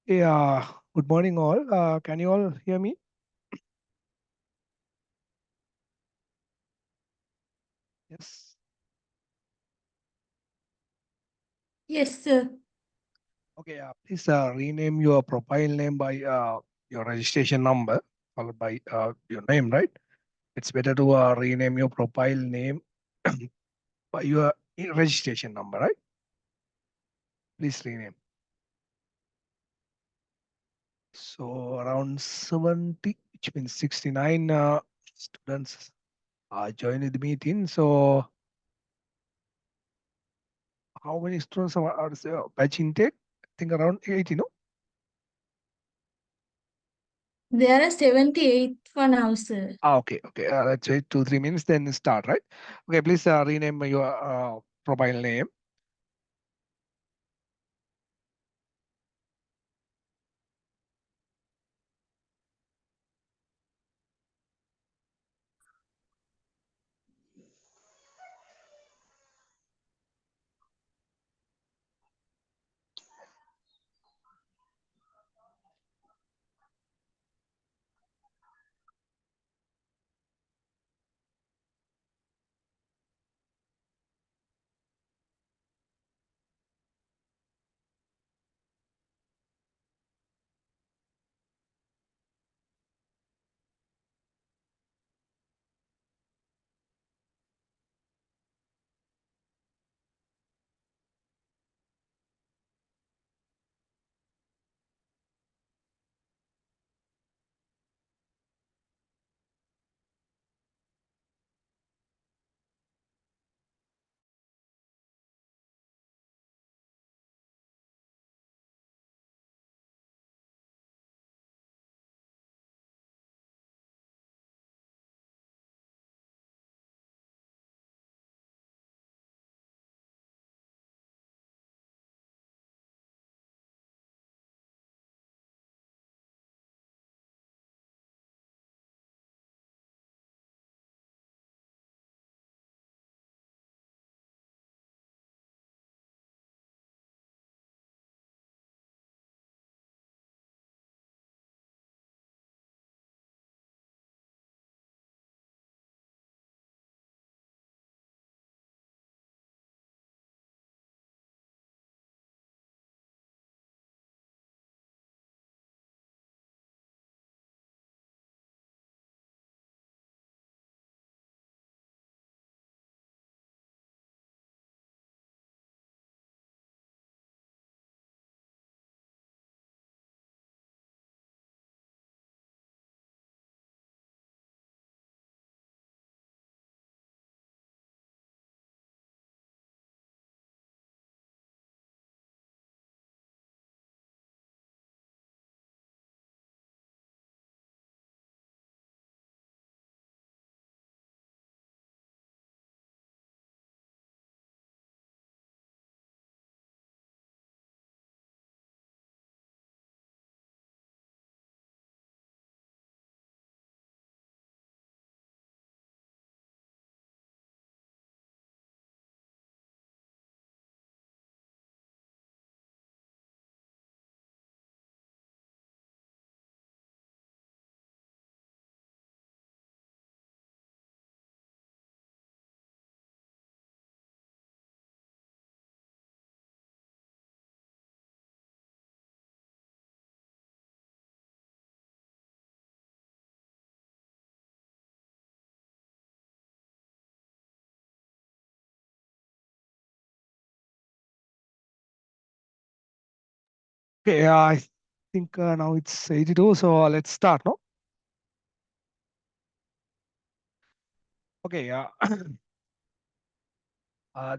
Yeah, good morning all. Can you all hear me? Yes. Yes, sir. Okay, please rename your profile name by your registration number followed by your name, right? It's better to rename your profile name by your registration number, right? Please rename. So around 70, which means 69 students joined the meeting. So how many students are batch intake? I think around 80, no? There are 78 for now, sir. Okay. Let's wait 2-3 minutes, then start, right? Okay, please rename your profile name. Okay, I think now it's 82, so let's start, no? Okay,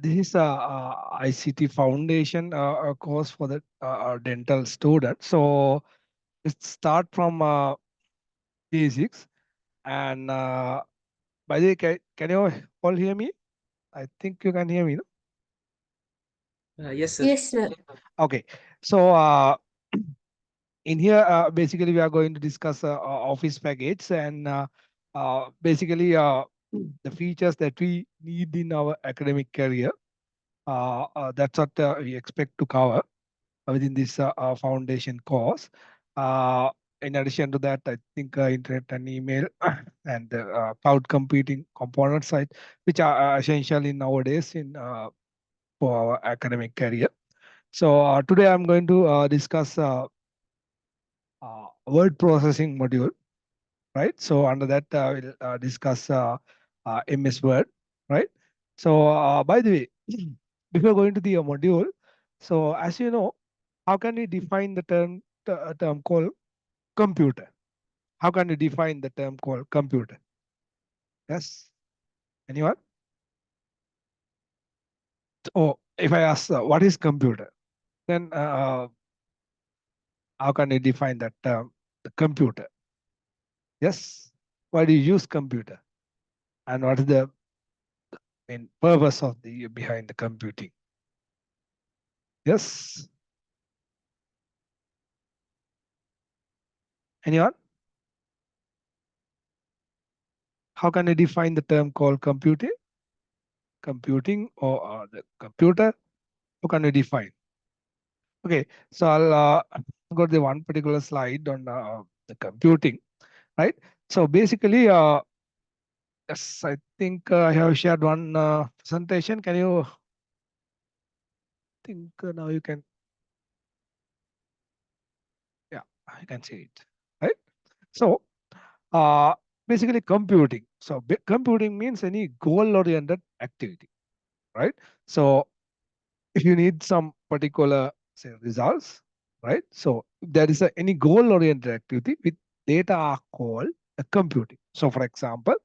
this is ICT Foundation course for the dental student. So let's start from basics. And by the way, can you all hear me? I think you can hear me, no? Yes, sir. Yes, sir. Okay, so in here, basically, we are going to discuss office package and basically the features that we need in our academic career. That's what we expect to cover. within this foundation course. Uh, in addition to that, I think internet and email and cloud computing component side, which are essential in nowadays in for our academic career. So today I'm going to discuss word processing module, right? So under that we'll discuss MS Word, right? So by the way, before going to the module, so as you know, how can we define the term called computer? How can we define the term called computer? Yes, anyone? Oh, if I ask what is computer, then how can we define that term, the computer? Yes, why do you use computer, and what is the main purpose of the behind the computing? Yes, anyone? How can I define the term called computing? Computing or the computer? How can I define? Okay, so I'll go to the one particular slide on the computing, right? So basically, yes, I think I have shared one presentation. Can you think now you can, yeah, I can see it, right? So uh, basically computing. So computing means any goal-oriented activity, right? So if you need some particular say results, right? So if there is any goal-oriented activity with data are called computing. So for example,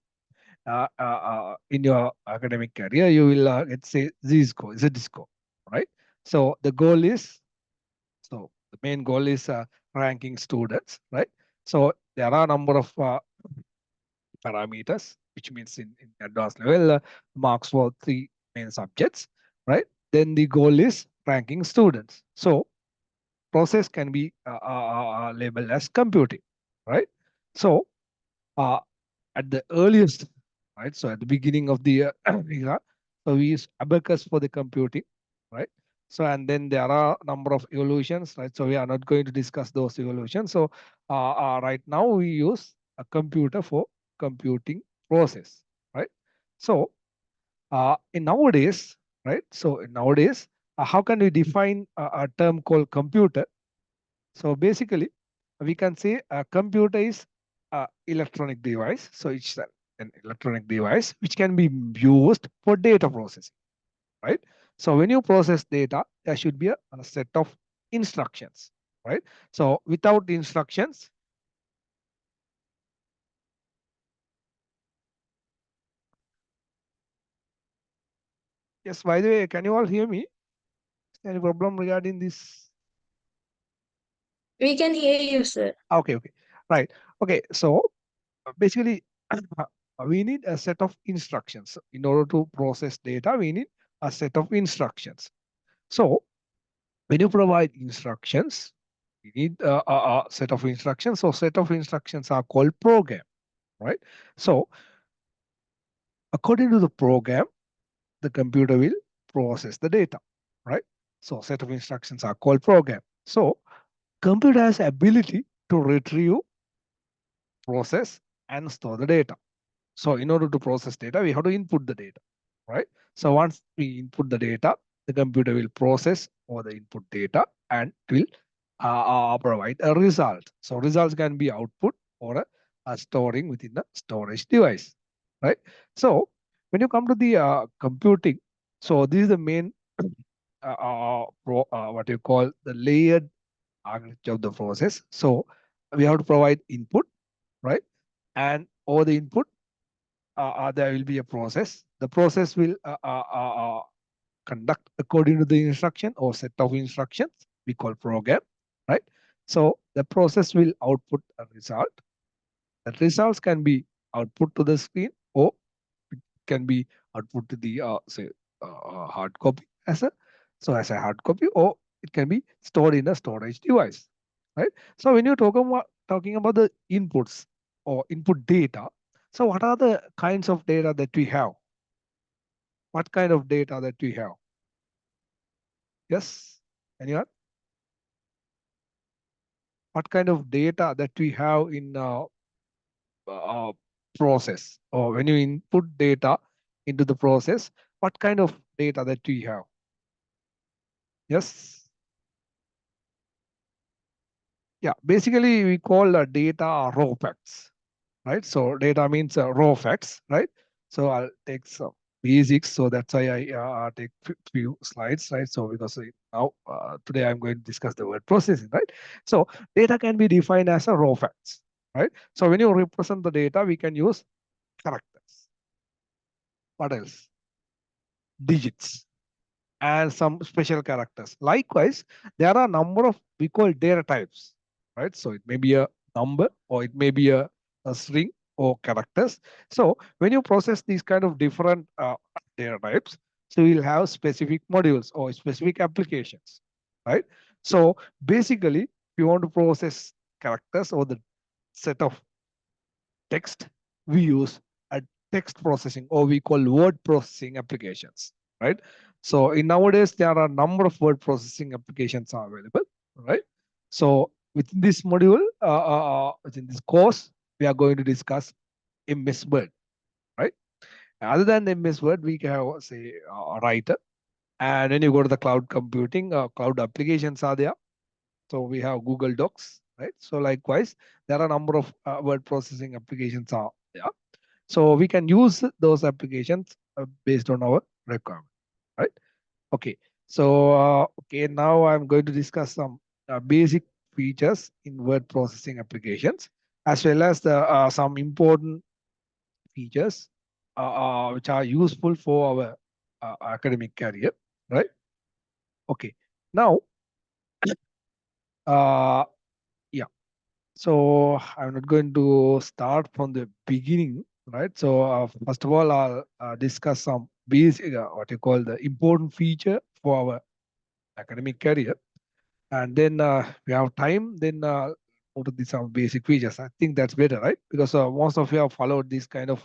in your academic career, you will let's say Z-score, right? So the goal is, so the main goal is ranking students, right? So there are a number of parameters, which means in advanced level, marks for three main subjects, right? Then the goal is ranking students. So process can be labeled as computing, right? So uh, at the earliest, right? So at the beginning of the era, so we use abacus for the computing, right? So and then there are a number of evolutions, right? So we are not going to discuss those evolutions. So right now we use a computer for computing process, right? So in nowadays, right? So in nowadays, how can we define a term called computer? So basically, we can say a computer is an electronic device. So it's an electronic device which can be used for data processing, right? So when you process data, there should be a set of instructions, right? So without the instructions, yes, by the way, can you all hear me? Is there any problem regarding this? We can hear you, sir. Okay, okay, right. Okay, so basically, we need a set of instructions. In order to process data, we need a set of instructions. So when you provide instructions, we need a set of instructions. So set of instructions are called program, right? So according to the program, the computer will process the data, right? So set of instructions are called program. So computer has ability to retrieve, process, and store the data. So in order to process data, we have to input the data, right? So once we input the data, the computer will process all the input data and it will provide a result. So results can be output or a storing within the storage device, right? So when you come to the computing, so this is the main what you call the layered architecture of the process. So we have to provide input, right? And over the input, there will be a process. The process will conduct according to the instruction or set of instructions we call program, right? So the process will output a result. That results can be output to the screen or it can be output to the say hard copy as a hard copy, or it can be stored in a storage device, right? So when you're talking about the inputs or input data, so what are the kinds of data that we have? What kind of data that we have? Yes, anyone? what kind of data that we have in uh, process, or when you input data into the process, what kind of data that we have? Yes. Yeah, basically we call data raw facts, right? So data means raw facts, right? So I'll take some basics. So that's why I take few slides, right? So because now today I'm going to discuss the word processing, right? So data can be defined as a raw facts, right? So when you represent the data, we can use characters. What else? Digits and some special characters. Likewise, there are a number of we call data types, right? So it may be a number or it may be a string or characters. So when you process these kind of different data types, so you'll have specific modules or specific applications, right? So basically, if you want to process characters or the set of text, we use a text processing or we call word processing applications, right? So in nowadays, there are a number of word processing applications are available, right? So within this module, within this course, we are going to discuss MS Word, right? Other than the MS Word, we can have, say, a writer. And when you go to the cloud computing, cloud applications are there. So we have Google Docs, right? So likewise, there are a number of word processing applications are there. So we can use those applications based on our requirement, right? Okay. So okay, now I'm going to discuss some basic features in word processing applications, as well as the some important features which are useful for our academic career, right? Okay. Now, uh, yeah. So I'm not going to start from the beginning, right? So first of all, I'll discuss some basic, what you call the important feature for our academic career, and then we have time. Then go to the some basic features. I think that's better, right? Because most of you have followed these kind of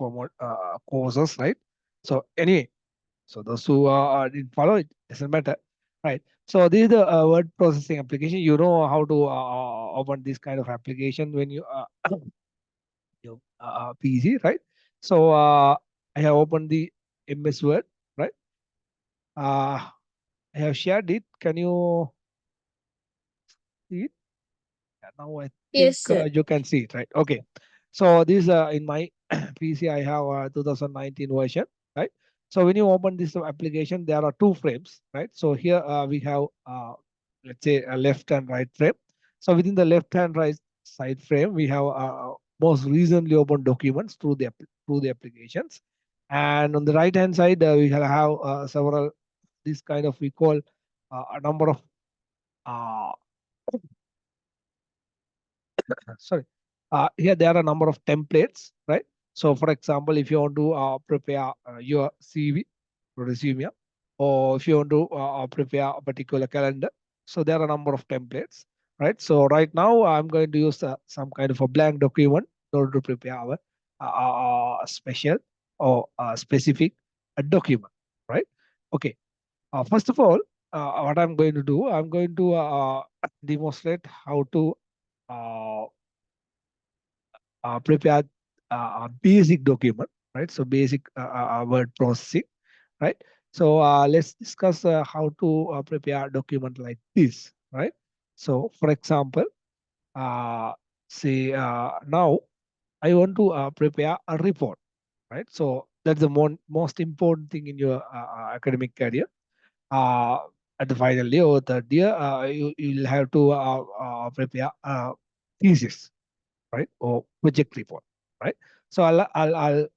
courses, right? So anyway, so those who didn't follow it doesn't matter, right? So this is the word processing application. You know how to open this kind of application when you your PC, right? So I have opened the MS Word, right? I have shared it. Can you see it? Yeah, now I think Yes, sir. you can see it, right? Okay. So this in my PC, I have a 2019 version, right? So when you open this application, there are two frames, right? So here we have, let's say, a left and right frame. So within the left and right side frame, we have most recently opened documents through the applications, and on the right hand side, we have several this kind of we call a number of uh, sorry, here there are a number of templates, right? So for example, if you want to prepare your CV resume, or if you want to prepare a particular calendar, so there are a number of templates, right? So right now I'm going to use some kind of a blank document in order to prepare our special or specific document, right? Okay. First of all, what I'm going to do, I'm going to demonstrate how to uh, prepare a basic document, right? So basic word processing, right? So let's discuss how to prepare a document like this, right? So for example, uh, say now I want to prepare a report, right? So that's the most important thing in your academic career. Uh, at the final year or third year, you'll have to prepare a thesis, right? Or project report, right? So I'll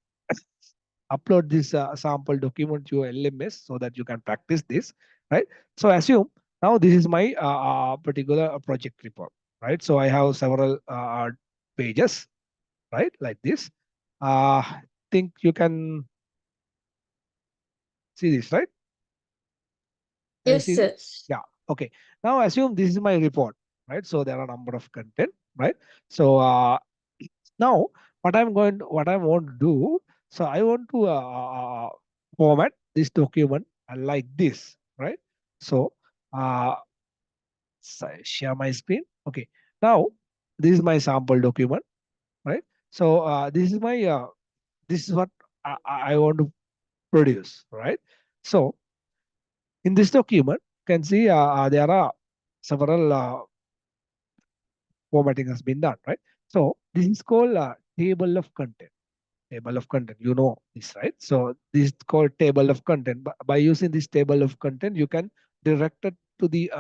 upload this sample document to your LMS so that you can practice this, right? So assume now this is my particular project report, right? So I have several pages, right? Like this. Think you can see this, right? Can you Yes, see this? sir. Yeah. Okay. Now assume this is my report, right? So there are a number of content, right? So now, what I want to do, so I want to format this document like this, right? So, share my screen. Okay. Now, this is my sample document, right? So this is what I want to produce, right? So in this document, you can see there are several formatting has been done, right? So this is called table of content. Table of content, you know this, right? So this is called table of content. By using this table of content, you can direct it to the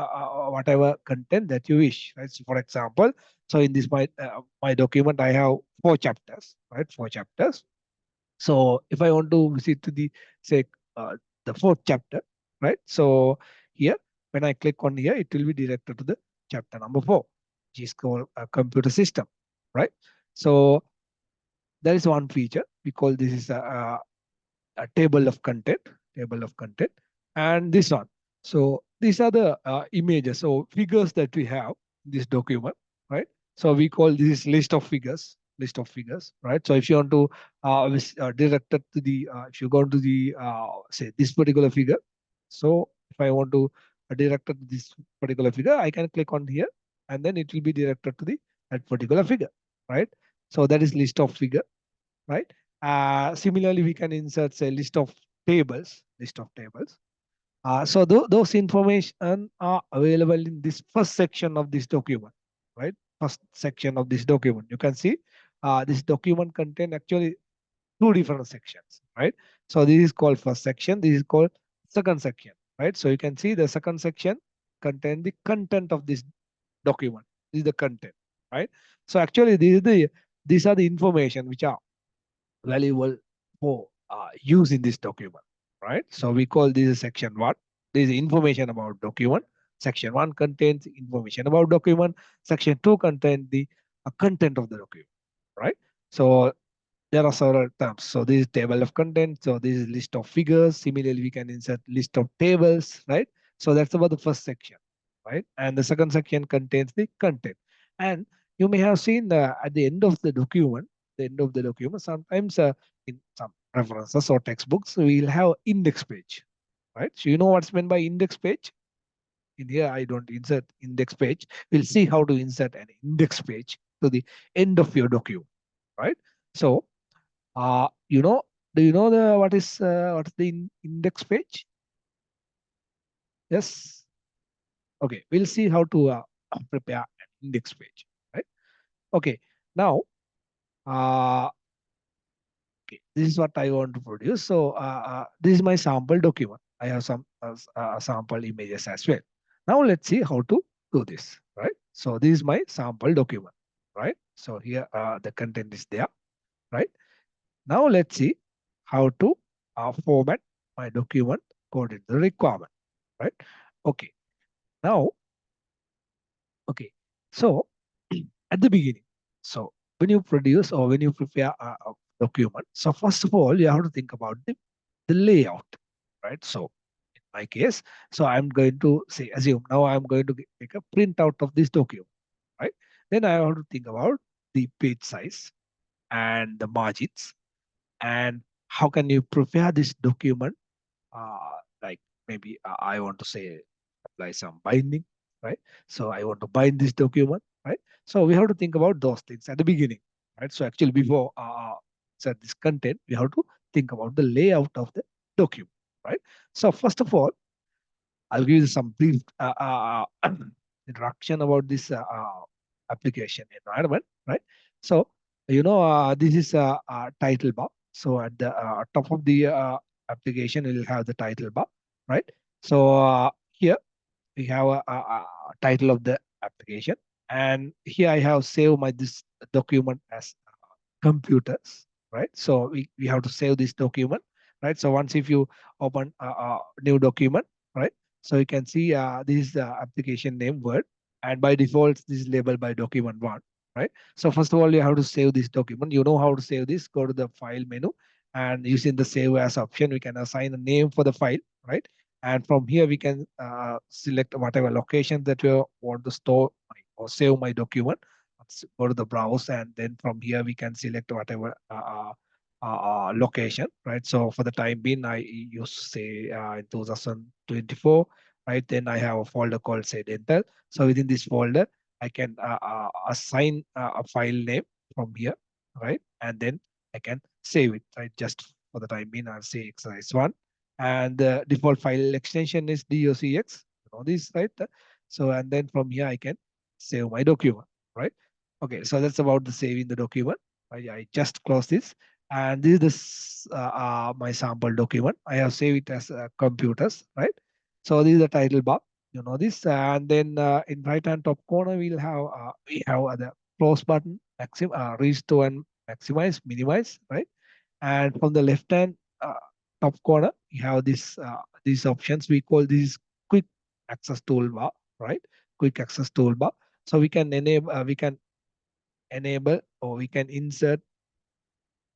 whatever content that you wish, right? So for example, so in this my document, I have 4 chapters, right? 4 chapters. So if I want to visit to the say the 4th chapter, right? So here, when I click on here, it will be directed to the chapter number 4, which is called a computer system, right? So there is one feature. We call this is a table of content, table of content, and this one. So these are the images, so figures that we have in this document, right? So we call this list of figures, right? So if you want to direct it to the, if you go to the say this particular figure, so if I want to direct it to this particular figure, I can click on here, and then it will be directed to the that particular figure, right? So that is list of figure, right? Similarly, we can insert a list of tables. So those information are available in this first section of this document, right? First section of this document. You can see this document contain actually 2 different sections, right? So this is called first section. This is called second section, right? So you can see the second section contain the content of this document. This is the content, right? So actually, these are the information which are valuable for use in this document, right? So we call this section 1. This is information about document. Section 1 contains information about document. Section 2 contains the content of the document, right? So there are several terms. So this is table of content. So this is list of figures. Similarly, we can insert list of tables, right? So that's about the first section, right? And the second section contains the content. And you may have seen at the end of the document, sometimes in some references or textbooks, we'll have index page, right? So you know what's meant by index page? In here, I don't insert index page. We'll see how to insert an index page to the end of your document, right? So you know, do you know the what's the index page? Yes. Okay, we'll see how to prepare an index page, right? Okay, now okay, this is what I want to produce. So this is my sample document. I have some sample images as well. Now let's see how to do this, right? So this is my sample document, right? So here the content is there, right? Now let's see how to format my document according to the requirement, right? Okay. Now, okay. So at the beginning, so when you produce or when you prepare a document, so first of all, you have to think about the layout, right? So in my case, so I'm going to say, assume now I'm going to take a printout of this document, right? Then I have to think about the page size and the margins and how can you prepare this document like maybe I want to say apply some binding, right? So I want to bind this document, right? So we have to think about those things at the beginning, right? So actually before set this content, we have to think about the layout of the document, right? So first of all, I'll give you some brief introduction about this application environment, right? So, this is a title bar. So at the top of the application, it will have the title bar, right? So here we have a title of the application, and here I have saved my this document as computers, right? So we have to save this document, right? So once if you open a new document, right? So you can see this is the application name Word, and by default this is labeled by document 1, right? So first of all, you have to save this document. You know how to save this. Go to the file menu, and using the save as option, we can assign a name for the file, right? And from here we can select whatever location that you want to store or save my document. Let's go to the browse, and then from here we can select whatever location, right? So for the time being, I use say in 2024, right? Then I have a folder called say dental. So within this folder, I can assign a file name from here, right? And then I can save it, right? Just for the time being, I'll say exercise one. And the default file extension is docx, this, right? So, and then from here, I can save my document, right? Okay, so that's about the saving the document. I just close this. And this is my sample document. I have saved it as computers, right? So this is the title bar, this, and then in right hand top corner we have the close button, restore and maximize, minimize, right? And from the left hand top corner, you have these options. We call this quick access toolbar, right? Quick access toolbar. So we can enable or we can insert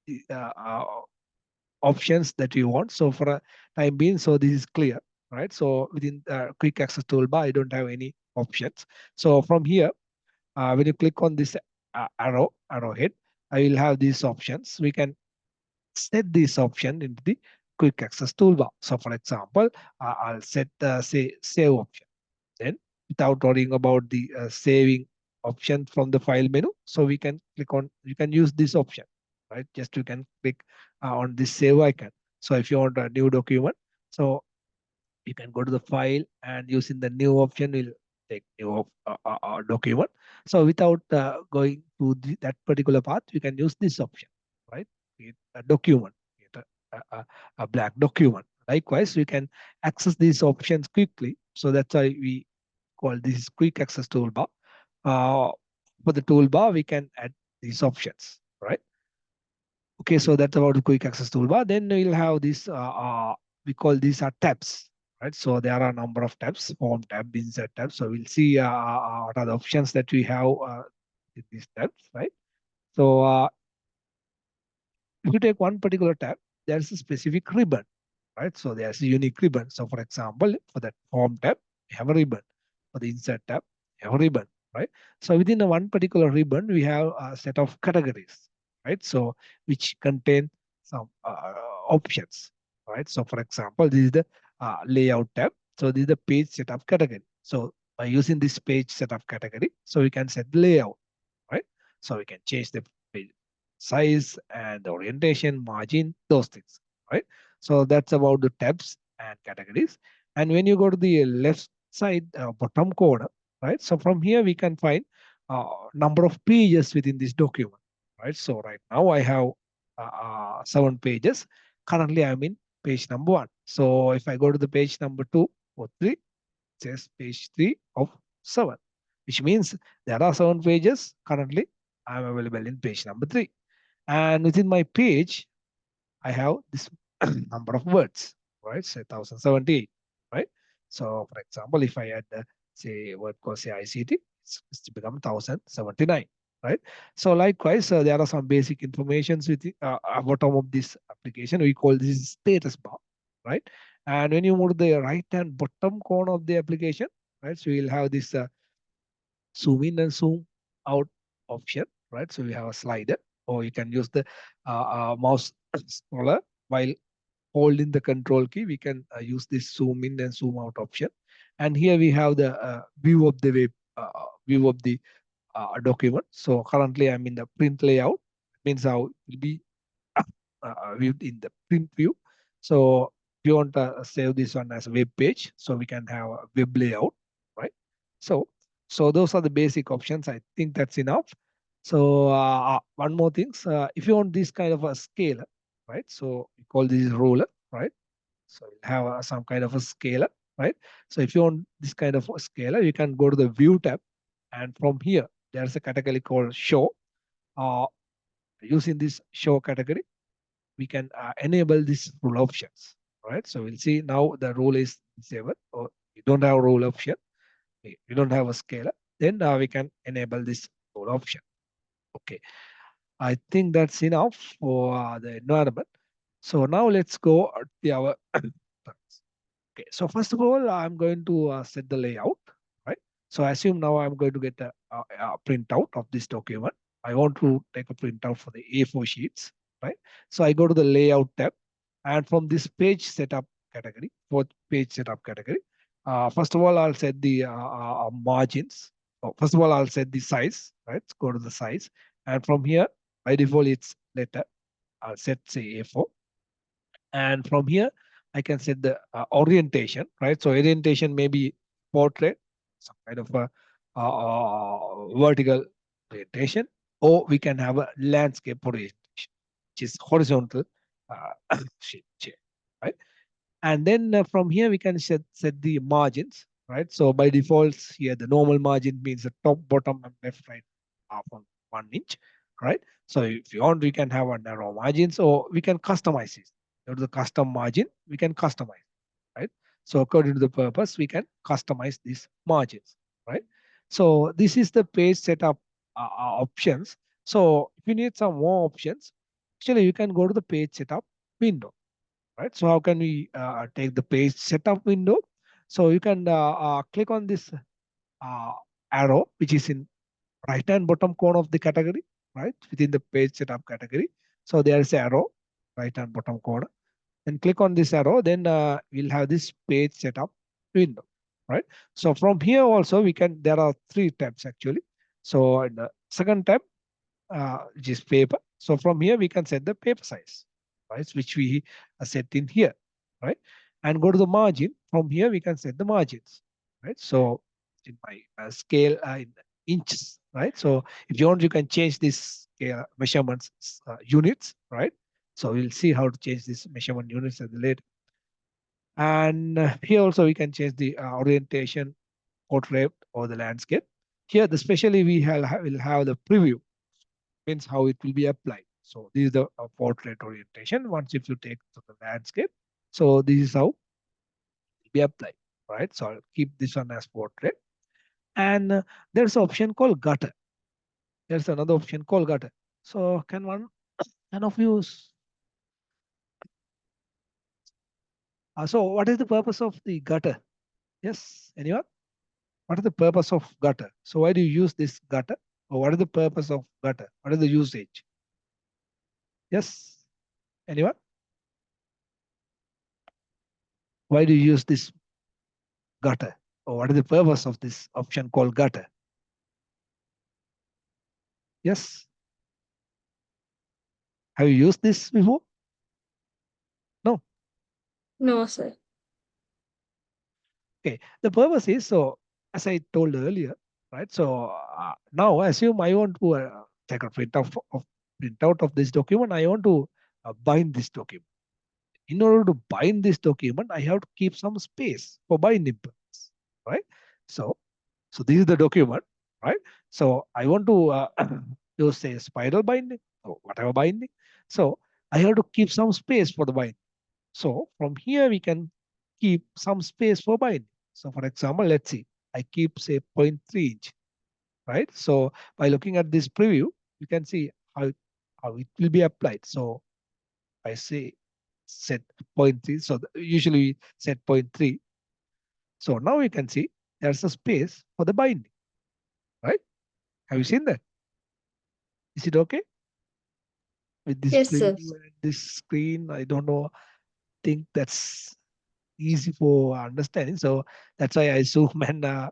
the options that you want. So for a time being, so this is clear, right? So within quick access toolbar, I don't have any options. So from here, when you click on this arrowhead, I will have these options. We can set this option into the quick access toolbar. So for example, I'll set say save option. Then without worrying about the saving option from the file menu, so you can use this option, right? Just you can click on this save icon. So if you want a new document, so you can go to the file and using the new option will take new document. So without going to that particular path, you can use this option, right? Create a document, create a black document. Likewise, you can access these options quickly. So that's why we call this quick access toolbar. Uh, for the toolbar, we can add these options, right? Okay, so that's about the quick access toolbar. Then we'll have this, we call these are tabs, right? So there are a number of tabs, home tab, insert tab. So we'll see what are the options that we have in these tabs, right? So if you take one particular tab, there's a specific ribbon, right? So there's a unique ribbon. So for example, for that home tab, we have a ribbon. For the insert tab, we have a ribbon, right? So within a one particular ribbon, we have a set of categories, right? So which contain some options, right? So for example, this is the layout tab. So this is the page setup category. So by using this page setup category, so we can set the layout, right? So we can change the page size and the orientation, margin, those things, right? So that's about the tabs and categories. And when you go to the left side bottom corner, right? So from here we can find number of pages within this document, right? So right now I have 7 pages. Currently I'm in page number 1. So if I go to the page number 2 or 3, it says page 3 of 7, which means there are 7 pages. Currently I'm available in page number 3. And within my page, I have this number of words, right? Say 1078, right? So for example, if I add say word called say ICT, it's become 1079, right? So likewise, there are some basic informations with bottom of this application. We call this status bar, right? And when you move to the right hand bottom corner of the application, right? So you'll have this zoom in and zoom out option, right? So we have a slider, or you can use the mouse scroller while holding the control key. We can use this zoom in and zoom out option. And here we have the view of the view of the document. So currently I'm in the print layout. Means how it will be viewed in the print view. So if you want to save this one as a web page, so we can have a web layout, right? So those are the basic options. I think that's enough. So one more thing, if you want this kind of a scaler, right? So we call this ruler, right? So you'll have some kind of a scaler, right? So if you want this kind of a scaler, you can go to the view tab, and from here there's a category called show. Uh, Using this show category, we can enable these rule options, right? So we'll see now the rule is disabled, or you don't have rule option, you don't have a scaler, then we can enable this rule option. Okay, I think that's enough for the environment. So now let's go to our okay. So first of all, I'm going to set the layout, right? So assume now I'm going to get a printout of this document. I want to take a printout for the A4 sheets, right? So I go to the layout tab, and from this page setup category, fourth page setup category, first of all, I'll set the margins. Oh, first of all, I'll set the size, right? Let's go to the size. And from here, by default, it's letter. I'll set, say, A4. And from here, I can set the orientation, right? So orientation may be portrait, some kind of a vertical orientation, or we can have a landscape orientation, which is horizontal shape, right? And then from here, we can set the margins, right? So by default here, the normal margin means the top, bottom, and left, right, half on 1 inch, right? So if you want, we can have a narrow margins, or we can customize it. Go to the custom margin, we can customize, right? So according to the purpose, we can customize these margins, right? So this is the page setup options. So if you need some more options, actually you can go to the page setup window, right? So how can we take the page setup window? So you can click on this uh, arrow, which is in right hand bottom corner of the category, right? Within the page setup category. So there is arrow, right hand bottom corner. Then click on this arrow, then we'll have this page setup window, right? So from here also there are 3 tabs actually. So in the second tab, which is paper. So from here, we can set the paper size, right? Which we set in here, right? And go to the margin. From here, we can set the margins, right? So in my scale in inches, right? So if you want, you can change this scale measurements units, right? So we'll see how to change this measurement units at the later. And here also we can change the orientation, portrait, or the landscape. Here, especially will have the preview, means how it will be applied. So this is the portrait orientation. Once if you take to the landscape, so this is how it will be applied, right? So I'll keep this one as portrait. And there's an option called gutter. There's another option called gutter. So can one of you? So what is the purpose of the gutter? Yes, anyone? What is the purpose of gutter? So why do you use this gutter? Or what is the purpose of gutter? What is the usage? Yes, anyone? Why do you use this gutter? Or what is the purpose of this option called gutter? Yes. Have you used this before? No. No, sir. Okay. The purpose is, so as I told earlier, right? So now assume I want to take a printout of this document. I want to bind this document. In order to bind this document, I have to keep some space for binding purpose, right? So this is the document, right? So I want to use say spiral binding or whatever binding. So I have to keep some space for the binding. So from here we can keep some space for binding. So for example, let's see, I keep say 0.3 inch, right? So by looking at this preview, you can see how it will be applied. So I say set 0.3. So usually we set 0.3. So now you can see there's a space for the binding, right? Have you seen that? Is it okay with this Yes, sir. preview and this screen? I don't know. Think that's easy for understanding. So that's why I zoom and uh,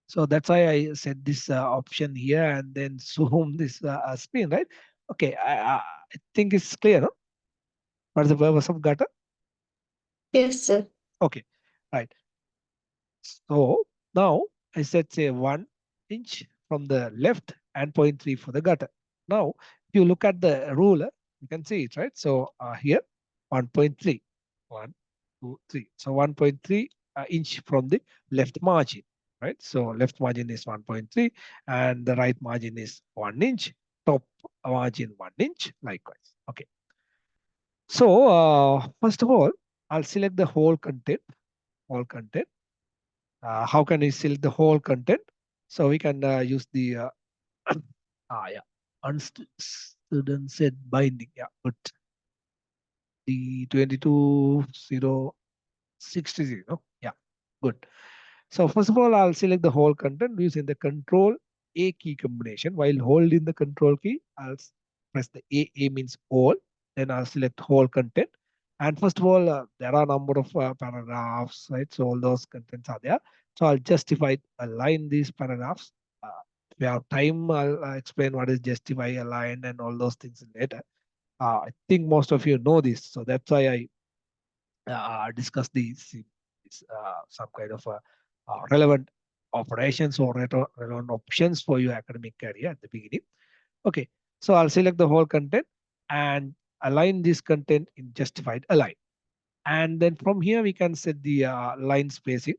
so that's why I set this option here and then zoom this screen, right? Okay, I think it's clear, no? What is the purpose of gutter? Yes, sir. Okay, right. So now I set say 1 inch from the left and 0.3 for the gutter. Now, if you look at the ruler, you can see it, right? So here, 1.3, 1, 2, 3. So 1.3 inch from the left margin, right? So left margin is 1.3 and the right margin is 1 inch, top margin 1 inch, likewise. Okay. So first of all, I'll select the whole content, all content. How can we select the whole content? So we can use the yeah, student set binding. Yeah, but the 22060. Yeah, good. So first of all, I'll select the whole content using the Control A key combination. While holding the Control key, I'll press the A means all. Then I'll select whole content. And first of all, there are a number of paragraphs, right? So all those contents are there. So I'll justify, align these paragraphs. If we have time, I'll explain what is justify, align, and all those things later. I think most of you know this, so that's why I discuss these some kind of relevant operations or relevant options for your academic career at the beginning. Okay, so I'll select the whole content and align this content in justified align. And then from here, we can set the line spacing,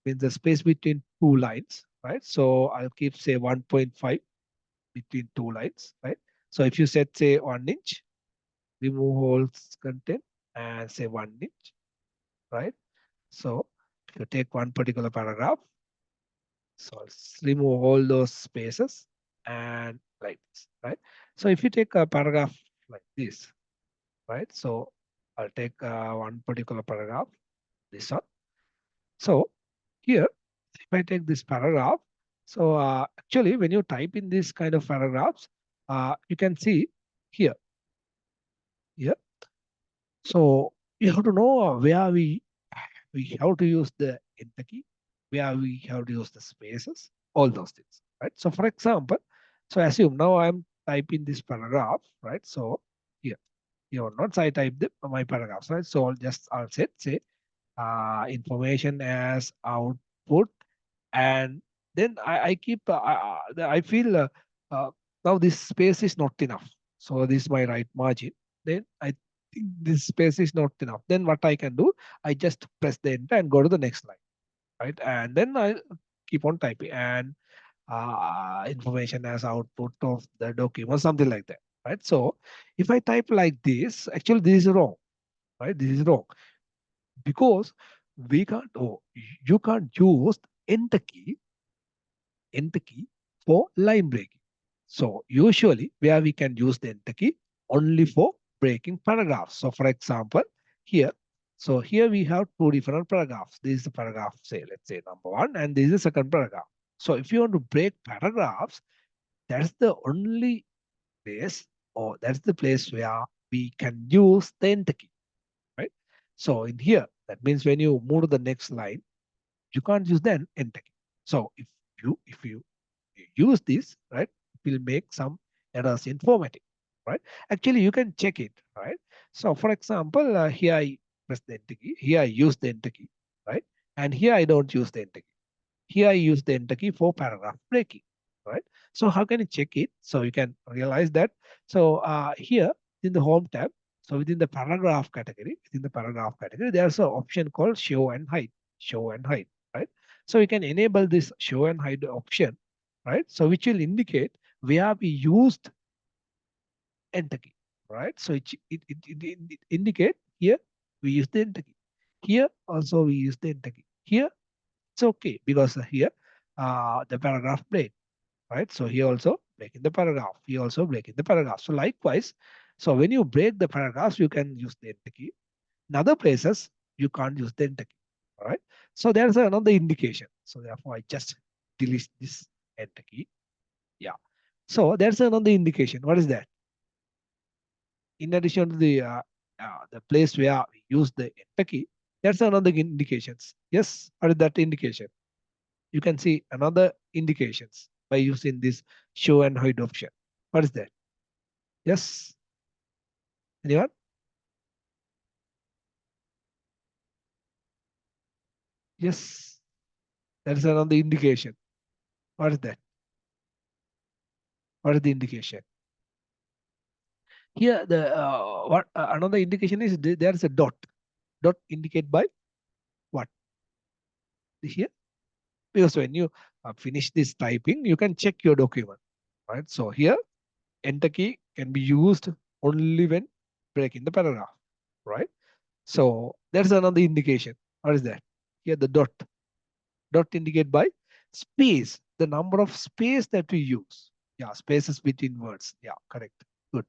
means the space between two lines, right? So I'll keep say 1.5 between two lines, right? So if you set say 1 inch, remove whole content and say 1 inch, right? So if you take one particular paragraph, so let's remove all those spaces and like this, right? So if you take a paragraph like this, right? So I'll take one particular paragraph, this one. So here, if I take this paragraph, so actually when you type in this kind of paragraphs, you can see here, here. So you have to know where we have to use the enter key, where we have to use the spaces, all those things, right? So for example, so assume now I'm typing this paragraph, right? So here, your notes, I type my paragraphs, right? So I'll say information as output, and then I keep I feel uh, now this space is not enough. So this is my right margin. Then I think this space is not enough. Then what I can do, I just press the enter and go to the next line, right? And then I keep on typing and information as output of the document, something like that, right? So if I type like this, actually this is wrong, right? This is wrong because we can't, oh, you can't use enter key, enter key for line breaking. So usually where we can use the enter key only for breaking paragraphs. So for example, here, so here we have two different paragraphs. This is the paragraph, say, let's say number one, and this is the second paragraph. So if you want to break paragraphs, that's the only place, or that's the place where we can use the enter key, right? So in here, that means when you move to the next line, you can't use the enter key. So if you use this, right, it will make some errors in formatting, right? Actually, you can check it, right? So for example, here I press the enter key, here I use the enter key, right? And here I don't use the enter key. Here I use the enter key for paragraph breaking, right? So how can you check it? So you can realize that. So here in the home tab, so within the paragraph category, there's an option called show and hide, right? So you can enable this show and hide option, right? So which will indicate where we used enter key, right? So it indicate here we use the enter key. Here also we use the enter key. Here it's okay because here the paragraph break, right? So here also breaking the paragraph, here also breaking the paragraph. So likewise, so when you break the paragraphs, you can use the enter key. In other places, you can't use the enter key. All right. So there's another indication. So therefore, I just delete this enter key. Yeah. So there's another indication. What is that? In addition to the place where we use the enter key, there's another indications. Yes. What is that indication? You can see another indications by using this show and hide option. What is that? Yes. Anyone? Yes. That is another indication. What is that? What is the indication? Here, the what another indication is there is a dot. Dot indicate by what? Here, because when you finish this typing, you can check your document, right? So here, enter key can be used only when breaking the paragraph, right? So there's another indication. What is that? Here, the dot. Dot indicate by space, the number of space that we use. Yeah, spaces between words. Yeah, correct. Good.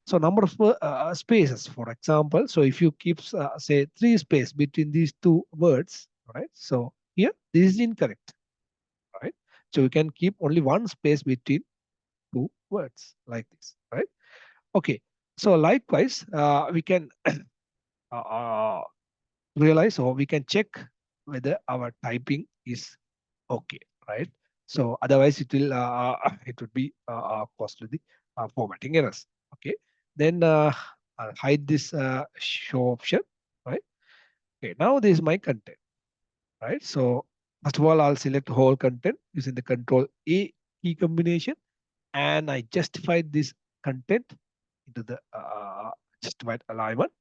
So number of spaces, for example, so if you keep say 3 space between these two words, right? So here this is incorrect, right? So we can keep only 1 space between two words like this, right? Okay. So likewise, we can realize, or we can check whether our typing is okay, right? So otherwise it will it would be costly the formatting errors. Okay, then I'll hide this show option, right? Okay, now this is my content, right? So first of all, I'll select whole content using the Control A key combination, and I justified this content into the justified alignment.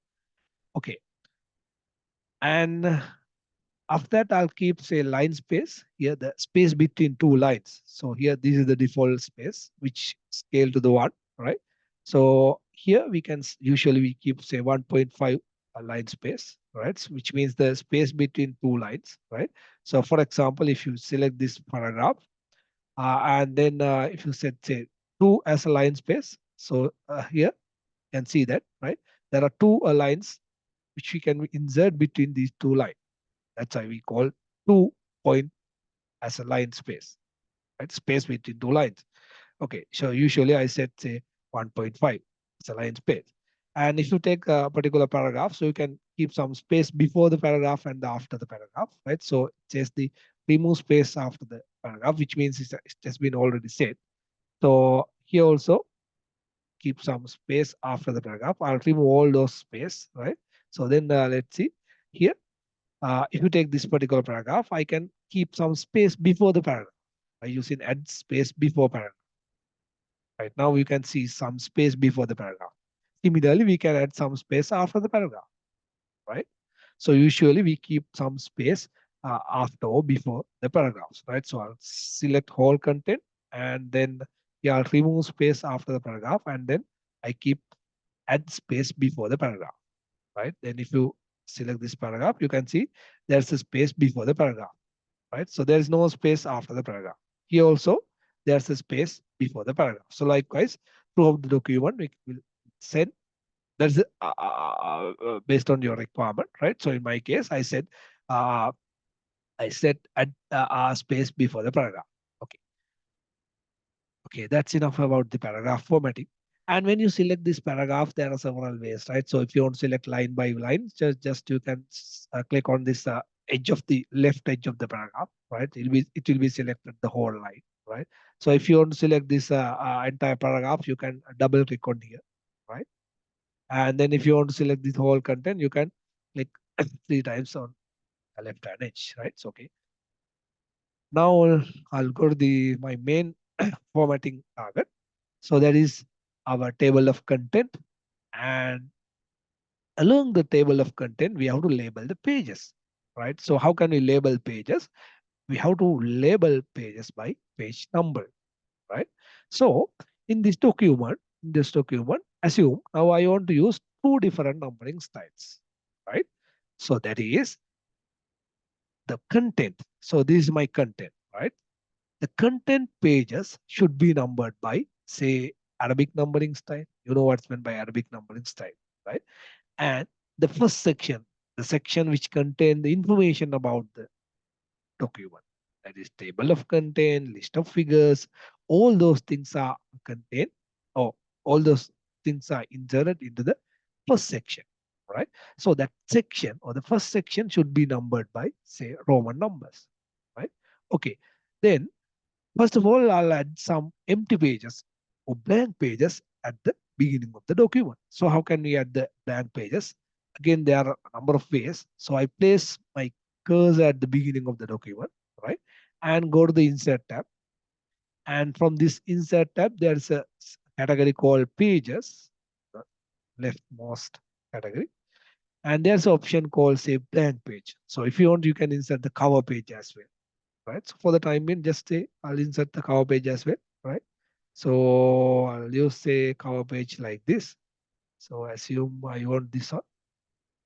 Okay, and after that, I'll keep say line space here, the space between two lines. So here, this is the default space, which scale to the one, right? So here we can usually we keep say 1.5 line space, right? Which means the space between two lines, right? So for example, if you select this paragraph, and then if you set say two as a line space, so here you can see that, right? There are two lines which we can insert between these two lines. That's why we call 2 point as a line space, right? Space between two lines. Okay, so usually I set say 1.5 as a line space. And if you take a particular paragraph, so you can keep some space before the paragraph and after the paragraph, right? So it says the remove space after the paragraph, which means it has been already set. So here also keep some space after the paragraph. I'll remove all those space, right? So then let's see here. If you take this particular paragraph, I can keep some space before the paragraph by using add space before paragraph. Right now, you can see some space before the paragraph. Similarly, we can add some space after the paragraph, right? So usually we keep some space after or before the paragraphs, right? So I'll select whole content, and then yeah, I'll remove space after the paragraph, and then I keep add space before the paragraph, right? Then if you select this paragraph, you can see there's a space before the paragraph, right? So there is no space after the paragraph. Here also, there's a space before the paragraph. So likewise, throughout the document, we will send that's based on your requirement, right? So in my case, uh, I set a space before the paragraph. Okay, okay, that's enough about the paragraph formatting. And when you select this paragraph, there are several ways, right? So if you want to select line by line, just you can click on this edge of the left edge of the paragraph, right? It will be selected the whole line, right? So if you want to select this entire paragraph, you can double click on here, right? And then if you want to select this whole content, you can click 3 times on the left hand edge, right? So okay. Now I'll go to my main formatting target. So that is our table of content. And along the table of content, we have to label the pages, right? So how can we label pages? We have to label pages by page number, right? So in this document, assume now I want to use two different numbering styles, right? So that is the content. So this is my content, right? The content pages should be numbered by, say, Arabic numbering style. You know what's meant by Arabic numbering style, right? And the first section, the section which contain the information about the document, that is table of content, list of figures, all those things are contained, or all those things are inserted into the first section, right? So that section or the first section should be numbered by, say, Roman numbers, right? Okay, then first of all, I'll add some empty pages or blank pages at the beginning of the document. So how can we add the blank pages? Again, there are a number of ways. So I place my cursor at the beginning of the document, right? And go to the insert tab. And from this insert tab, there's a category called pages, the leftmost category. And there's an option called say blank page. So if you want, you can insert the cover page as well, right? So for the time being, just say I'll insert the cover page as well, right? So I'll use say cover page like this. So assume I want this one,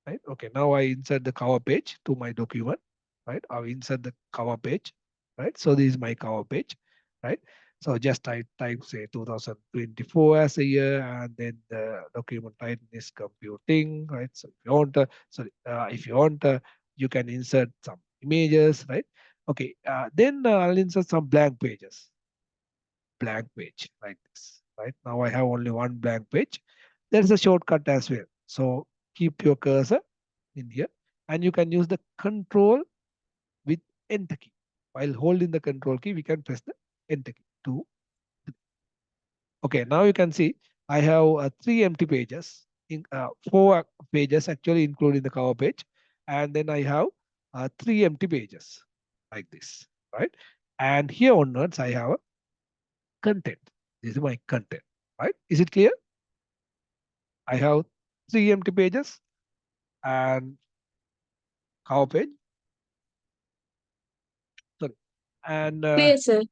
right? Okay, now I insert the cover page to my document, right? I'll insert the cover page, right? So this is my cover page, right? So just I type say 2024 as a year, and then the document title is computing, right? So if you want, you can insert some images, right? Okay, then I'll insert some blank pages, blank page like this, right? Now I have only one blank page. There's a shortcut as well. So keep your cursor in here, and you can use the control with enter key. While holding the control key, we can press the enter key. 2. Okay, now you can see I have 3 empty pages, 4 pages actually, including the cover page, and then I have 3 empty pages like this, right? And here onwards, I have a content. This is my content, right? Is it clear? I have 3 empty pages and cover page. Sorry, and Clear, sir.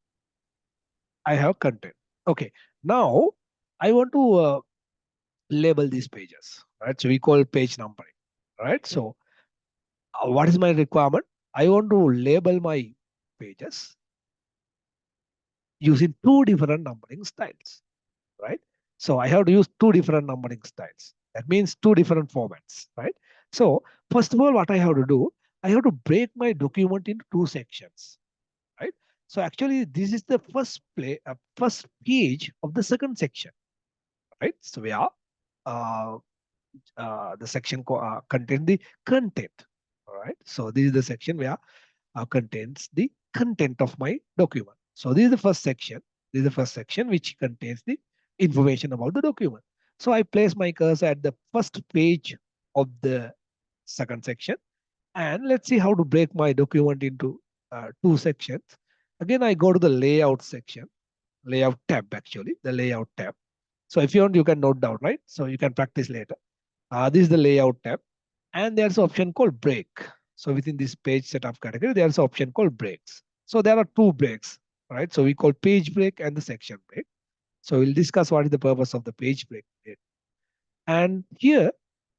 I have content. Okay, now I want to label these pages, right? So we call page numbering, right? So what is my requirement? I want to label my pages using 2 different numbering styles, right? So I have to use 2 different numbering styles. That means 2 different formats, right? So first of all, what I have to do, I have to break my document into 2 sections, right? So actually, this is the first page of the second section, right? So we are uh, the section contains the content. All right. So this is the section where contains the content of my document. So this is the first section. This is the first section which contains the information about the document. So I place my cursor at the first page of the second section, and let's see how to break my document into 2 sections. Again, I go to the layout section, layout tab actually, the layout tab. So if you want, you can note down, right? So you can practice later. This is the layout tab, and there's an option called break. So within this page setup category, there's an option called breaks. So there are 2 breaks, right? So we call page break and the section break. So we'll discuss what is the purpose of the page break. And here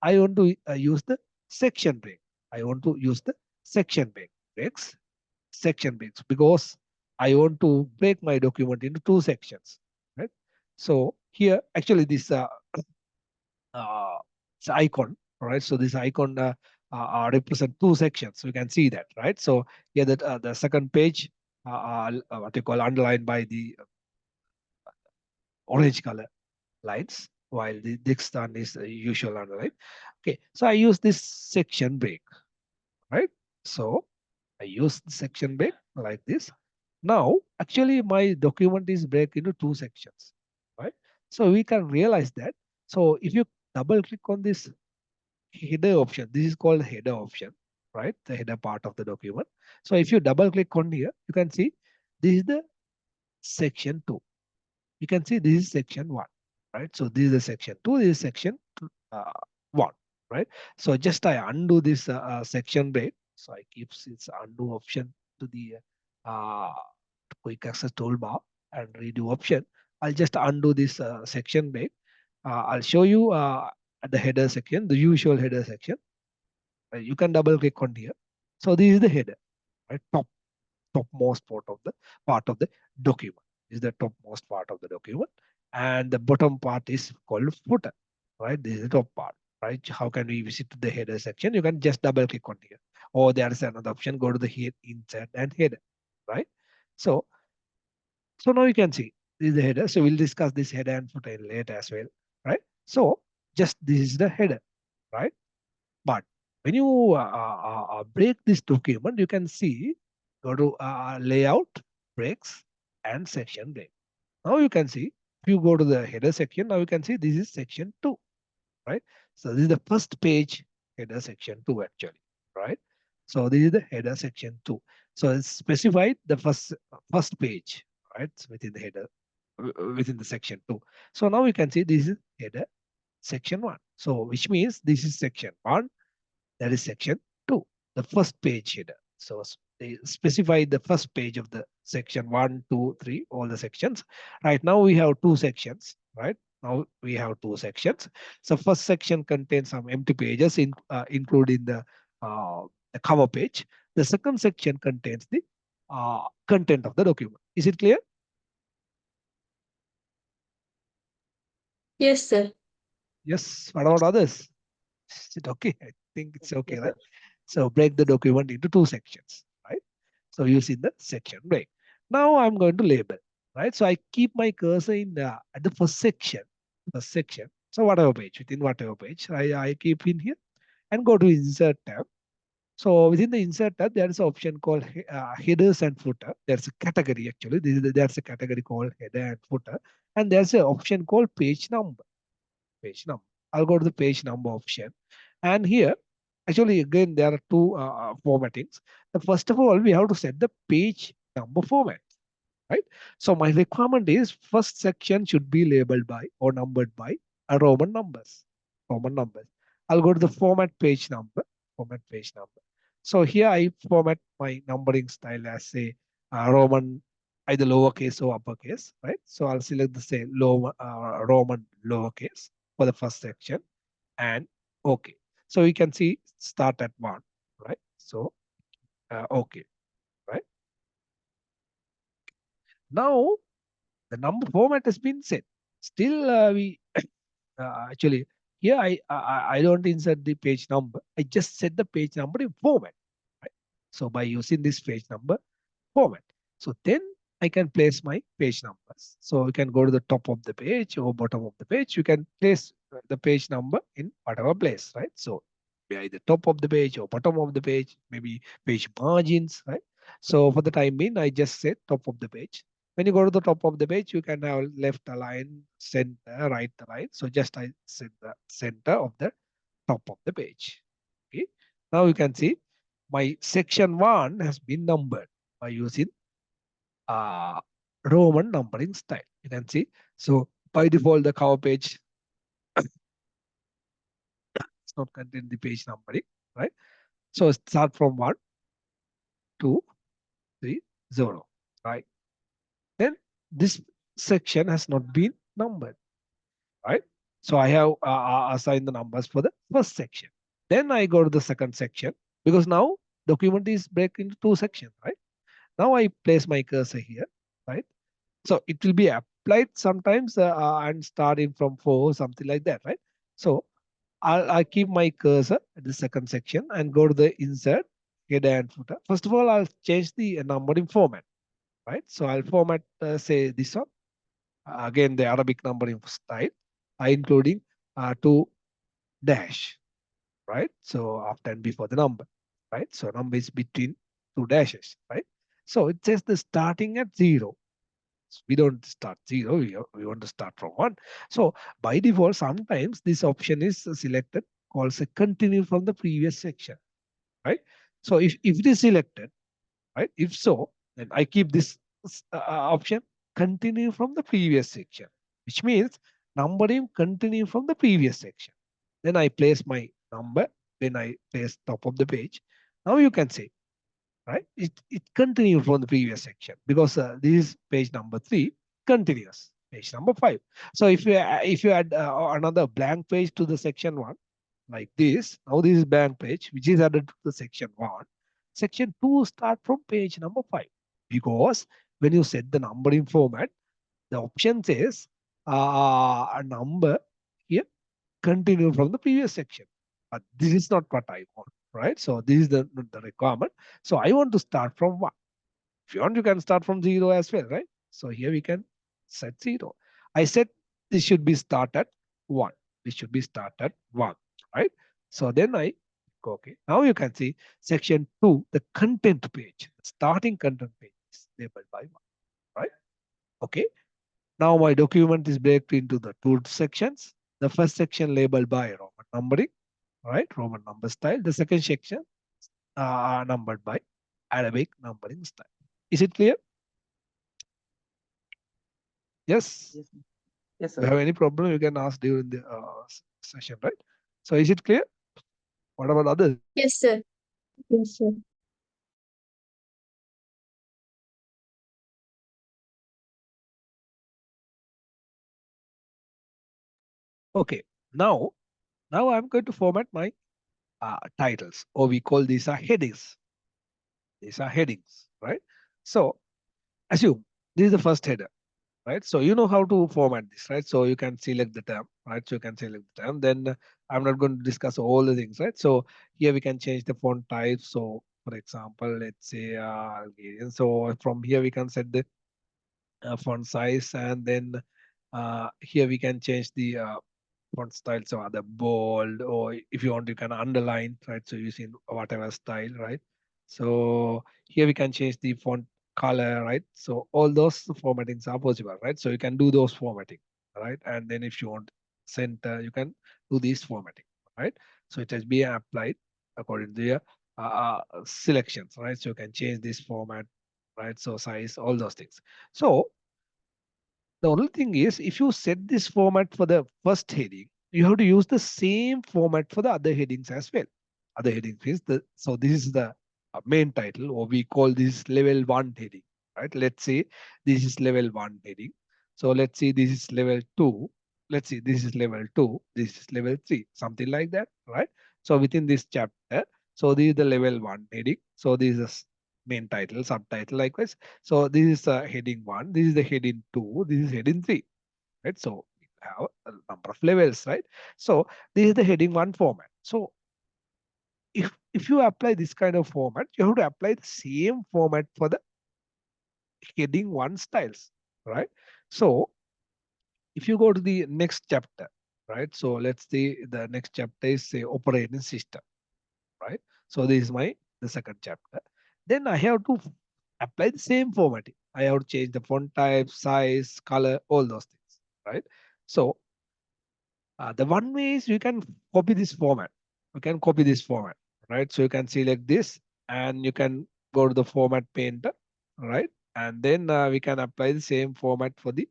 I want to use the section break. I want to use the section section breaks, because I want to break my document into 2 sections, right? So here, actually, this uh, icon, right? So this icon represent 2 sections. So you can see that, right? So here that the second page, what you call underlined by the orange color lines, while the next one is the usual underline. Okay, so I use this section break, right? So I use the section break like this. Now, actually, my document is break into 2 sections, right? So we can realize that. So if you double click on this header option, this is called header option, right? The header part of the document. So if you double click on here, you can see this is the section 2. You can see this is section 1, right? So this is the section 2, this is section 1, right? So just I undo this section break. So I keep this undo option to the uh, quick access toolbar and redo option. I'll just undo this section break. I'll show you at the header section, the usual header section. You can double click on here. So this is the header, right? Topmost part of the document. This is the topmost part of the document, and the bottom part is called footer, right? This is the top part, right? How can we visit the header section? You can just double click on here, or there is another option. Go to the here, insert and header, right? So now you can see this is the header. So we'll discuss this header and footer later as well, right? So just this is the header, right? But when you break this document, you can see, go to layout, breaks, and section break. Now you can see, if you go to the header section, now you can see this is section 2, right? So this is the first page header section 2 actually, right? So this is the header section 2. So it's specified the first page, right? Within the header, within the section 2. So now we can see this is header section 1. So which means this is section 1, that is section 2, the first page header. So they specify the first page of the section 1, 2, 3, all the sections. Right now we have 2 sections, right? Now we have 2 sections. So first section contains some empty pages, including the cover page. The second section contains the content of the document. Is it clear? Yes, sir. Yes. What about others? Is it okay? I think it's okay, right? So break the document into 2 sections, right? So using the section break. Now I'm going to label, right? So I keep my cursor in at the first section. So whatever page, within whatever page I keep in here. and go to insert tab. So within the insert tab, there is an option called headers and footer. There's a category actually. There's a category called header and footer, and there's an option called page number. Page number. I'll go to the page number option, and here, actually, again there are two formattings. The first of all, we have to set the page number format, right? So my requirement is first section should be labeled by or numbered by a Roman numbers. Roman numbers. I'll go to the format page number. Format page number. So here I format my numbering style as a Roman, either lowercase or uppercase, right? So I'll select the same Roman lowercase for the first section and okay. So you can see start at 1, right? So okay, right? Now the number format has been set. Still, we actually here I don't insert the page number. I just set the page number in format. Right? So by using this page number format, so then I can place my page numbers. So you can go to the top of the page or bottom of the page. You can place the page number in whatever place, right? So either top of the page or bottom of the page, maybe page margins, right? So for the time being, I just set top of the page. When you go to the top of the page, you can have left align, center, right align. So just I set the center of the top of the page. Okay. Now you can see my section 1 has been numbered by using uh, Roman numbering style. You can see. So by default, the cover page does not contain the page numbering, right? So start from 1, 2, 3, 0, right? Then this section has not been numbered, right? So I have assigned the numbers for the first section. Then I go to the second section because now document is break into 2 sections, right? Now I place my cursor here, right? So it will be applied sometimes and starting from 4, something like that, right? So I'll keep my cursor at the second section and go to the insert header and footer. First of all, I'll change the numbering format, right? So I'll format, say this one. Again, the Arabic numbering style, including 2 dash, right? So after and before the number, right? So number is between 2 dashes, right? So it says the starting at 0. We don't start 0, we want to start from 1. So by default, sometimes this option is selected, calls a continue from the previous section, right? So if it is selected, right? If so, then I keep this option continue from the previous section, which means numbering continue from the previous section. Then I place my number, then I place top of the page. Now you can see, right? It continues from the previous section because this is page number 3 continuous, page number 5. So if you add another blank page to the section 1 like this, now this is blank page which is added to the section 1. Section 2 start from page number 5 because when you set the numbering format, the option says a number here continue from the previous section. But this is not what I want, right? So this is the requirement. So I want to start from 1. If you want, you can start from 0 as well, right? So here we can set 0. I said this should be start at 1. This should be start at 1, right? So then I go, okay. Now you can see section 2, the content page, starting content page is labeled by 1, right? Okay. Now my document is broken into the 2 sections. The first section labeled by Roman numbering, right? Roman number style. The second section numbered by Arabic numbering style. Is it clear? Yes. Yes, yes, If you sir. have any problem, you can ask during the session, right? So is it clear? What about others? Yes, sir. Yes, sir. Okay. Now I'm going to format my titles, or we call these are headings. These are headings, right? So assume this is the first header, right? So you know how to format this, right? So you can select the term, right? So you can select the term. Then I'm not going to discuss all the things, right? So here we can change the font type. So for example, let's say Algerian. So from here we can set the font size, and then here we can change the font styles are the bold, or if you want, you can underline, right? So using whatever style, right? So here we can change the font color, right? So all those formattings are possible, right? So you can do those formatting, right? And then if you want center, you can do this formatting, right? So it has been applied according to your selections, right? So you can change this format, right? So size, all those things. So the only thing is, if you set this format for the first heading, you have to use the same format for the other headings as well. Other heading is so this is the main title, or we call this level one heading, right? Let's say this is level one heading. So let's see, this is level two. Let's see, this is level two. This is level three, something like that, right? So within this chapter, so this is the level one heading. So this is main title, subtitle, likewise. So this is heading one, this is the heading two, this is heading three, right? So we have a number of levels, right? So this is the heading one format. So if you apply this kind of format, you have to apply the same format for the heading one styles, right? So if you go to the next chapter, right? So let's say the next chapter is say operating system, right? So this is the second chapter. Then I have to apply the same formatting. I have to change the font type, size, color, all those things, right? So the one way is you can copy this format. You can copy this format, right? So you can select this and you can go to the format painter, right? And then we can apply the same format for the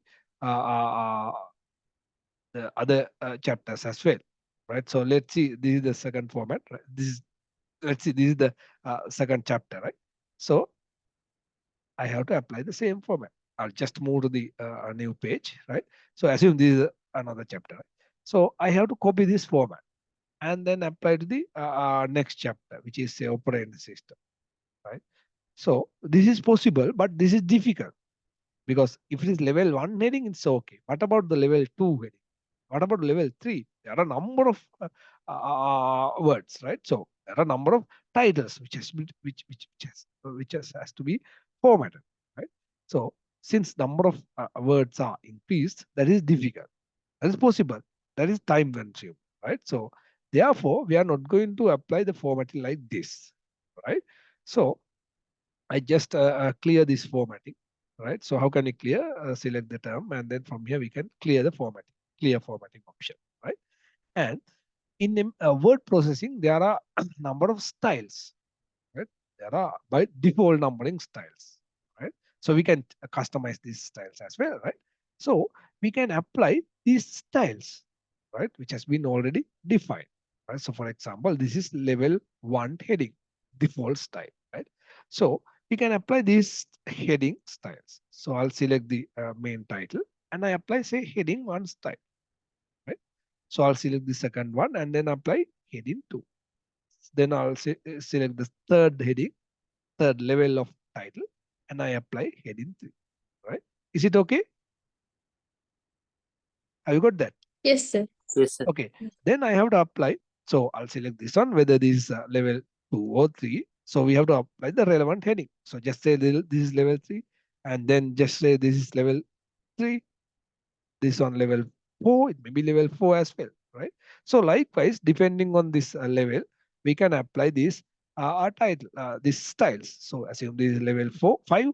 other chapters as well, right? So let's see, this is the second format, right? This is, let's see, this is the second chapter, right? So I have to apply the same format. I'll just move to the new page, right? So assume this is another chapter, right? So I have to copy this format and then apply to the next chapter, which is say operating system, right? So this is possible, but this is difficult because if it is level one heading, it's okay. What about the level two heading? What about level three? There are a number of words, right? So there are a number of titles which has to be formatted, right? So since number of words are increased, that is difficult. That is possible. That is time consuming, right? So therefore, we are not going to apply the formatting like this, right? So I just clear this formatting, right? So how can we clear? Select the term, and then from here we can clear the formatting, clear formatting option, right? And in word processing, there are a number of styles, right? There are by default numbering styles, right? So we can customize these styles as well, right? So we can apply these styles, right? Which has been already defined, right? So for example, this is level one heading, default style, right? So we can apply these heading styles. So I'll select the main title and I apply say heading one style, right? So I'll select the second one and then apply heading two. Then I'll select the third heading, third level of title, and I apply heading three, right? Is it okay? Have you got that? Yes, sir. Yes, sir. Okay. Then I have to apply. So I'll select this one, whether this is level two or three. So we have to apply the relevant heading. So just say this is level three, and then just say this is level three, this on level four, it may be level four as well, right? So likewise, depending on this level, we can apply this title, these styles. So assume this is level four, five,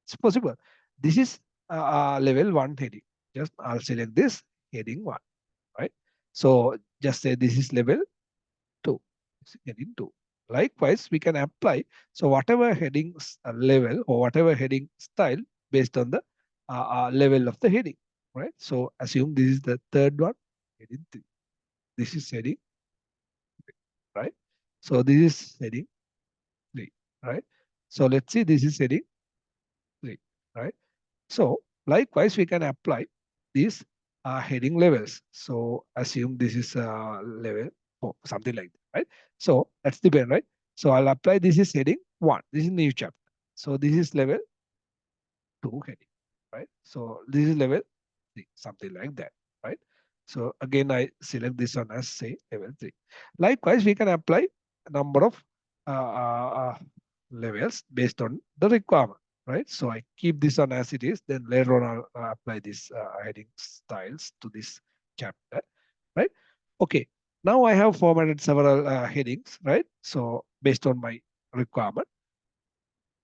it's possible. This is level one heading. Just I'll select this heading one, right? So just say this is level two, it's heading two. Likewise, we can apply. So whatever headings level or whatever heading style based on the level of the heading, right? So assume this is the third one, heading three. This is heading three, right? So this is heading three, right? So let's see, this is heading three, right? So likewise, we can apply these heading levels. So assume this is level four, something like that, right? So that's the pen, right? So I'll apply this is heading one. This is new chapter. So this is level two heading, right? So this is level three, something like that, right? So again, I select this one as say level three. Likewise, we can apply a number of levels based on the requirement, right? So I keep this on as it is, then later on I'll apply this heading styles to this chapter. right? Okay, now I have formatted several headings, right? So based on my requirement,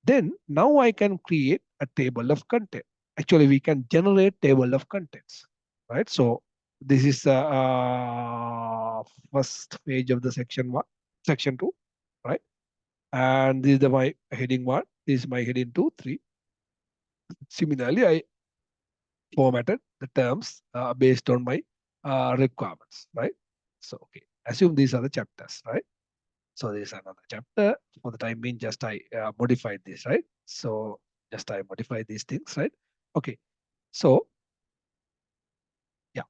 then now I can create a table of content. Actually, we can generate table of contents, right? So this is the first page of the section one, section two, right? And this is my heading one. This is my heading two, three. Similarly, I formatted the terms based on my requirements, right? So, okay, assume these are the chapters, right? So this is another chapter. For the time being, just I modified this, right? So just I modify these things, right? Okay, so yeah.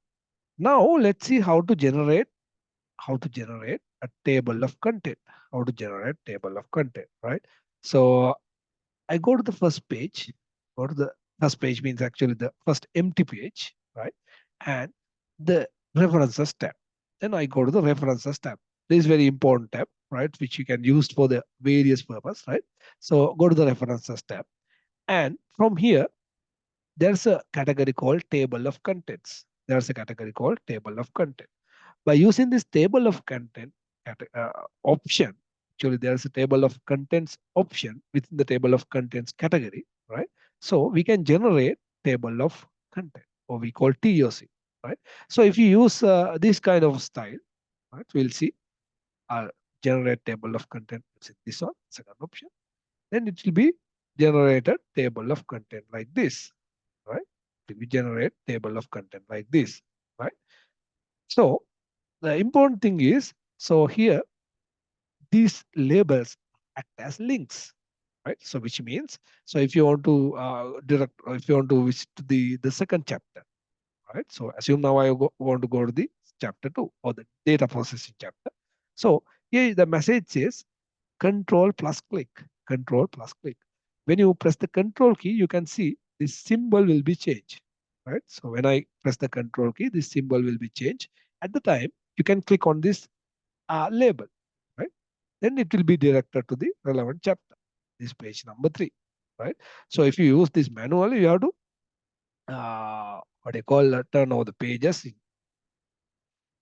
Now let's see how to generate a table of content. How to generate table of content, right? So I go to the first page. Go to the first page means actually the first empty page, right? And the references tab. Then I go to the references tab. This is very important tab, right? Which you can use for the various purpose, right? So go to the references tab. And from here, there's a category called table of contents. There's a category called table of content. By using this table of content option, actually there's a table of contents option within the table of contents category, right? So we can generate table of content, or we call TOC, right? So if you use this kind of style, right, we'll see generate table of content using this one, second option. Then it will be generated table of content like this, right? It will be generate table of content like this, right? So the important thing is, so here these labels act as links, right? So which means, so if you want to direct, or if you want to visit the second chapter, right? So assume now want to go to the chapter 2 or the data processing chapter. So here the message says control plus click, control plus click. When you press the control key, you can see this symbol will be changed, right? So when I press the control key, this symbol will be changed. At the time, you can click on this label, right? Then it will be directed to the relevant chapter, this page number 3, right? So if you use this manually, you have to what you call turn over the pages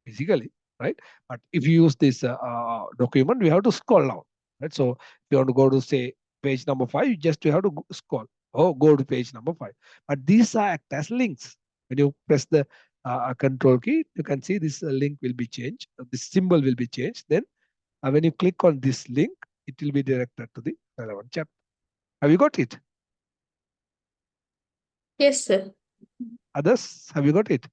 physically, right? But if you use this document, we have to scroll down, right? So if you want to go to say page number 5, you have to scroll. Oh, go to page number 5. But these are act as links. When you press the control key, you can see this link will be changed. This symbol will be changed. Then when you click on this link, it will be directed to the relevant chapter. Have you got it? Yes, sir. Others, have you got it?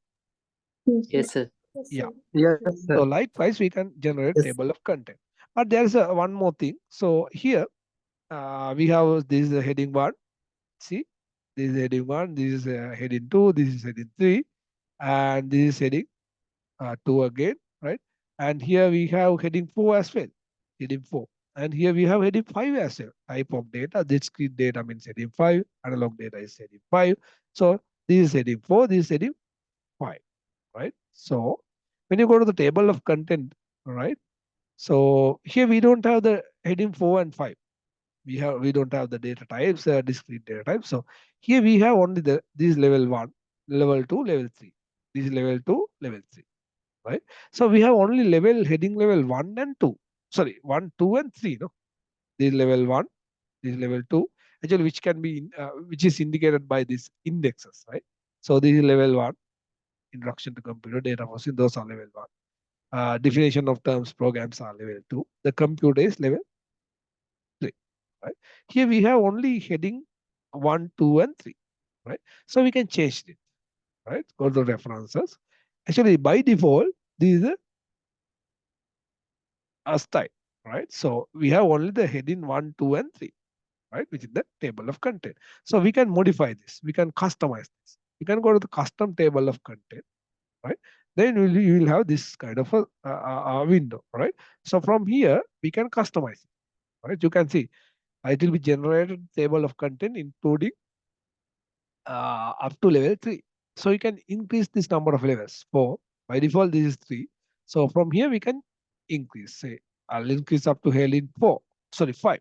Yes, sir. Yeah. Yes, So sir. likewise, we can generate Yes. table of content. But there is one more thing. So here we have this is the heading 1. See, this is heading 1. This is heading 2. This is heading 3, and this is heading 2 again, right? And here we have heading 4 as well. Heading 4. And here we have heading 5 as well. Type of data. Discrete data means heading 5. Analog data is heading 5. So this is heading 4. This is heading 5, right? So when you go to the table of content, right? So here we don't have the heading 4 and 5. We don't have the data types, discrete data types. So here we have only this level 1, level 2, level 3. This is level 2, level 3, right? So we have only heading level 1 and 2. Sorry, 1, 2, and 3. No, this is level 1, this is level 2. Actually, which can be which is indicated by these indexes, right? So this is level 1, introduction to computer data processing. Those are level 1. Definition of terms, programs are level 2. The computer is level 3, right? Here we have only heading 1, 2, and 3, right? So we can change it, right? Go to references. Actually, by default, this is a style, right? So we have only the heading 1, 2, and 3, right? Which is the table of content. So we can modify this. We can customize this. You can go to the custom table of content, right? Then you will have this kind of a window, right? So from here, we can customize it, right? You can see it will be generated table of content including up to level 3. So you can increase this number of levels. By default, this is 3. So from here, we can increase. Say, I'll increase up to heading 4. Sorry, 5,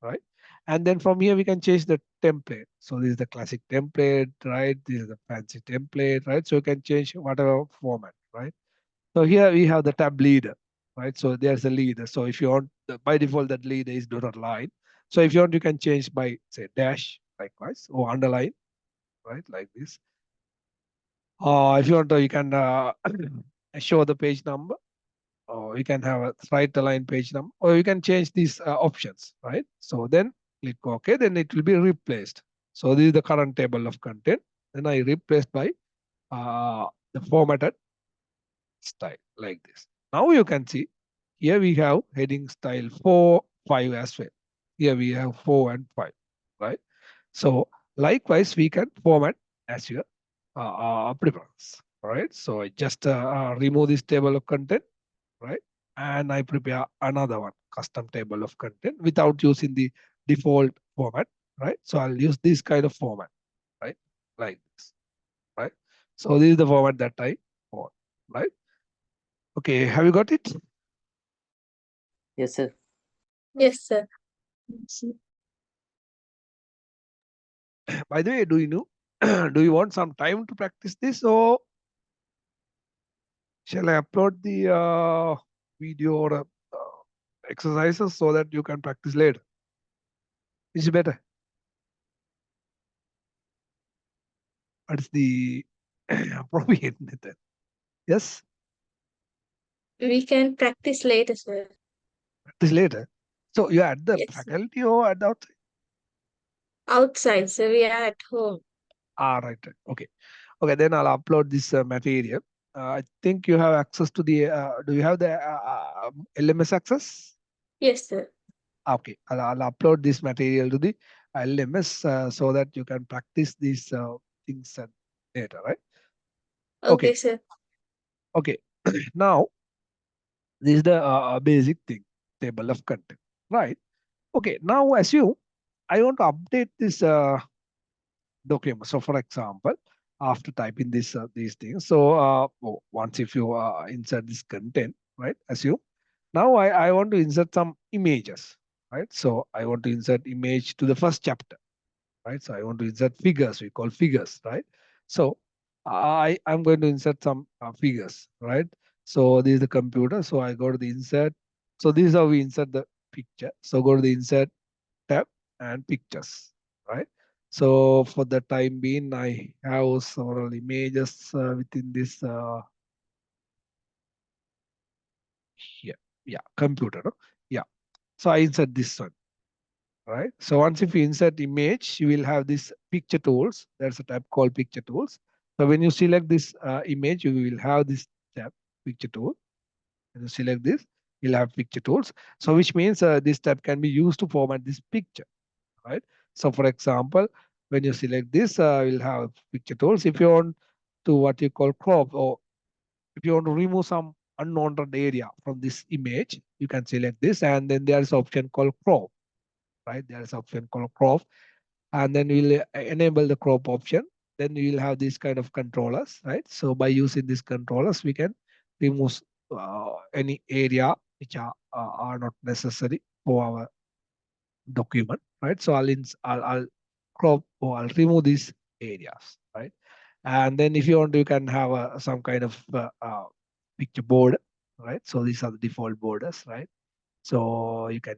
right? And then from here, we can change the template. So this is the classic template, right? This is the fancy template, right? So you can change whatever format, right? So here we have the tab leader, right? So there's a leader. So if you want, by default, that leader is dotted line. So if you want, you can change by say dash likewise or underline, right? Like this. If you want to, you can show the page number, or you can have a right align page number, or you can change these options, right? So then click OK, then it will be replaced. So this is the current table of content. Then I replaced by the formatted style like this. Now you can see here we have heading style 4, 5 as well. Here we have 4 and 5, right? So likewise, we can format as your preference, right? So I just remove this table of content, right? And I prepare another one, custom table of content without using the default format, right? So I'll use this kind of format, right? Like this, right? So this is the format that I want, right? Okay, have you got it? Yes, sir. Yes, sir. By the way, do you know, do you want some time to practice this, or shall I upload the video or exercises so that you can practice later? Is it better? What is the appropriate method? Yes, We can practice later, sir. practice later. So you are at the Yes, sir. faculty or at the outside? Outside, sir. We are at home. Ah, right. Okay. Okay, then I'll upload this material. I think you have access to the, do you have the LMS access? Yes, sir. Okay, I'll upload this material to the LMS so that you can practice these things later, right? Okay, Okay, sir. okay. Now, this is the basic thing, table of content, right? Okay, now assume I want to update this document. So for example, after typing this these things, so once if you insert this content, right? Assume now I want to insert some images, right? So I want to insert image to the first chapter, right? So I want to insert figures, we call figures, right? So I'm going to insert some figures, right? So this is the computer. So I go to the insert. So this is how we insert the picture. So go to the insert tab and pictures, right? So for the time being, I have several images within this here. Yeah, computer. No? Yeah. So I insert this one, right? So once if you insert image, you will have this picture tools. There's a tab called picture tools. So when you select this image, you will have this tab picture tool. When you select this, you'll have picture tools. So which means this tab can be used to format this picture, right? So for example, when you select this, you'll have picture tools. If you want to what you call crop, or if you want to remove some unwanted area from this image, you can select this, and then there is option called crop, right? There is option called crop, and then we'll enable the crop option. Then we will have these kind of controllers, right? So by using these controllers, we can remove any area which are not necessary for our document, right? So I'll crop or I'll remove these areas, right? And then if you want, you can have some kind of picture board, right? So these are the default borders, right? So you can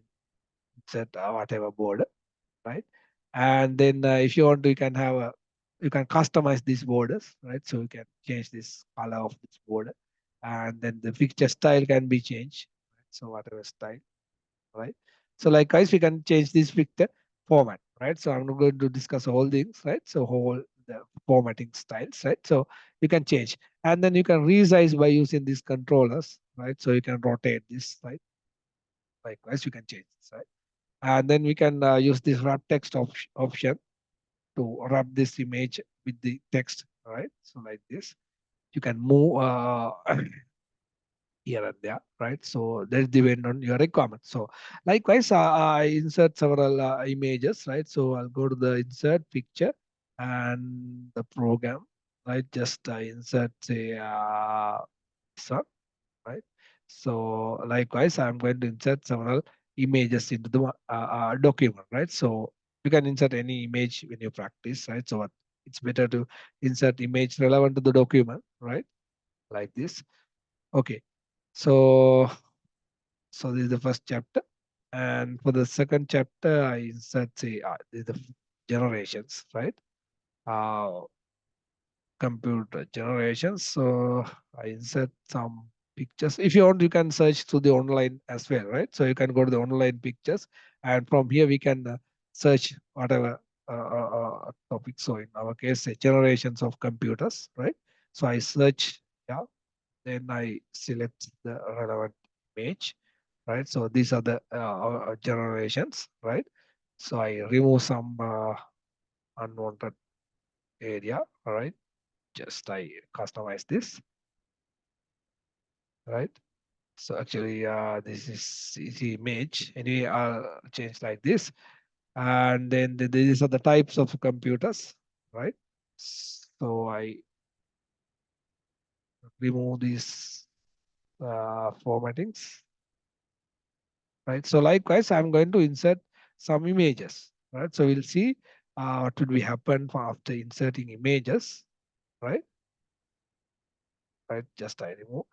set whatever border, right? And then if you want to, you can have you can customize these borders, right? So you can change this color of this border, and then the picture style can be changed, right? So whatever style, right? So likewise, we can change this picture format, right? So I'm not going to discuss all things, right? So whole the formatting styles, right? So you can change, and then you can resize by using these controllers, right? So you can rotate this, right? Likewise, you can change this, right? And then we can use this wrap text option to wrap this image with the text, right? So like this, you can move here and there, right? So that's depend on your requirement. So likewise, I insert several images, right? So I'll go to the insert picture and the program, right? Just insert say this one, right? So likewise, I'm going to insert several images into the document, right? So you can insert any image when you practice, right? So it's better to insert image relevant to the document, right? Like this. Okay. So this is the first chapter. And for the second chapter, I insert, say, this is the generations, right? Computer generations. So I insert some pictures. If you want, you can search through the online as well, right? So you can go to the online pictures, and from here we can search whatever topic. So in our case, say generations of computers, right? So I search, yeah, then I select the relevant image, right? So these are the generations, right? So I remove some unwanted area, all right? Just I customize this, right? So actually, this is the image. Anyway, I'll change like this, and then these are the types of computers, right? So I remove these formattings, right? So likewise, I'm going to insert some images, right? So we'll see what would be happen after inserting images, right? Right, just I remove.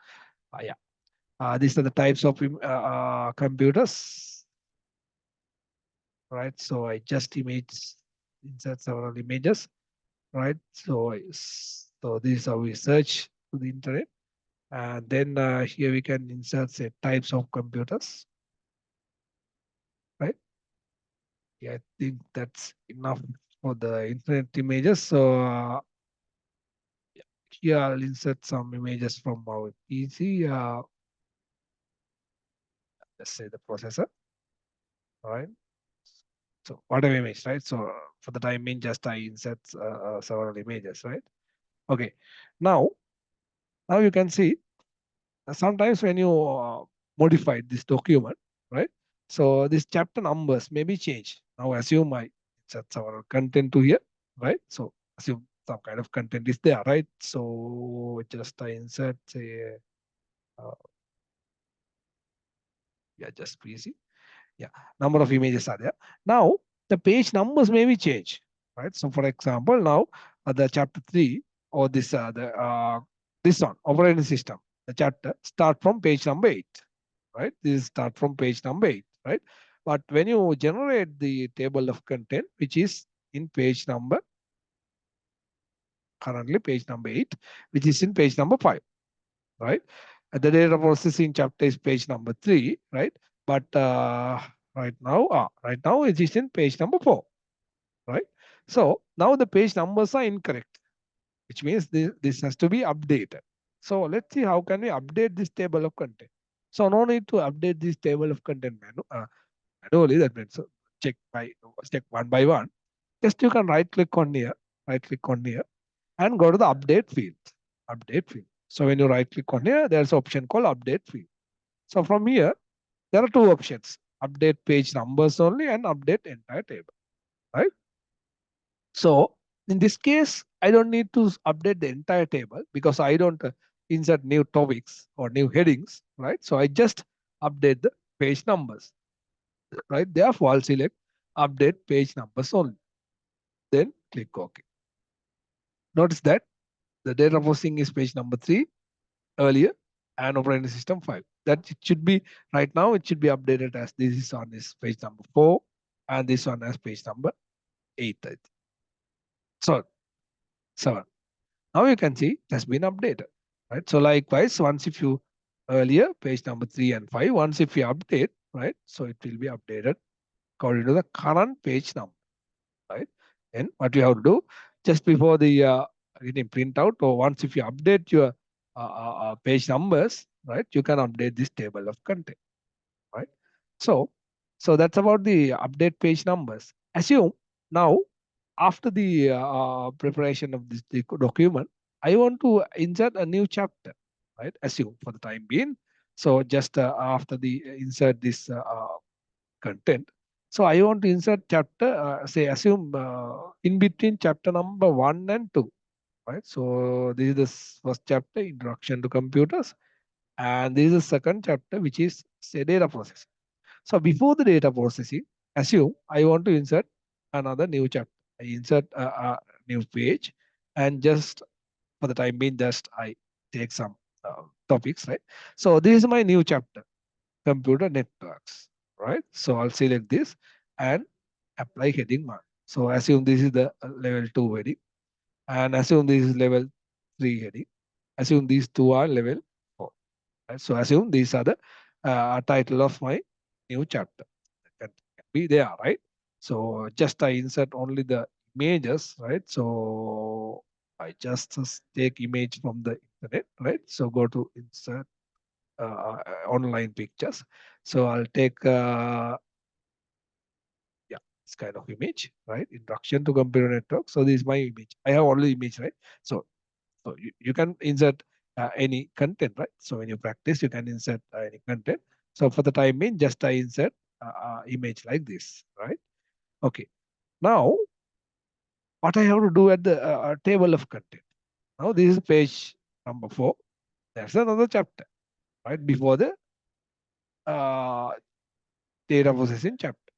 Yeah. These are the types of computers, right? So I just insert several images, right? So so this is how we search to the internet, and then here we can insert, say, types of computers, right? Yeah, I think that's enough for the internet images. So here I'll insert some images from our PC. Let's say the processor, all right? So whatever image, right? So for the time being, just I insert several images, right? Okay. Now you can see sometimes when you modify this document, right? So this chapter numbers may be changed. Now assume I insert our content to here, right? So assume some kind of content is there, right? So just I insert, say, uh, yeah, just PC. Yeah, number of images are there. Now the page numbers may be changed, right? So for example, now the chapter 3 or this one, operating system, the chapter start from page number 8, right? This start from page number 8, right? But when you generate the table of content, which is in page number, currently page number 8, which is in page number 5, right? The data processing chapter is page number 3, right? But right now it is in page number 4, right? So now the page numbers are incorrect, which means this has to be updated. So let's see how can we update this table of content. So no need to update this table of content manually. That means check one by one. Just you can right click on here, and go to the update field. Update field. So when you right click on here, there's an option called update field. So from here, there are two options: update page numbers only and update entire table, right? So in this case, I don't need to update the entire table because I don't insert new topics or new headings, right? So I just update the page numbers, right? Therefore, I'll select update page numbers only. Then click OK. Notice that the data processing is page number 3 earlier and operating system 5. That it should be right now, it should be updated as this is on this page number 4 and this one as page number 8. So 7. Now you can see it has been updated, right? So likewise, once if you earlier page number 3 and 5, once if you update, right? So it will be updated according to the current page number, right? And what you have to do just before the print out, or once if you update your page numbers, right? You can update this table of content, right? So that's about the update page numbers. Assume now after the preparation of this document, I want to insert a new chapter, right? Assume for the time being. So just after the insert this content. So I want to insert chapter, say assume in between chapter number 1 and 2, right? So this is the first chapter, Introduction to Computers. And this is the second chapter, which is, say, data processing. So before the data processing, assume I want to insert another new chapter. I insert a new page, and just for the time being, just I take some topics, right? So this is my new chapter, computer networks, right? So I'll select this and apply heading mark. So assume this is the level 2 heading, and assume this is level 3 heading. Assume these two are level 4. Right? So assume these are the title of my new chapter. Can be there, right? So just I insert only the images, right? So I just take image from the internet, right? So go to insert online pictures. So I'll take yeah, this kind of image, right? Introduction to computer network. So this is my image. I have only image, right? So you can insert any content, right? So when you practice, you can insert any content. So for the time being, just I insert image like this, right? Okay. Now, what I have to do at the table of content. Now this is page number 4. That's another chapter, right? Before the uh, data processing chapter.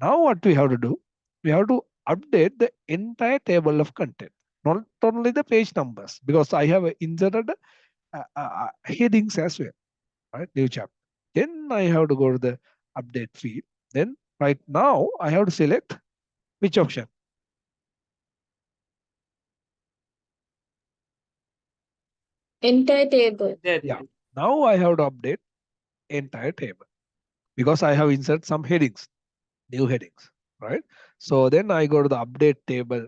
Now what we have to do? We have to update the entire table of content, not only the page numbers, because I have inserted headings as well, right? New chapter. Then I have to go to the update field. Then right now I have to select which option? Entire table. Yeah. Now I have to update entire table because I have inserted some headings, new headings, right? So then I go to the update table,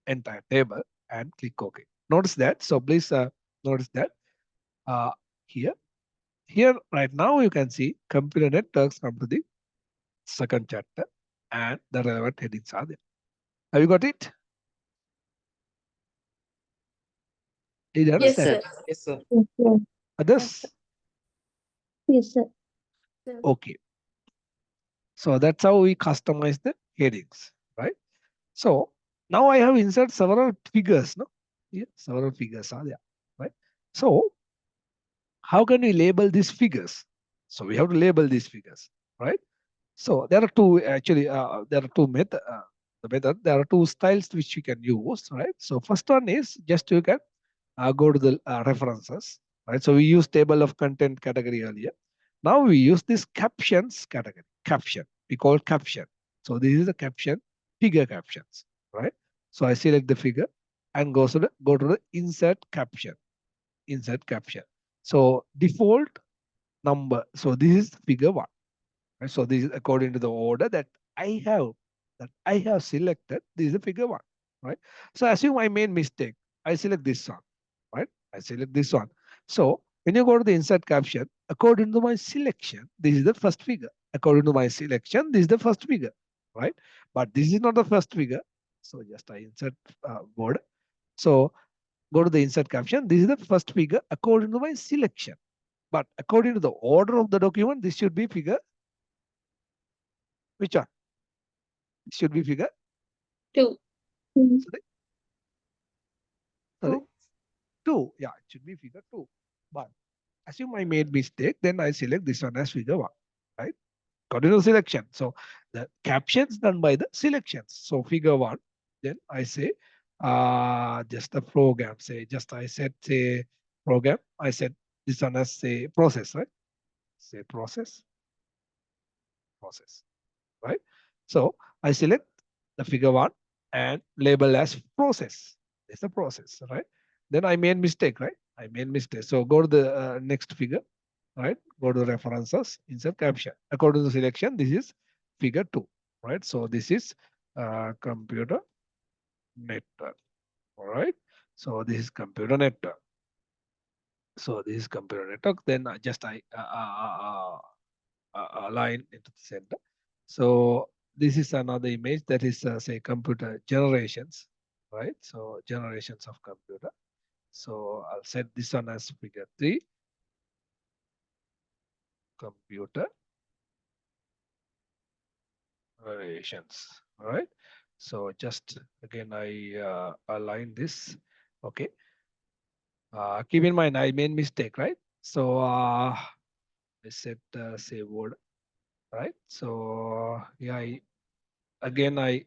entire table, and click OK. Notice that. So please notice that uh, here, right now you can see computer networks come to the second chapter and the relevant headings are there. Have you got it? Did you Yes, understand? sir. Yes, sir. Yes, sir. Others? Yes, sir. Okay. So that's how we customize the headings, right? So now I have inserted several figures, no? Yeah, several figures are there, right? So how can we label these figures? So we have to label these figures, right? So there are two actually. There are two method. There are two styles which you can use, right? So first one is just you can go to the references, right? So we use table of content category earlier. Now we use this captions category. Caption. We call caption. So this is the caption, figure captions, right? So I select the figure and go to the insert caption. Insert caption. So default number. So this is figure 1. Right? So this is according to the order I have selected. This is the figure 1, right? So assume I made mistake. I select this one, right? I select this one. So when you go to the insert caption, according to my selection, this is the first figure. According to my selection, this is the first figure, right? But this is not the first figure. So just I insert word. So go to the insert caption. This is the first figure according to my selection. But according to the order of the document, this should be figure. Which one? Should be figure 2. sorry, sorry, 2. Yeah, it should be figure 2. But assume I made mistake, then I select this one as figure 1, right? According to selection. So the captions done by the selections. So figure 1, then I say just the program. Say just I said say program. I said this one as say process, right? Say process, right? So I select the figure 1 and label as process. It's a process, right? Then I made mistake, right? I made mistake. So go to the next figure, right? Go to references, insert caption. According to selection, this is figure 2, right? So this is computer network, all right? So this is computer network. So this is computer network. Then I align into the center. So this is another image that is say computer generations, right? So generations of computer. So I'll set this one as figure 3, computer generations, all right? So just again, I align this, okay? Keep in mind, I made mistake, right? So I set say word, right? So yeah, again, I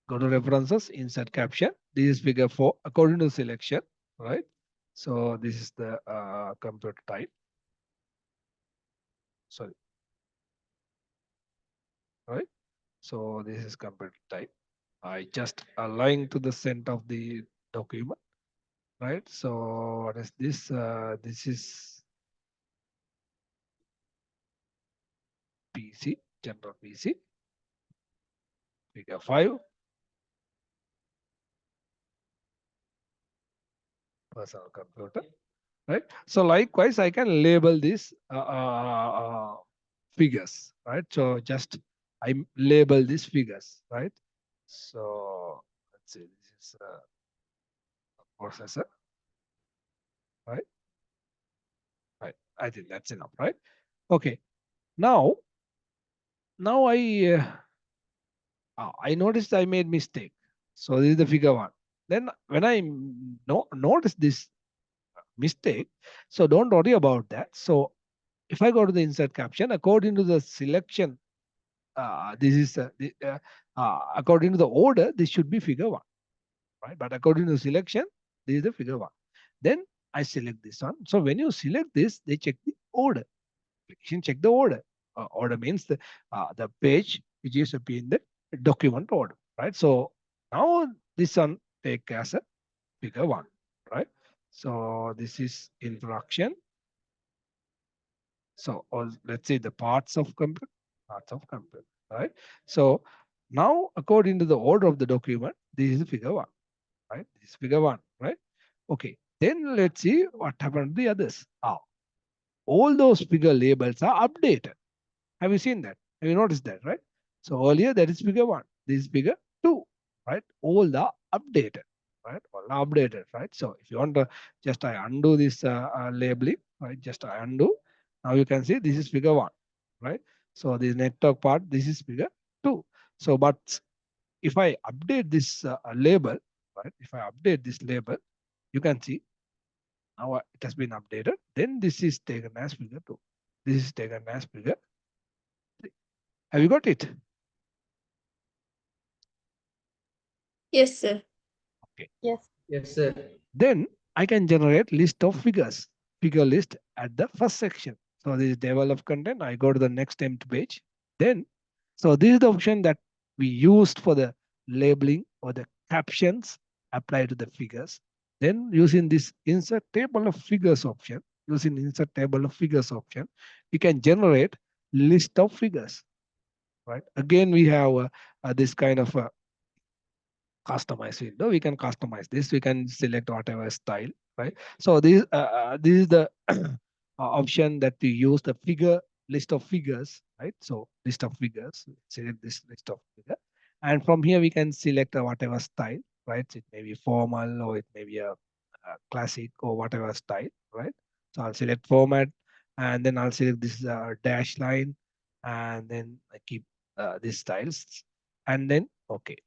go to references, insert caption. This is figure 4 according to selection, right? So this is the computer type. Sorry. Right. So this is computer type. I just align to the center of the document. Right. So what is this? This is PC, general PC, figure 5, personal computer, right? So likewise, I can label these figures, right? So just I label these figures, right? So let's see, this is a processor, right? Right. I think that's enough, right? Okay. Now I noticed I made mistake. So this is the figure 1. Then when I notice this mistake, so don't worry about that. So if I go to the insert caption, according to the selection, this is according to the order, this should be figure 1, right? But according to selection, this is the figure 1. Then I select this one. So when you select this, they check the order. Application check the order. Order means the page which is appear in the document order, right? So now this one take as a figure 1, right? So this is introduction. So let's say the parts of computer, right? So now according to the order of the document, this is figure 1, right? This is figure 1, right? Okay. Then let's see what happened to the others. All those figure labels are updated. Have you seen that? Have you noticed that, right? So earlier that is figure 1. This is figure 2, right? All the updated, right? All are updated, right? So if you want to just I undo this labeling, right? Just I undo. Now you can see this is figure 1, right? So this network part, this is figure 2. So but if I update this label, right? If I update this label, you can see now it has been updated. Then this is taken as figure 2. This is taken as figure 3. Have you got it? Yes, sir. Okay. Yes, sir. Then I can generate list of figures, figure list at the first section. So this is table of content. I go to the next empty page. Then, so this is the option that we used for the labeling or the captions applied to the figures. Then using this insert table of figures option, we can generate list of figures, right? Again, we have this kind of customize window. We can customize this. We can select whatever style, right? So this is the option that we use the figure list of figures, right? So list of figures, select this list of figure, and from here we can select whatever style, right? It may be formal or it may be a classic or whatever style, right? So I'll select format, and then I'll select this dash line, and then I keep these styles, and then okay.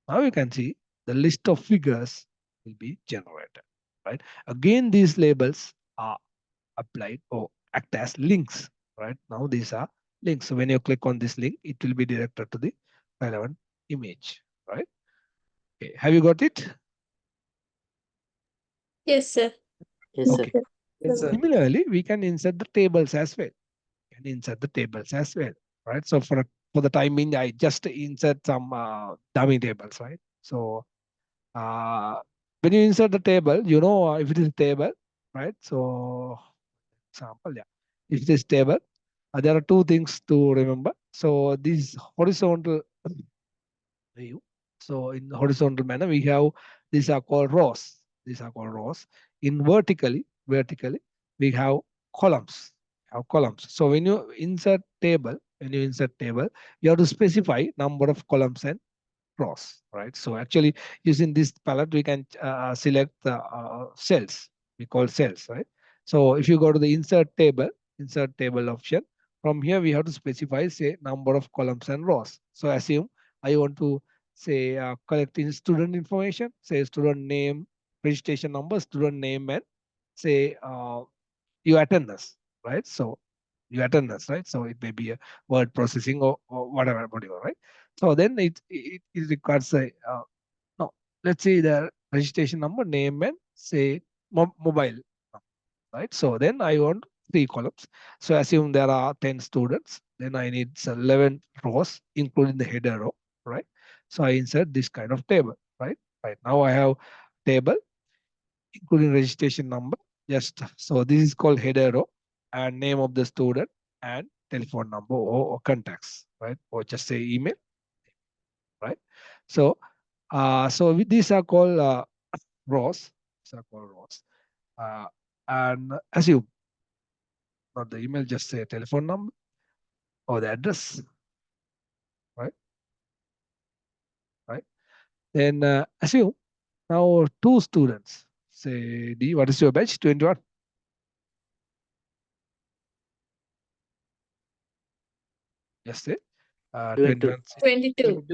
Now you can see the list of figures will be generated, right? Again, these labels are applied or act as links, right? Now these are links. So when you click on this link, it will be directed to the relevant image, right? Okay, have you got it? Yes, sir. Yes, sir. Okay. Similarly, we can insert the tables as well. Right? So for the time being, I just insert some dummy tables, right? So when you insert the table, you know if it is a table, right? So example, yeah, if it is table, there are two things to remember. So this horizontal view. So in horizontal manner, we have these are called rows. These are called rows. In vertically, we have columns. So when you insert table, you have to specify number of columns and rows, right? So actually using this palette, we can select the cells. We call cells, right? So if you go to the insert table option, from here we have to specify say number of columns and rows. So assume I want to say collecting student information, say student name, registration number, student name, and say your attendance, right? So your attendance, right? So it may be a word processing or whatever, right? So then it requires a no. Let's say the registration number, name, and say mobile, right? So then I want 3 columns. So assume there are 10 students, then I need 11 rows, including the header row, right? So I insert this kind of table, right? Right now I have table including registration number. Just so this is called header row and name of the student and telephone number or contacts, right? Or just say email, right? So these are called rows. These are called rows. And assume not the email, just say telephone number or the address, right? Right. Then assume now 2 students. Say D, what is your batch? 21. Just say 22. 21.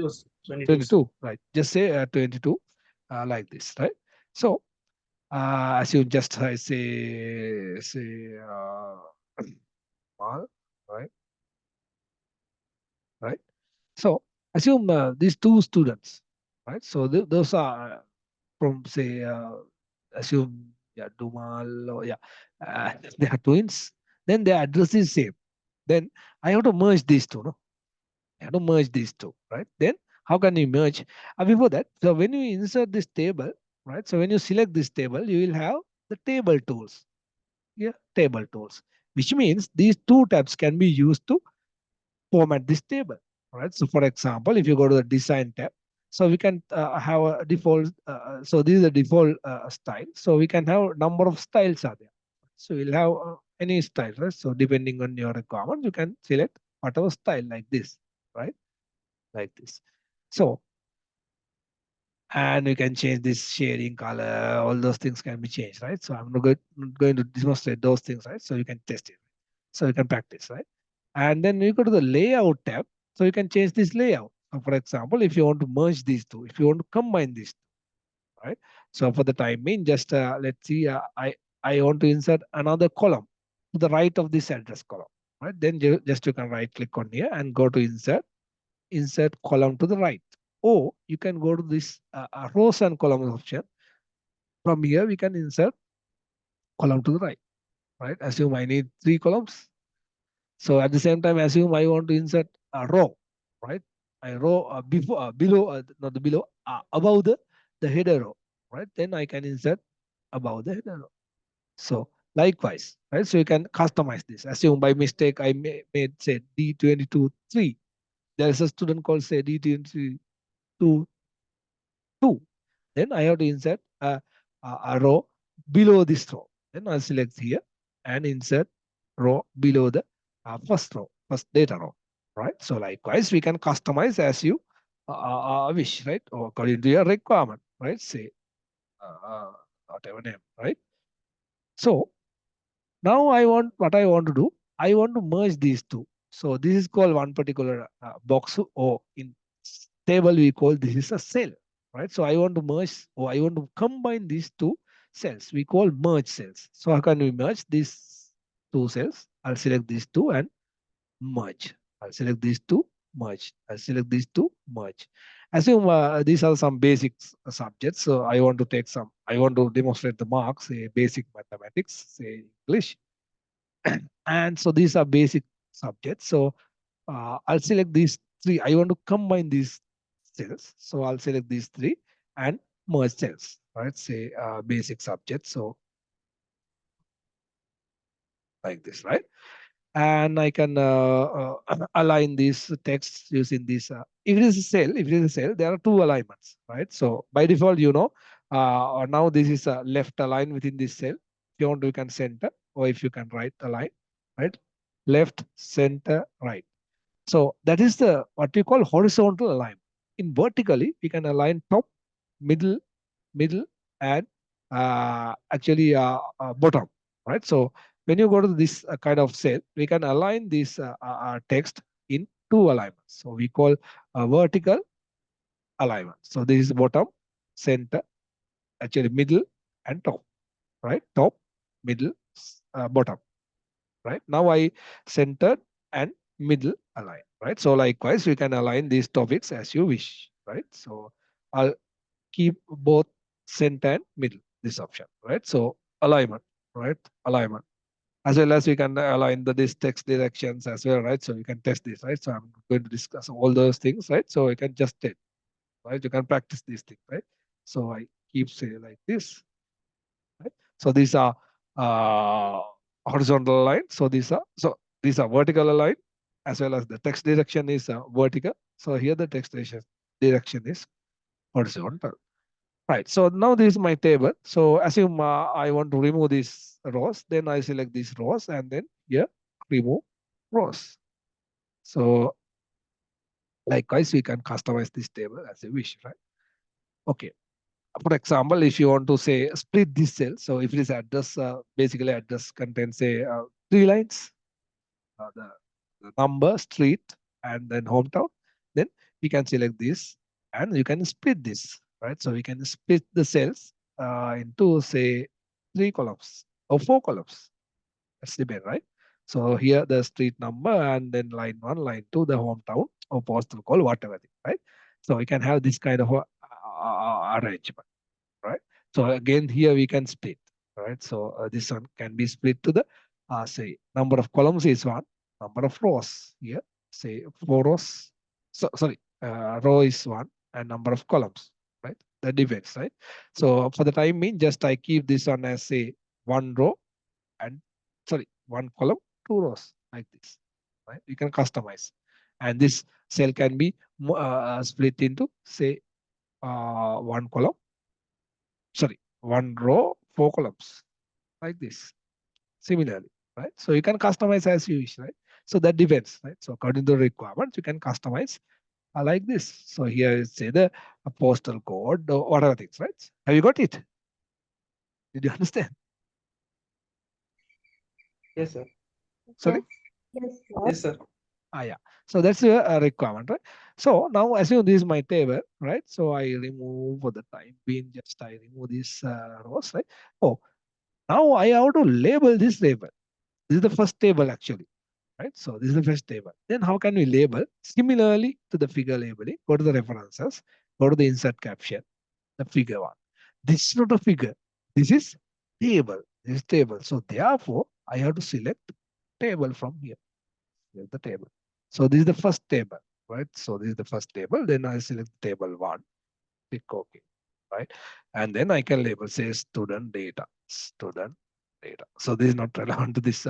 22. 22, right? Just say 22 like this, right? So assume just I say Mal, right? Right. So assume these 2 students, right? So those are from say assume Dumal or they are twins. Then their address is same. Then I have to merge these two, no? I have to merge these two, right? Then how can you merge? Before that, so when you insert this table, right? So when you select this table, you will have the table tools. Yeah, table tools, which means these 2 tabs can be used to format this table, right? So for example, if you go to the design tab, so we can have a default, so this is the default style. So we can have number of styles are there. So you'll have any style, right? So depending on your requirement, you can select whatever style like this, right? Like this. So, and you can change this shading color, all those things can be changed, right? So I'm not going to demonstrate those things, right? So you can test it. So you can practice, right? And then you go to the layout tab. So you can change this layout. So for example, if you want to merge these two, if you want to combine these two, right? So for the time being, just let's see, I want to insert another column to the right of this address column, right? Then just you can right click on here and go to insert column to the right. Or you can go to this rows and columns option. From here, we can insert column to the right, right? Assume I need 3 columns. So at the same time, assume I want to insert a row, right? A row below, not the below, above the header row, right? Then I can insert above the header row. So likewise, right? So you can customize this. Assume by mistake I made say D22 3. There is a student called say D22 2. Then I have to insert a row below this row. Then I'll select here and insert row below the first row, first data row, right? So likewise, we can customize as you wish, right? Or according to your requirement, right? Say whatever name, right? So now what I want to do, I want to merge these two. So this is called one particular box, or in table we call this is a cell, right? So I want to merge, or I want to combine these 2 cells. We call merge cells. So how can we merge these 2 cells? I'll select these 2 and merge. I'll select these 2, merge. I'll select these 2, merge. Assume these are some basic subjects. So I want to demonstrate the marks, say basic mathematics, say English. And so these are basic subjects. So I'll select these 3. I want to combine these cells. So I'll select these 3 and merge cells, right? Say basic subjects. So like this, right? And I can align these texts using this. If it is a cell, there are 2 alignments, right? So by default, now this is a left align within this cell. If you want, you can center, or if you can right align, right? Left, center, right. So that is the what we call horizontal alignment. In vertically, we can align top, middle, and actually bottom, right? So when you go to this kind of cell, we can align this text in 2 alignments. So we call vertical alignment. So this is bottom, center, actually middle, and top, right? Top, middle, bottom, right? Now I centered and middle align, right? So likewise, we can align these topics as you wish, right? So I'll keep both center and middle, this option, right? So alignment, right? Alignment. As well as we can align this text directions as well, right? So you can test this, right? So I'm going to discuss all those things, right? So you can just test, right? You can practice these things, right? So I keep saying like this, right? So these are horizontal line. So these are vertical line, as well as the text direction is vertical. So here the text direction is horizontal. Right. So now this is my table. So assume I want to remove these rows. Then I select these rows and then here remove rows. So likewise, we can customize this table as you wish, right? Okay. For example, if you want to say split this cell. So if it is address, basically address contains say 3 lines, the number, street, and then hometown. Then we can select this and you can split this, right? So we can split the cells into say 3 columns or 4 columns. That's the best, right? So here the street number and then line 1, line 2, the hometown or postal code, whatever, right? So we can have this kind of arrangement, right? So again, here we can split, right? So this one can be split to the, say, number of columns is 1, number of rows here, say 4 rows. So sorry, row is 1 and number of columns, right? That depends, right? So for the time being, just I keep this one as say 1 row and sorry, 1 column, 2 rows like this, right? You can customize, and this cell can be split into say 1 column, sorry, 1 row, 4 columns like this. Similarly, right? So you can customize as you wish, right? So that depends, right? So according to the requirements, you can customize like this. So here is say the postal code or whatever things, right? Have you got it? Did you understand? Yes, sir. Sorry? Yes, Yes, sir. Yeah. So that's a requirement, right? So now assume this is my table, right? So I remove for the time being, just I remove these rows, right? Oh, now I have to label this label. This is the first table actually, right? So this is the first table. Then how can we label? Similarly to the figure labeling, go to the references, go to the insert caption, the figure one. This is not a figure. This is table. This is table. So therefore, I have to select table from here. Here's the table. So this is the first table, right? So this is the first table. Then I select table 1, click OK, right? And then I can label say student data, student data. So this is not relevant to this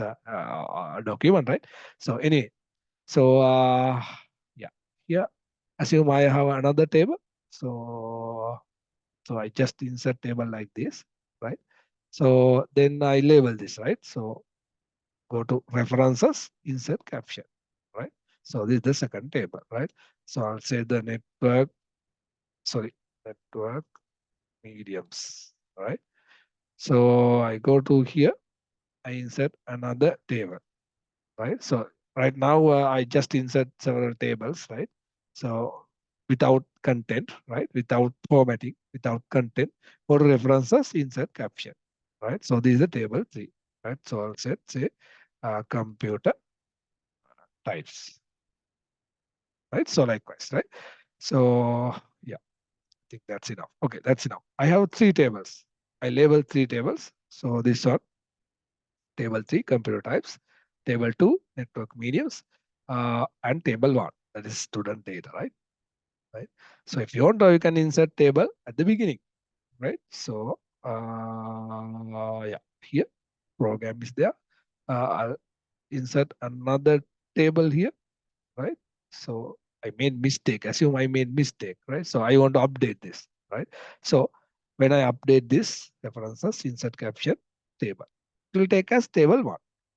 document, right? So anyway, so yeah, here assume I have another table. So I just insert table like this, right? So then I label this, right? So go to references, insert caption, right? So this is the second table, right? So I'll say the network mediums, right? So I go to here, I insert another table, right? So right now I just insert several tables, right? So without content, right? Without formatting, without content, go to references, insert caption, right? So this is the table 3, right? So I'll say computer types, right? So likewise, right? So yeah, I think that's enough. Okay, that's enough. I have 3 tables. I label 3 tables. So this one, table 3, computer types, table 2, network mediums, and table 1, that is student data, right? Right. So if you want, you can insert table at the beginning, right? So yeah, here program is there. I'll insert another table here, right? So I made mistake. Assume I made mistake, right? So I want to update this, right? So when I update this references, insert caption, table, it will take as table 1,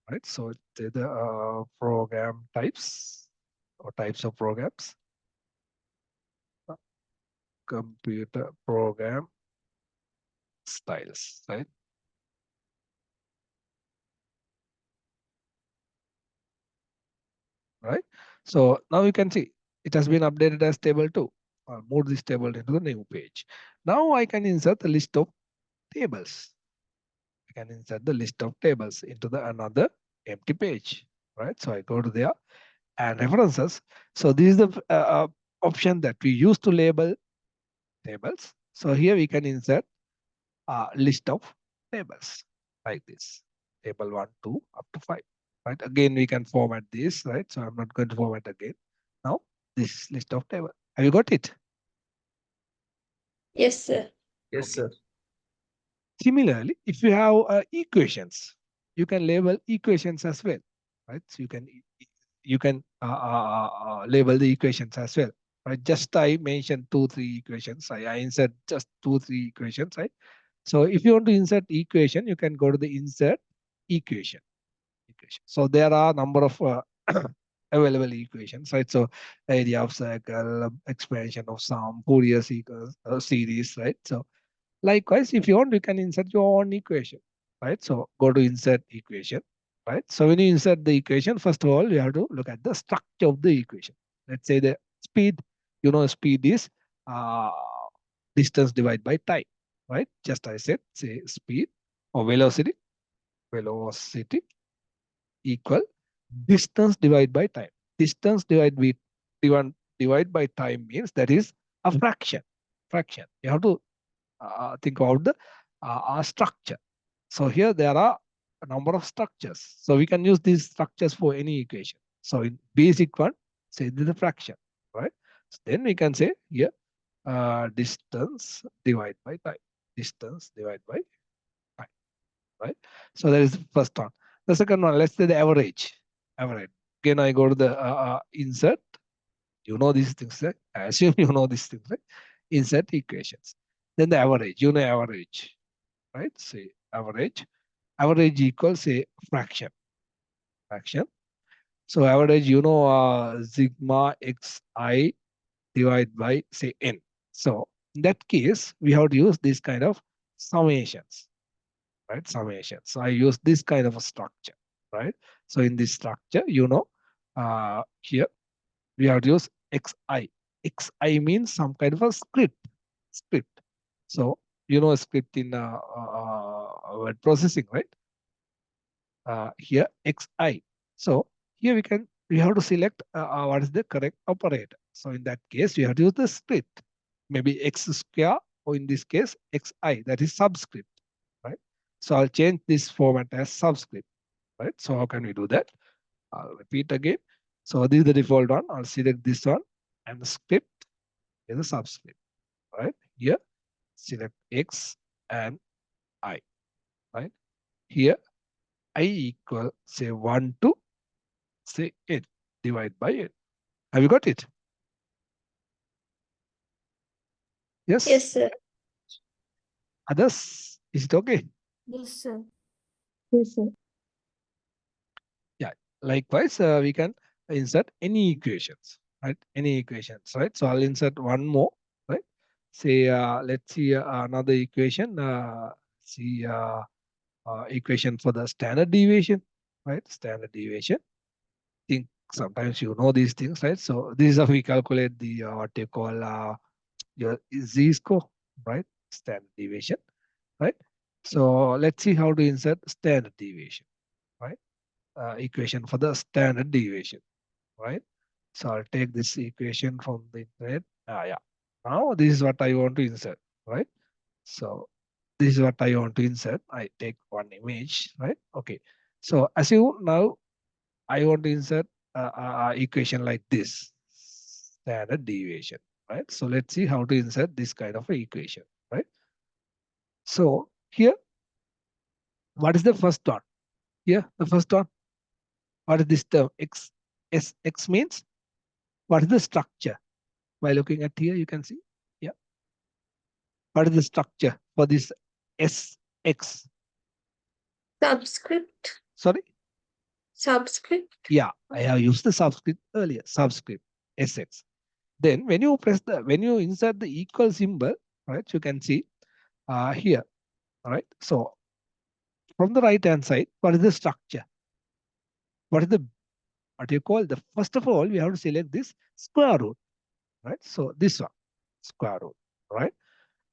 right? So the program types or types of programs, computer program styles, right? Right. So now you can see it has been updated as table 2. I'll move this table into the new page. Now I can insert the list of tables. I can insert the list of tables into the another empty page, right? So I go to there and references. So this is the option that we use to label tables. So here we can insert a list of tables, like this. Table 1, 2, up to 5. Right. Again, we can format this, right? So I'm not going to format again. Now, this list of table. Have you got it? Yes, sir. Yes, sir. Similarly, if you have equations, you can label equations as well, right? So you can label the equations as well, right? Just I mentioned 2, 3 equations. I insert just 2, 3 equations, right? So if you want to insert equation, you can go to the insert equation. So there are a number of available equations, right? So area of circle, expansion of sum, Fourier series, right? So likewise, if you want, you can insert your own equation, right? So go to insert equation, right? So when you insert the equation, first of all, you have to look at the structure of the equation. Let's say the speed, speed is uh, distance divided by time, right? Just I said, say speed or velocity equal distance divided by time. Distance divide by time means that is a fraction. You have to think about the structure. So here there are a number of structures. So we can use these structures for any equation. So in basic one, say this is a fraction, right? So then we can say here distance divided by time. Distance divided by time, right? So that is the first one. The second one, let's say the average. Average. Again, I go to the insert. You know these things, right? I assume you know these things, right? Insert equations. Then the average, average, right? Say average. Average equals say fraction. So average, sigma xi divided by say n. So in that case, we have to use this kind of summations, right? Summation. So I use this kind of a structure, right? So in this structure, here we have to use xi. Xi means some kind of a script. So a script in word processing, right? Here xi. So here we have to select what is the correct operator. So in that case, we have to use the script, maybe x square, or in this case xi, that is subscript, right? So I'll change this format as subscript, right? So how can we do that? I'll repeat again. So this is the default one. I'll select this one, and the script is a subscript, right? Here select x and I, right? Here I equal say 1 to say 8, divide by 8. Have you got it? Yes? Yes, sir. Others, is it okay? Yes, sir. Yes, sir. Yeah. Likewise, we can insert any equations, right? Any equations, right? So I'll insert one more, right? Say, let's see another equation. See equation for the standard deviation, right? Standard deviation. Think sometimes you know these things, right? So this is how we calculate the what you call your z-score, right? Standard deviation, right? So let's see how to insert standard deviation, right? Equation for the standard deviation, right? So I'll take this equation from the internet. Yeah. Now this is what I want to insert, right? So this is what I want to insert. I take one image, right? Okay. So as you now, I want to insert equation like this, standard deviation, right? So let's see how to insert this kind of a equation, right? So here, what is the first one? Here, the first one. What is this term? X means what is the structure? By looking at here, you can see. Yeah. What is the structure for this SX? Subscript. Sorry? Subscript. Yeah, I have used the subscript earlier. Subscript SX. Then when you insert the equal symbol, right? You can see here. All right. So from the right hand side, what is the structure? What do you call the first of all, we have to select this square root, right? So this one, square root, right?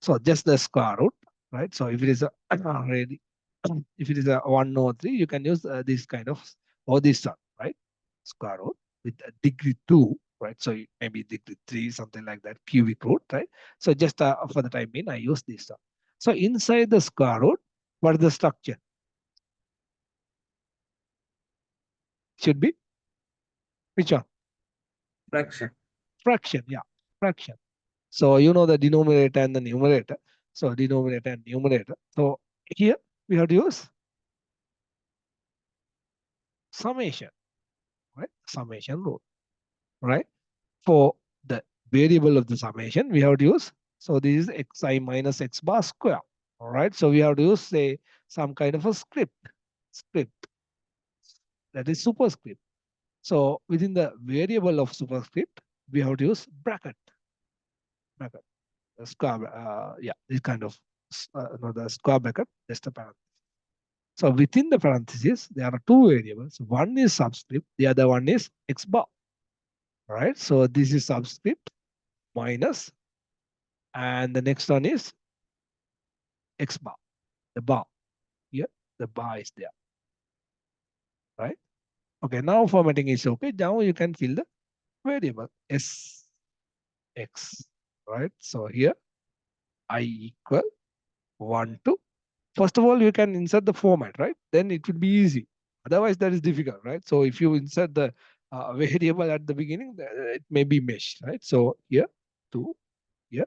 So just the square root, right? So if it is a already, if it is a 1 or 3, you can use this kind of, or this one, right? Square root with a degree 2, right? So maybe degree 3, something like that, cubic root, right? So just for the time being, I use this one. So inside the square root, what is the structure? should be which one? Fraction. Fraction, yeah, fraction. So you know the denominator and the numerator. So denominator and numerator. So here we have to use summation, right? Summation rule, right? For the variable of the summation, we have to use, so this is xi minus x bar square, all right? So we have to use, say, some kind of a script, that is superscript. So within the variable of superscript, we have to use bracket, square, yeah, this kind of, no, the square bracket, just a parenthesis. So within the parentheses, there are two variables. One is subscript, the other one is x bar, right? So this is subscript minus, and the next one is x bar, the bar. Here, the bar is there, right? Okay, now formatting is okay. Now you can fill the variable s x, right? So here, I equal 1 to, first of all, you can insert the format, right? Then it would be easy. Otherwise, that is difficult, right? So if you insert the variable at the beginning, it may be meshed, right? So here, 2, here.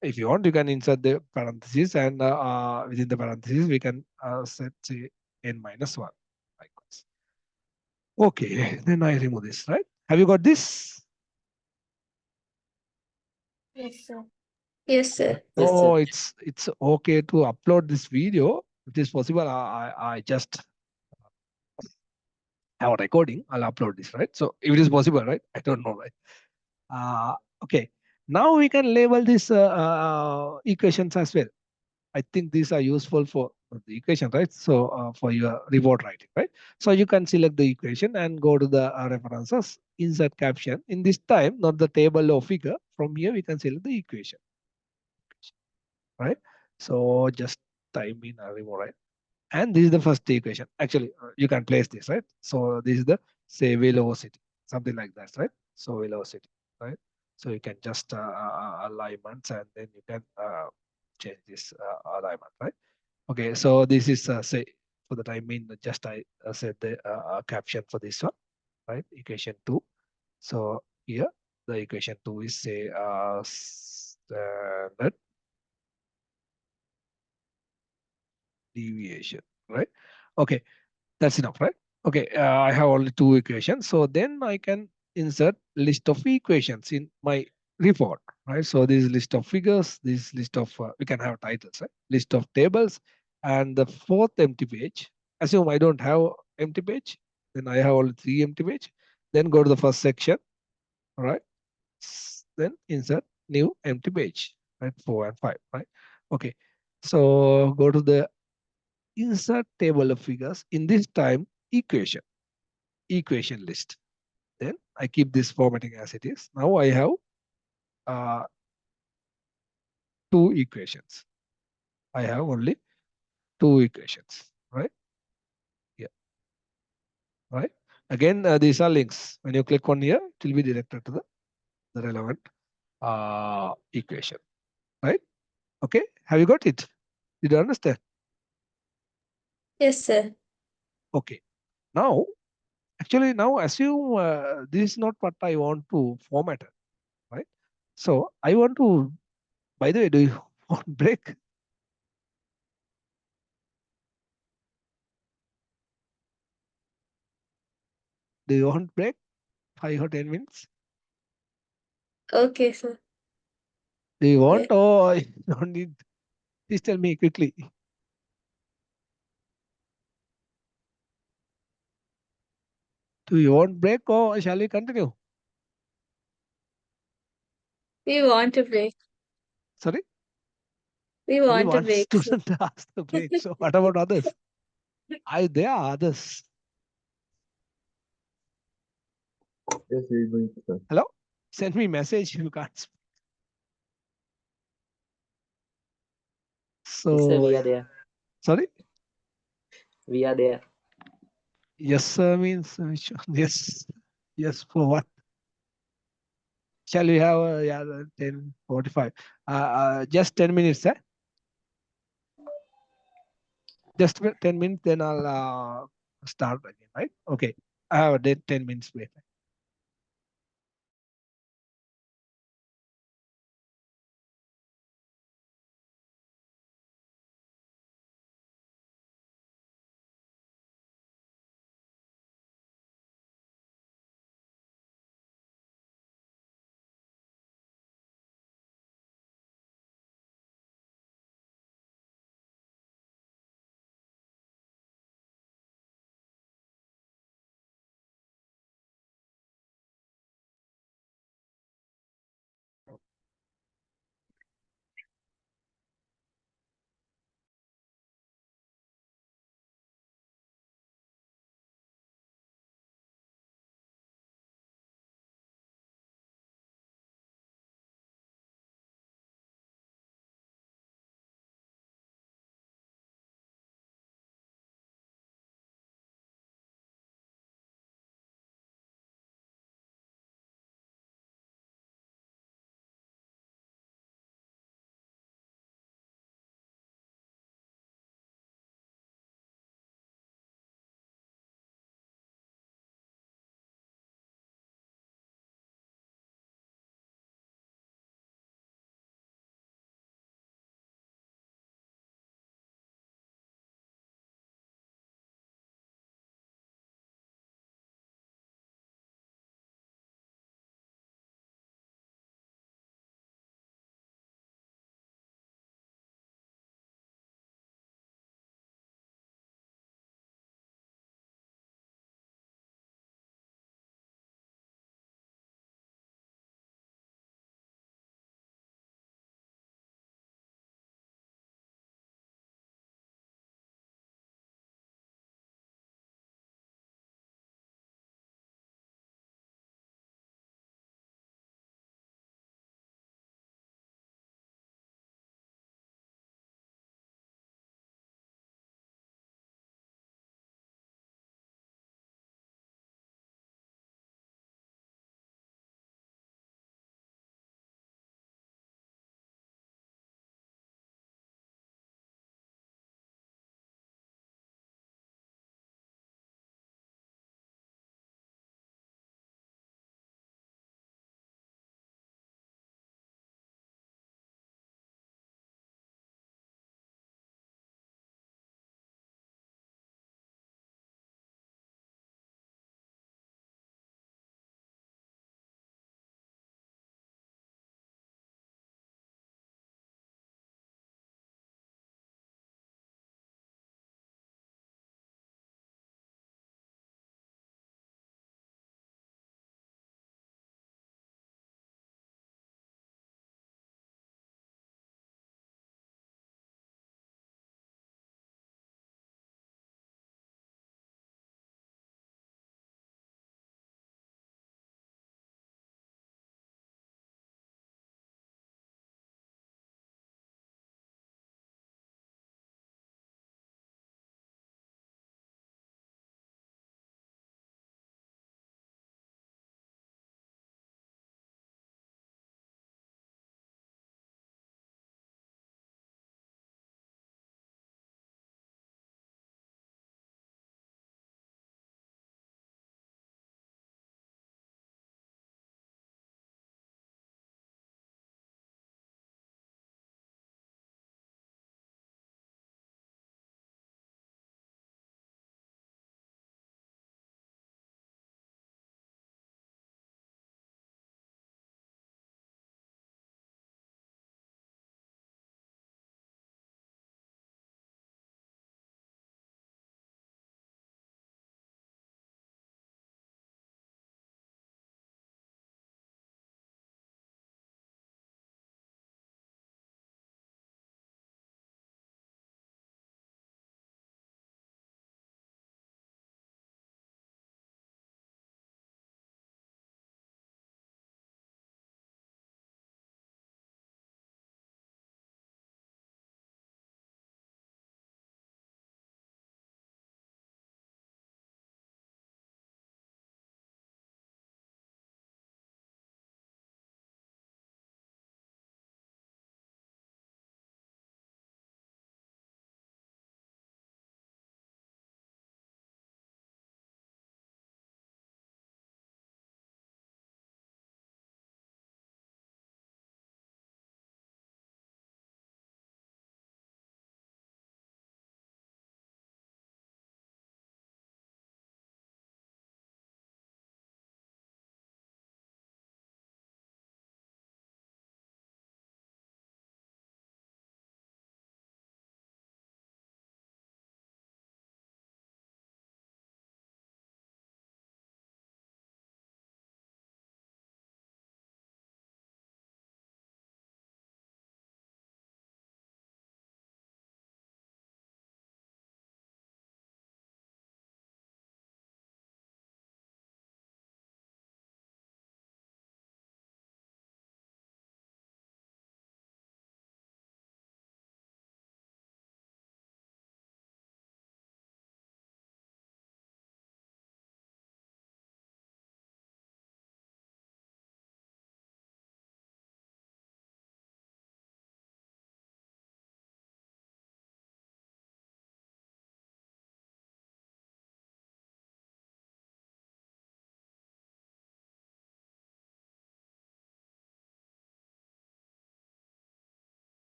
If you want, you can insert the parentheses, and within the parentheses, we can set, say, n minus 1, likewise. Okay, then I remove this, right? Have you got this? Yes, sir. Yes, sir. Yes, Oh, sir. it's okay to upload this video. If it is possible, I just have a recording. I'll upload this, right? So if it is possible, right? I don't know, right? Okay. Now we can label these equations as well. I think these are useful for the equation, right? So for your report writing, right? So you can select the equation and go to the references, insert caption. In this time, not the table or figure. From here, we can select the equation, right? So just type in a remote, right? And this is the first equation. Actually, you can place this, right? So this is the, say, velocity, something like that, right? So velocity, right? So you can just alignments, and then you can change this alignment, right? Okay, so this is, say, for the time being, just I said the caption for this one, right? Equation 2. So here, the equation 2 is, say, standard deviation, right? Okay, that's enough, right? Okay, I have only two equations. So then I can insert list of equations in my report, right? So this list of figures, this list of, we can have titles, right? List of tables, and the fourth empty page. Assume I don't have empty page, then I have only 3 empty page. Then go to the first section, all right? Then insert new empty page, right? 4 and 5, right? Okay, so go to the insert table of figures. In this time, equation list. Then I keep this formatting as it is. Now I have 2 equations. I have only 2 equations, right? Yeah, right. Again, these are links. When you click on here, it will be directed to the relevant equation, right? Okay, have you got it? Did you understand? Yes, sir. Okay. Now, actually, now assume this is not what I want to format, right? So I want to, by the way, do you want break? Do you want break? 5 or 10 minutes? Okay, sir. Do you want, Yeah. or you don't need? Please tell me quickly. Do you want break, or shall we continue? We want to break. Sorry? We Only want to one break, sir. student asked the break. So what about others? There are others. Yes, we're going to, sir. Hello? Send me message if you can't speak. Yes, sir, So, we are there. sorry? We are there. Yes, sir means which one? Yes. Yes, for what? Shall we have 10:45? Just 10 minutes, eh? Just 10 minutes, then I'll start again, right? Okay. I have a 10 minutes break.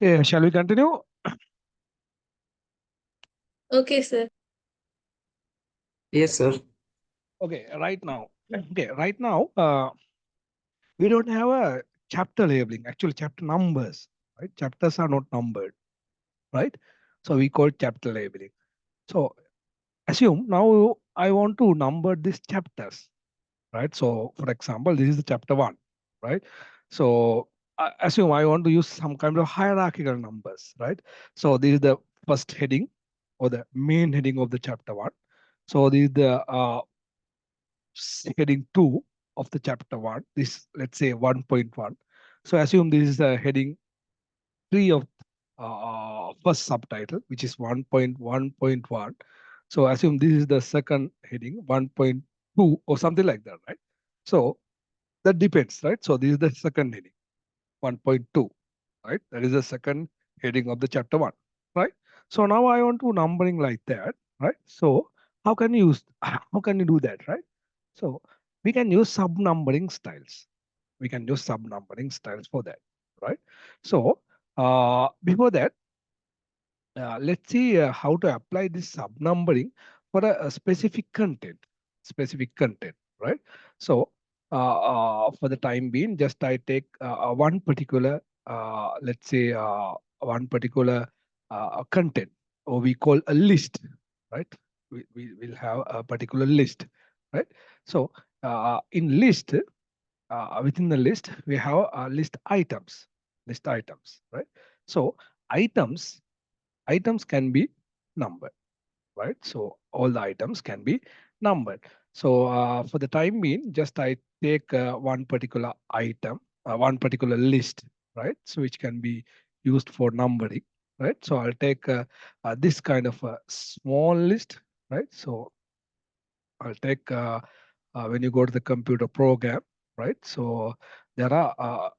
Okay, shall we continue? Okay, sir. Yes, sir. Okay, right now. Okay, right now, we don't have a chapter labeling, actually chapter numbers, right? Chapters are not numbered, right? So we call chapter labeling. So assume now I want to number these chapters, right? So for example, this is the chapter 1, right? So assume I want to use some kind of hierarchical numbers, right? So this is the first heading or the main heading of the chapter 1. So this is the heading 2 of the chapter 1, this let's say 1.1. So assume this is the heading 3 of first subtitle, which is 1.1.1. So assume this is the second heading, 1.2 or something like that, right? So that depends, right? So this is the second heading, 1.2, right? That is the second heading of the chapter 1, right? So now I want to numbering like that, right? So how can you use, how can you do that, right? So we can use sub-numbering styles. We can use sub-numbering styles for that, right? So before that, let's see how to apply this sub-numbering for a specific content, right? So for the time being, just I take one particular, let's say one particular content, or we call a list, right? We will have a particular list, right? So in list, within the list, we have list items, right? So items can be numbered, right? So all the items can be numbered. So for the time being, just I take one particular item, one particular list, right? So which can be used for numbering, right? So I'll take this kind of a small list, right? So I'll take when you go to the computer program, right? So there are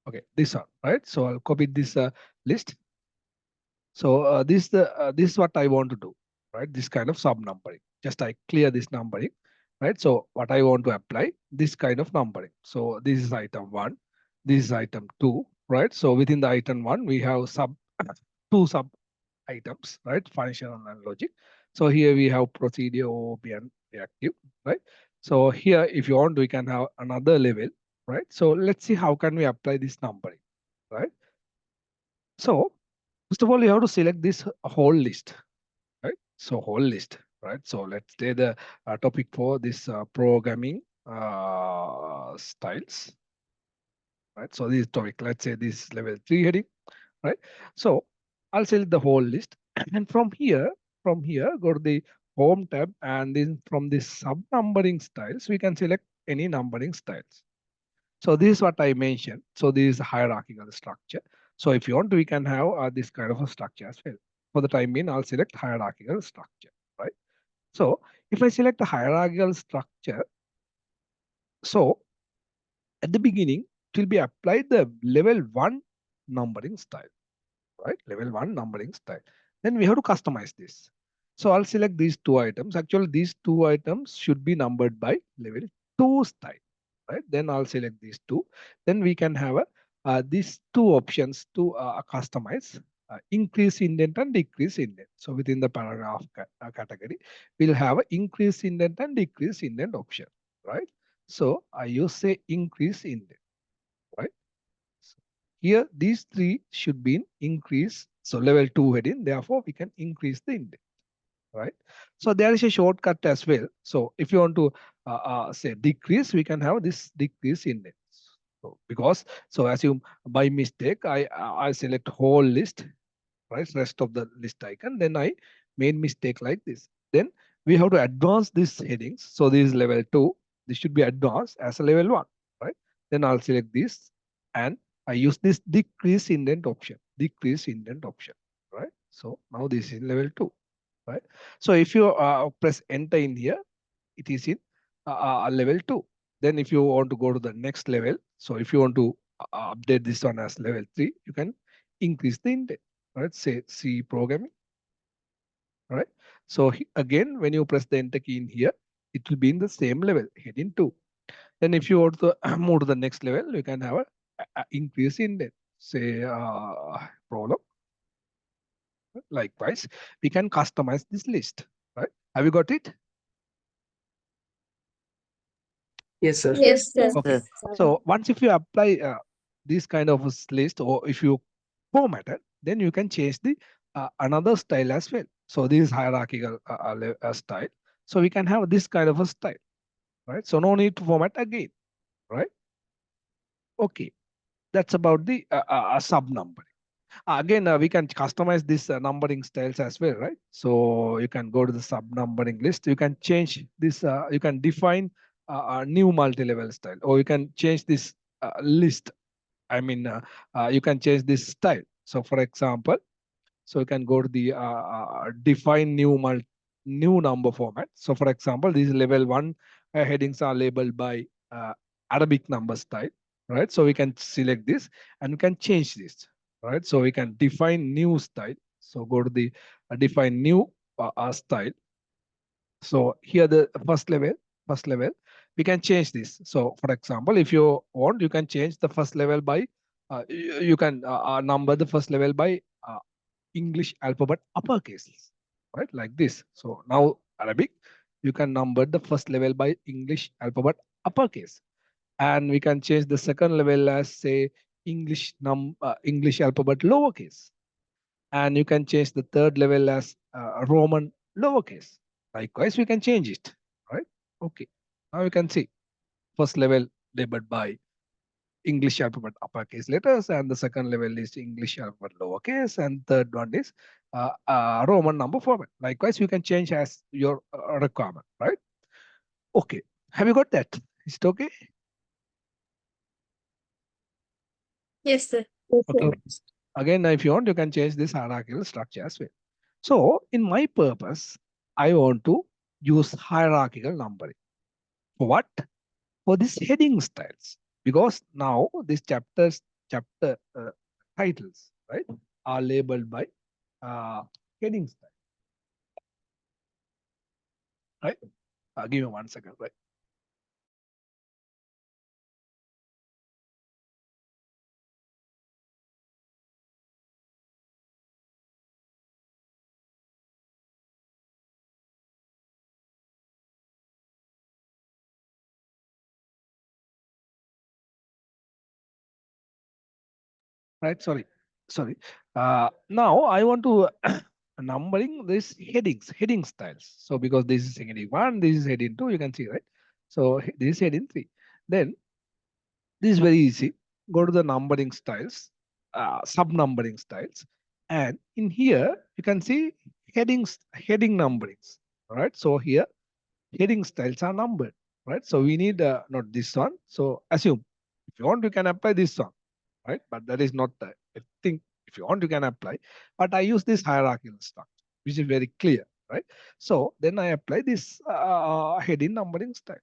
okay, this one, right? So I'll copy this list. So this is what I want to do, right? This kind of sub numbering. Just I clear this numbering, right? So what I want to apply this kind of numbering. So this is item 1, this is item 2, right? So within the item 1, we have two sub items, right? Functional and logic. So here we have procedure, OOP, and reactive, right? So here, if you want, we can have another level, right? So let's see how can we apply this numbering, right? So first of all, you have to select this whole list, right? So whole list, right? So let's say the topic for this programming styles, right? So this topic, let's say this level 3 heading, right? So I'll select the whole list, and from here, go to the home tab, and then from this sub numbering styles, we can select any numbering styles. So this is what I mentioned. So this is a hierarchical structure. So if you want, we can have this kind of a structure as well. For the time being, I'll select hierarchical structure, right? So if I select the hierarchical structure, so at the beginning, it will be applied the level 1 numbering style, right? Level 1 numbering style. Then we have to customize this. So I'll select these two items. Actually, these two items should be numbered by level 2 style, right? Then I'll select these two. Then we can have these two options to customize increase indent and decrease indent. So within the paragraph category, we'll have a increase indent and decrease indent option, right? So I use say increase indent, right? Here, these three should be in increase. So level 2 heading, therefore we can increase the indent, right? So there is a shortcut as well. So if you want to say decrease, we can have this decrease indent. So because, so assume by mistake, I select whole list, right? Rest of the list icon, then I made mistake like this. Then we have to advance these headings. So this is level 2. This should be advanced as a level 1, right? Then I'll select this, and I use this decrease indent option, right? So now this is level 2, right? So if you press enter in here, it is in level 2. Then if you want to go to the next level, so if you want to update this one as level 3, you can increase the indent, right? Say C programming, right? So again, when you press the enter key in here, it will be in the same level, heading 2. Then if you want to move to the next level, you can have a increase indent. say problem. Likewise, we can customize this list, right? Have you got it? Yes, sir. Yes, sir. Okay. So once if you apply this kind of a list, or if you format it, then you can change the another style as well. So this is hierarchical style. So we can have this kind of a style, right? So no need to format again, right? Okay. That's about the sub numbering. Again, we can customize this numbering styles as well, right? So you can go to the sub numbering list. You can change this. You can define a new multi-level style, or you can change this list. I mean, you can change this style. So for example, so you can go to the define new number format. So for example, these level 1 headings are labeled by Arabic number style, right? So we can select this and we can change this, right? So we can define new style. So go to the define new style. So here the first level, we can change this. So for example, if you want, you can change the first level by, you can number the first level by English alphabet uppercases, right? Like this. So now Arabic, you can number the first level by English alphabet uppercase. And we can change the second level as say English alphabet lowercase. And you can change the third level as Roman lowercase. Likewise, we can change it, right? Okay. Now you can see first level labeled by English alphabet uppercase letters, and the second level is English alphabet lowercase, and third one is Roman number format. Likewise, you can change as your requirement, right? Okay. Have you got that? Is it okay? Yes, sir. Okay. Again, if you want, you can change this hierarchical structure as well. So in my purpose, I want to use hierarchical numbering. For what? For these heading styles. Because now these chapter titles, right, are labeled by heading style. Right? Give me 1 second, right? Right, sorry. Now I want to numbering this heading styles. So because this is heading 1, this is heading 2, you can see, right? So this is heading 3. Then this is very easy. Go to the numbering styles, sub numbering styles, and in here you can see heading numberings. All right. So here heading styles are numbered, right? So we need not this one. So assume if you want, you can apply this one, right? But that is not the thing. If you want, you can apply. But I use this hierarchical structure, which is very clear, right? So then I apply this heading numbering style.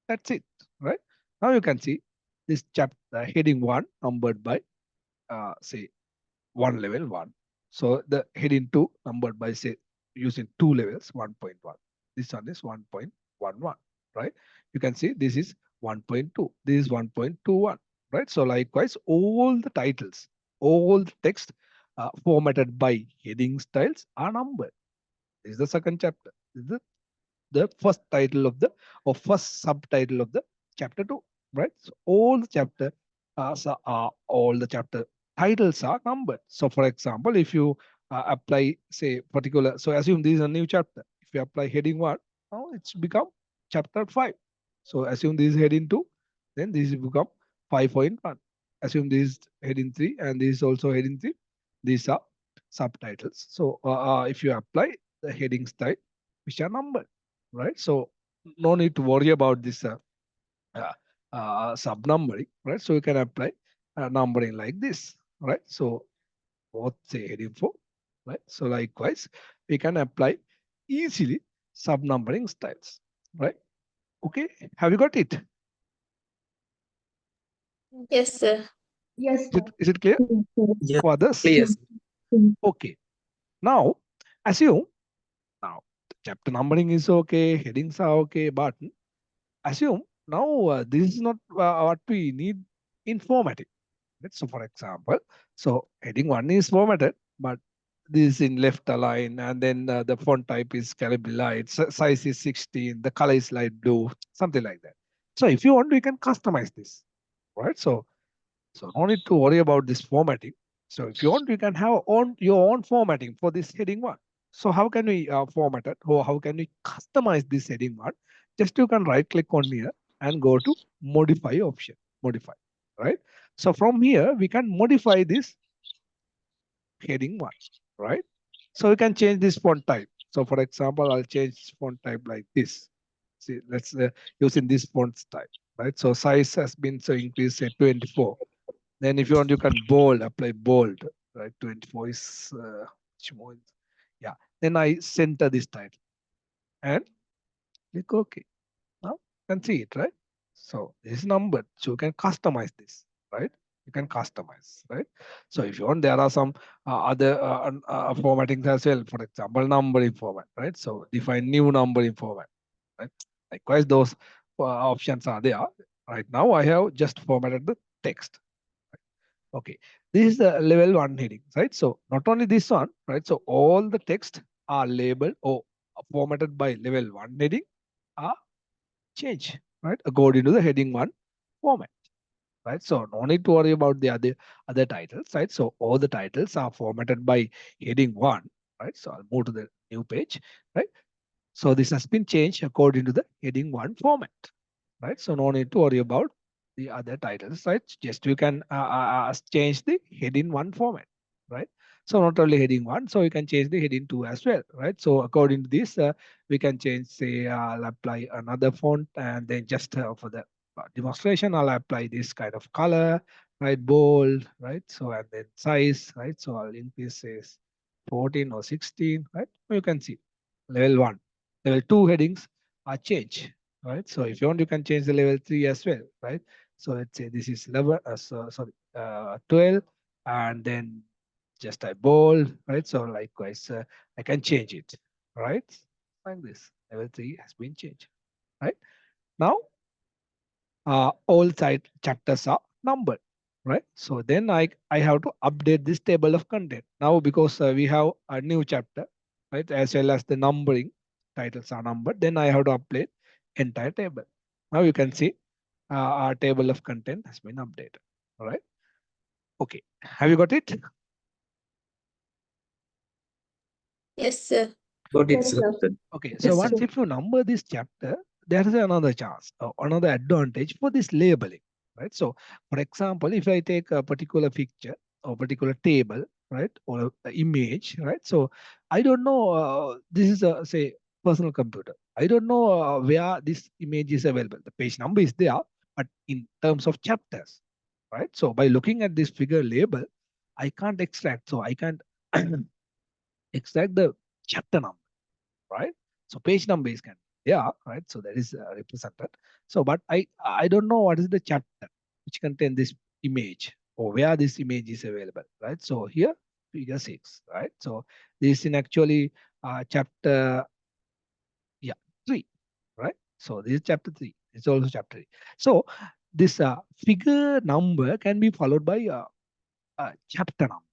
That's it, right? Now you can see this chapter heading 1 numbered by say 1 level 1. So the heading 2 numbered by say using 2 levels 1.1. This one is 1.11, right? You can see this is 1.2. This is 1.21, right? So likewise, all the titles, all the text formatted by heading styles are numbered. This is the second chapter. This is the first title of the or first subtitle of the chapter 2, right? So all the chapter all the chapter titles are numbered. So for example, if you apply say particular, so assume this is a new chapter. If you apply heading 1, now it's become chapter 5. So assume this is heading 2, then this will become 5.1. Assume this is heading 3 and this is also heading 3. These are subtitles. So if you apply the heading style, which are numbered, right? So no need to worry about this sub numbering, right? So you can apply numbering like this, right? So both say heading 4, right? So likewise, we can apply easily sub numbering styles, right? Okay, have you got it? Yes, sir. Yes, Is it clear Yes, for others? clear. Okay. Now, assume now the chapter numbering is okay, headings are okay, but assume now this is not what we need in formatting. Right? So for example, so heading 1 is formatted, but this is in left align, and then the font type is Calibri Light, size is 16, the color is light blue, something like that. So if you want, you can customize this, right? So no need to worry about this formatting. So if you want, you can have your own formatting for this heading 1. So how can we format it, or how can we customize this heading 1? Just you can right click on here and go to modify option, modify, right? So from here, we can modify this heading 1, right? So we can change this font type. So for example, I'll change font type like this. See, let's using this font type, right? So size has been so increased at 24. Then if you want, you can bold, apply bold, right? 24 is small. Yeah. Then I center this title and click OK. Now you can see it, right? So this is numbered, so you can customize this, right? You can customize, right? So if you want, there are some other formattings as well. For example, numbering format, right? So define new numbering format, right? Likewise, those options are there. Right now, I have just formatted the text. Okay, this is the level 1 heading, right? So not only this one, right? So all the text are labeled or formatted by level 1 heading are changed, right? According to the heading 1 format, right? So no need to worry about the other titles, right? So all the titles are formatted by heading 1, right? So I'll move to the new page, right? So this has been changed according to the heading 1 format, right? So no need to worry about the other titles, right? Just you can change the heading 1 format, right? So not only heading 1, so you can change the heading 2 as well, right? So according to this, we can change, say, I'll apply another font, and then just for the demonstration, I'll apply this kind of color, right? Bold, right? So and then size, right? So I'll increase this 14 or 16, right? You can see level 1, level 2 headings are changed, right? So if you want, you can change the level 3 as well, right? So let's say this is level, 12, and then just I bold, right? So likewise, I can change it, right? Like this, level 3 has been changed, right? Now, all side chapters are numbered, right? So then I have to update this table of content now, because we have a new chapter, right? As well as the numbering titles are numbered. Then I have to update entire table. Now you can see our table of content has been updated. All right. Okay. Have you got it? Yes, sir. Got it, Yes, sir. sir. Okay. So Yes, once sir. if you number this chapter, there is another chance, another advantage for this labeling, right? So for example, if I take a particular picture or particular table, right, or a image, right? So I don't know, this is a, say, personal computer. I don't know where this image is available. The page number is there, but in terms of chapters, right? So by looking at this figure label, I can't extract. So I can't extract the chapter number, right? So page number is can yeah, right? So that is represented. So, but I don't know what is the chapter which contain this image or where this image is available, right? So here figure 6, right? So this in actually chapter 3, right? So this is chapter 3. It's also chapter 3. So this figure number can be followed by chapter number.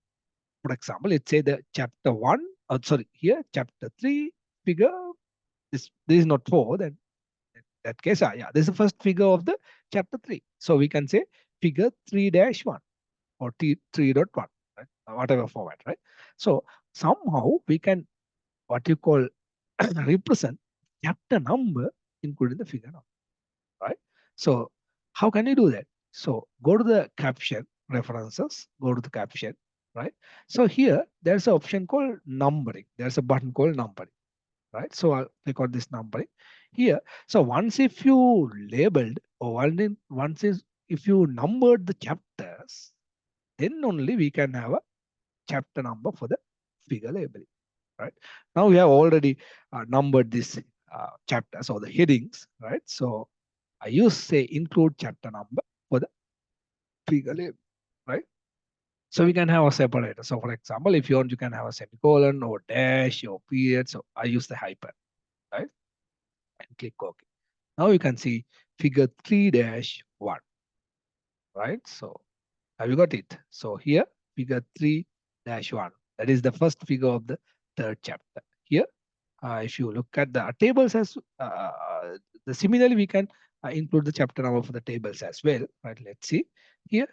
For example, let's say the chapter 1, sorry, here chapter 3 figure, this is not 4, then in that case, yeah, this is the first figure of the chapter 3. So we can say figure 3-1 or T3.1, right? Whatever format, right? So somehow we can, what you call, represent chapter number including the figure number, right? So how can you do that? So go to the caption references, go to the caption, right? So here there's an option called numbering. There's a button called numbering, right? So I'll click on this numbering here. So once if you labeled, or once is if you numbered the chapters, then only we can have a chapter number for the figure labeling, right? Now we have already numbered this chapters or the headings, right? So I use, say, include chapter number for the figure label, right? So we can have a separator. So for example, if you want, you can have a semicolon or dash or period. So I use the hyphen, right? And click OK. Now you can see figure 3-1, right? So Have you got it? So here, figure 3-1. That is the first figure of the third chapter. Here, if you look at the tables as similarly, we can include the chapter number for the tables as well. Right? Let's see here,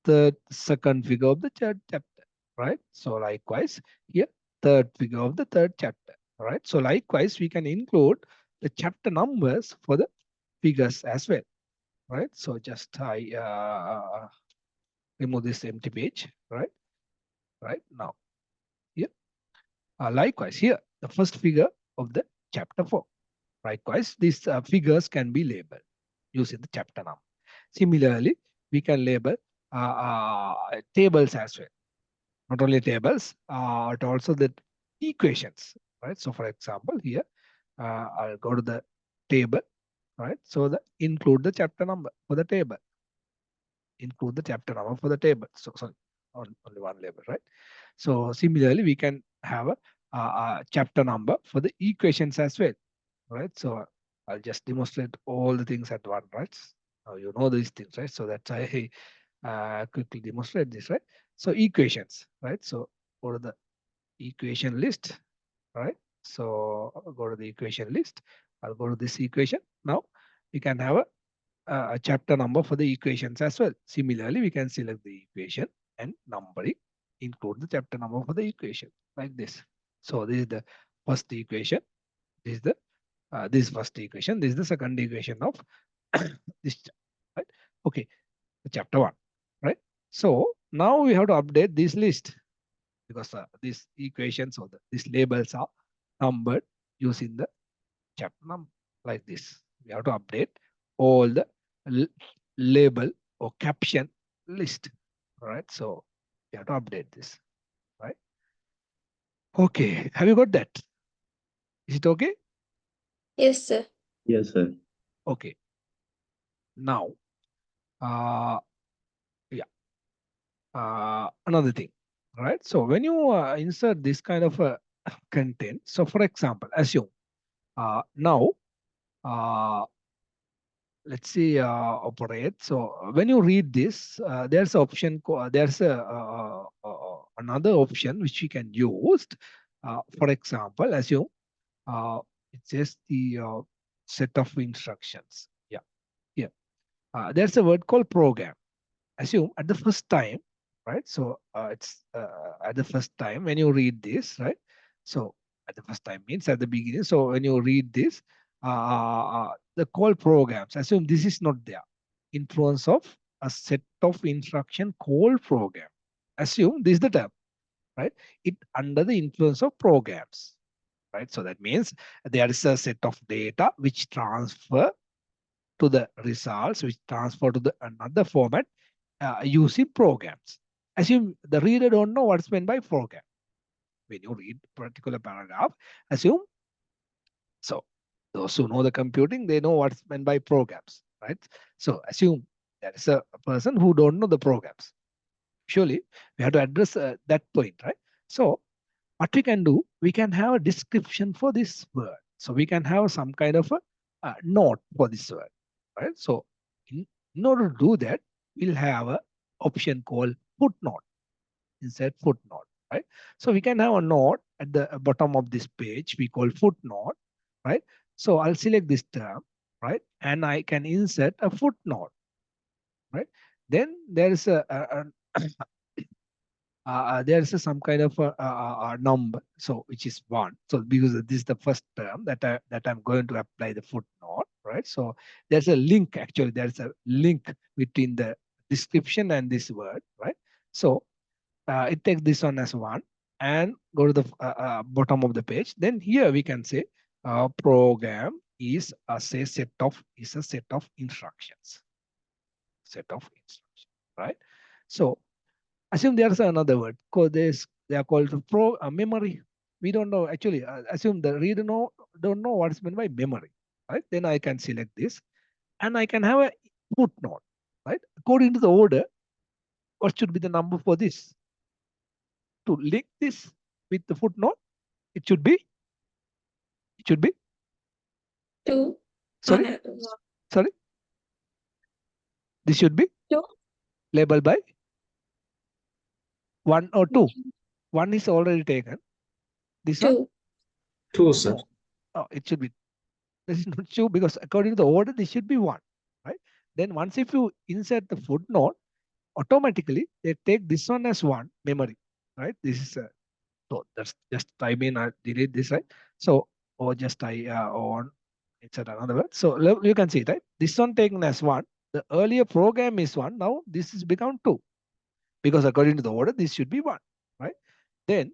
the second figure of the third chapter. Right? So likewise, here, third figure of the third chapter. Right? So likewise, we can include the chapter numbers for the figures as well. Right? So just I remove this empty page. Right? Right now, here. Likewise, here, the first figure of the chapter 4. Likewise, these figures can be labeled using the chapter number. Similarly, we can label tables as well. Not only tables, but also the equations, right? So for example, here, I'll go to the table, right? So include the chapter number for the table. Include the chapter number for the table. So sorry, only one label, right? So similarly, we can have a chapter number for the equations as well, right? So I'll just demonstrate all the things at once, right? You know these things, right? So that's why I quickly demonstrate this, right? So equations, right? So go to the equation list, right? So I'll go to the equation list. I'll go to this equation. Now we can have a chapter number for the equations as well. Similarly, we can select the equation and numbering, include the chapter number for the equation like this. So this is the first equation. This is the this first equation. This is the second equation of this, right? Okay, chapter 1, right? So now we have to update this list because these equations or these labels are numbered using the chapter number like this. We have to update all the label or caption list, right? So we have to update this, right? Okay, have you got that? Is it okay? Yes, sir. Yes, sir. Okay. Now, another thing, right? So when you insert this kind of content, so for example, assume now, let's see, operate. So when you read this, there's option, there's another option which you can use. For example, assume it's just the set of instructions. Yeah, yeah. There's a word called program. Assume at the first time, right? So it's at the first time when you read this, right? So at the first time means at the beginning. So when you read this, the call programs, assume this is not there. Influence of a set of instruction call program. Assume this is the term, right? It under the influence of programs, right? So that means there is a set of data which transfer to the results, which transfer to the another format using programs. Assume the reader don't know what's meant by program. When you read particular paragraph, assume, so those who know the computing, they know what's meant by programs, right? So assume there is a person who don't know the programs. Surely we have to address that point, right? So what we can do, we can have a description for this word. So we can have some kind of a note for this word, right? So in order to do that, we'll have a option called footnote. Insert footnote, right? So we can have a note at the bottom of this page we call footnote, right? So I'll select this term, right? And I can insert a footnote, right? Then there is there's some kind of a number, so which is 1. So because this is the first term that I'm going to apply the footnote, right? So there's a link, actually there's a link between the description and this word, right? So it takes this one as 1 and go to the bottom of the page. Then here we can say program is a set of instructions, right? So assume there's another word called this. They are called memory. We don't know actually. Assume the reader don't know what's meant by memory, right? Then I can select this, and I can have a footnote, right? According to the order, what should be the number for this? To link this with the footnote, it should be 2. sorry. This should be 2. labeled by 1 or 2. 1 is already taken. This one, 2. 2, sir. oh, it should be, this is not 2 because according to the order, this should be 1, right? Then once if you insert the footnote, automatically they take this one as 1 memory, right? This is so that's just type in, delete this, right? So, or just I on insert another word. So you can see, right? This one taken as 1. The earlier program is 1. Now this is become 2 because according to the order, this should be 1, right? Then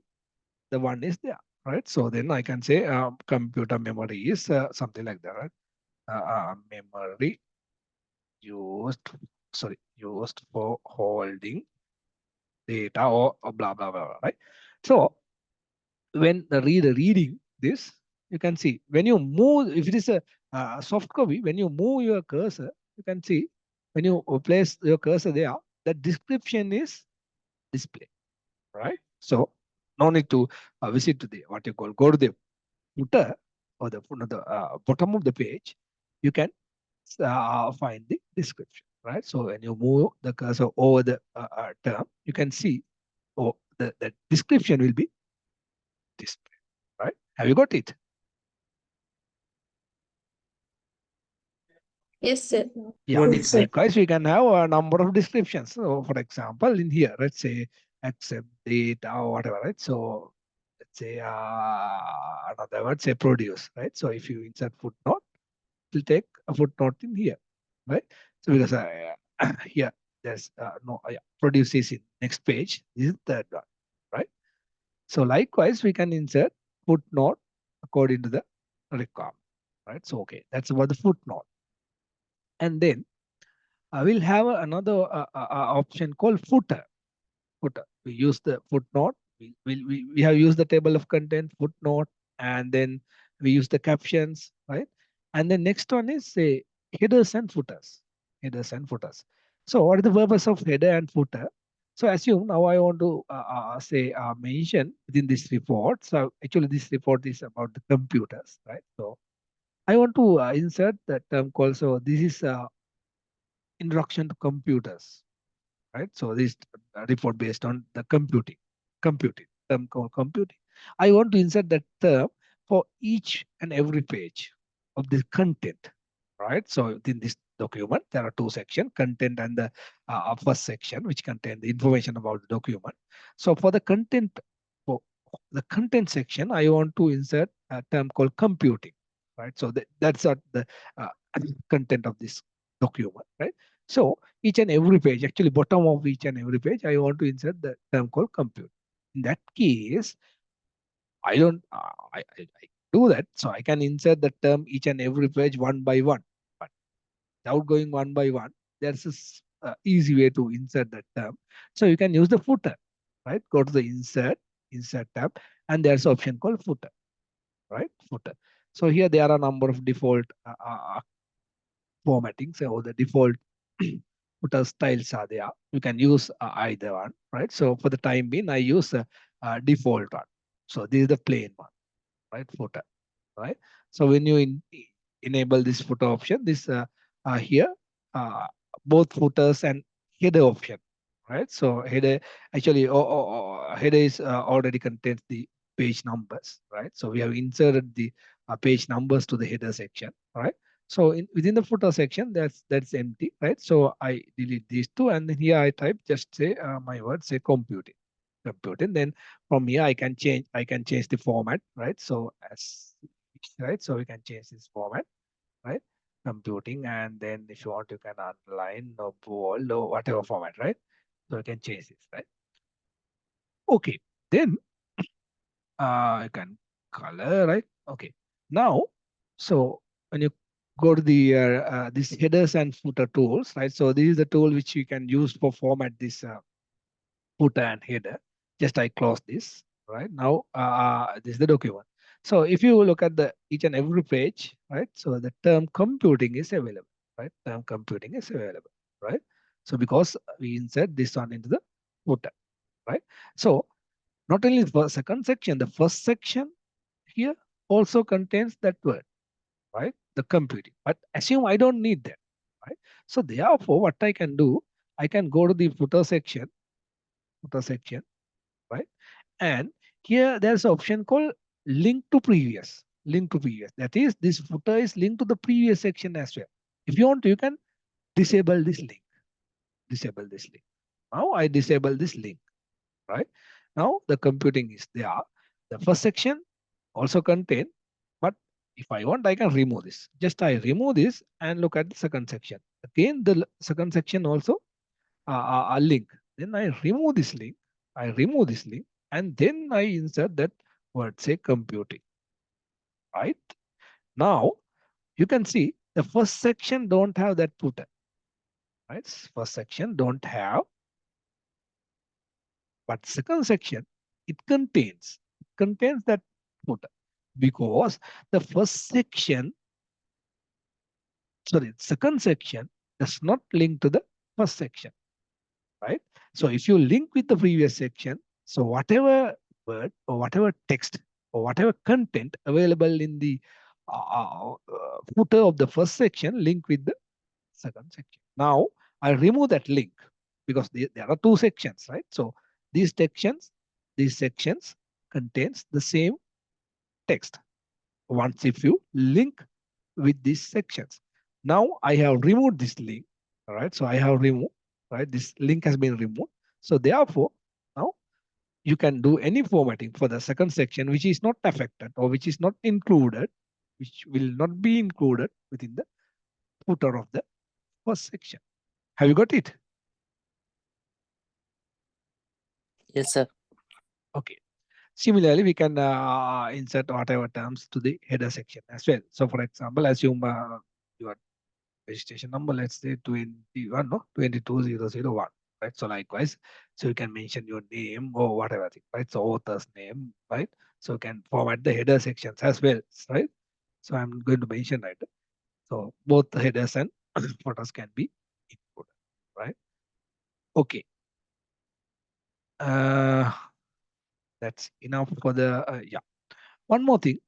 the 1 is there, right? So then I can say computer memory is something like that, right? Memory used for holding data or blah, blah, blah, right? So when the reader reading this, you can see when you move, if it is a soft copy, when you move your cursor, you can see when you place your cursor there, the description is displayed, right? So no need to visit to the what you call, go to the footer or the bottom of the page. You can find the description, right? So when you move the cursor over the term, you can see, oh, the description will be displayed, right? Have you got it? Yes, sir. Yeah. Got it, sir. Likewise, we can have a number of descriptions. So for example, in here, let's say accept data or whatever, right? So let's say another word, say produce, right? So if you insert footnote, it will take a footnote in here, right? So because here there's no, produce is in next page. This is third one, right? So likewise, we can insert footnote according to the requirement, right? So okay, that's about the footnote. And then I will have another option called footer. Footer. We use the footnote. We have used the table of content, footnote, and then we use the captions, right? And the next one is say headers and footers. Headers and footers. So what is the purpose of header and footer? So assume now I want to say mention within this report. So actually this report is about the computers, right? So I want to insert the term called, so this is introduction to computers, right? So this report based on the computing term called computing. I want to insert that term for each and every page of the content, right? So within this document, there are 2 sections, content and the first section, which contain the information about the document. So for the content section, I want to insert a term called computing, right? So that's what the content of this document, right? So each and every page, actually bottom of each and every page, I want to insert the term called compute. In that case, I don't, I do that. So I can insert the term each and every page one by one, but without going one by one, there's a easy way to insert that term. So you can use the footer, right? Go to the insert tab, and there's an option called footer, right? Footer. So here there are a number of default formatting. So the default footer styles are there. You can use either one, right? So for the time being, I use a default one. So this is the plain one, right? Footer, right? So when you enable this footer option, this here, both footers and header option, right? So header actually, header is already contains the page numbers, right? So we have inserted the page numbers to the header section, right? So within the footer section, that's empty, right? So I delete these 2, and then here I type just say my word, say computing. Then from here I can change the format, right? So as right, so we can change this format, right? Computing, and then if you want, you can underline or bold or whatever format, right? So you can change this, right? Okay, then you can color, right? Okay, now so when you go to the these headers and footer tools, right? So this is the tool which you can use for format this footer and header. Just I close this, right? Now this is the document. So if you look at the each and every page, right? So the term computing is available, right? Term computing is available, right? So because we insert this one into the footer, right? So not only the second section, the first section here also contains that word, right? The computing. But assume I don't need that, right? So therefore, what I can do, I can go to the footer section, right? And here there's an option called link to previous. That is, this footer is linked to the previous section as well. If you want, you can disable this link. Now I disable this link, right? Now the computing is there. The first section also contain, but if I want, I can remove this. Just I remove this and look at the second section. Again, the second section also a link. Then I remove this link. And then I insert that word, say computing. Right? Now you can see the first section don't have that footer. Right? First section don't have, but second section it contains that footer, because the second section does not link to the first section, right? So if you link with the previous section, so whatever word or whatever text or whatever content available in the footer of the first section link with the second section. Now I remove that link because there are two sections, right? So these sections contains the same text once if you link with these sections. Now I have removed this link, all right? So I have removed, right? This link has been removed. So therefore, now you can do any formatting for the second section, which is not affected or which is not included, which will not be included within the footer of the first section. Have you got it? Yes, sir. Okay. Similarly, we can insert whatever terms to the header section as well. So for example, assume your registration number, let's say 21, no, 22001, right? So likewise, so you can mention your name or whatever thing, right? So author's name, right? So you can format the header sections as well, right? So I'm going to mention, right? So both headers and footers can be included, right? Okay. That's enough for the, yeah. One more thing,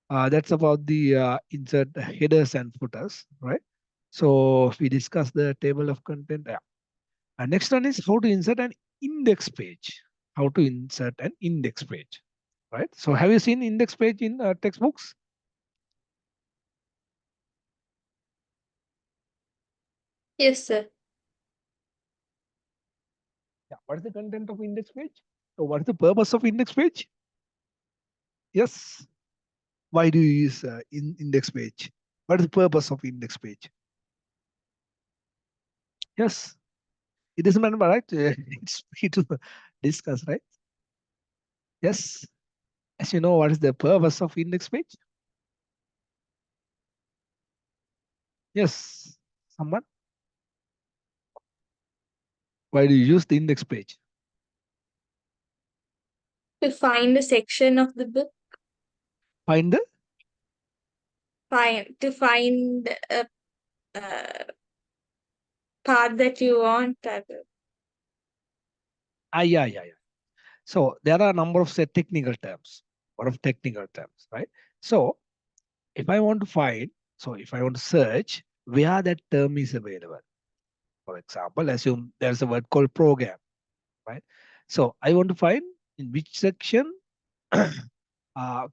that's about the insert headers and footers, right? So we discussed the table of content. Yeah. And next one is how to insert an index page. Right? So have you seen index page in textbooks? Yes, sir. Yeah. What is the content of index page? So what is the purpose of index page? Yes. Why do you use index page? What is the purpose of index page? Yes. It doesn't matter, right? It's free to discuss, right? Yes. As you know, what is the purpose of index page? Yes. Someone? Why do you use the index page? To find a section of the book, Find the to find a part that you want. yeah. So there are a number of say technical terms, right? So if I want to find, if I want to search where that term is available, for example, assume there's a word called program, right? So I want to find in which section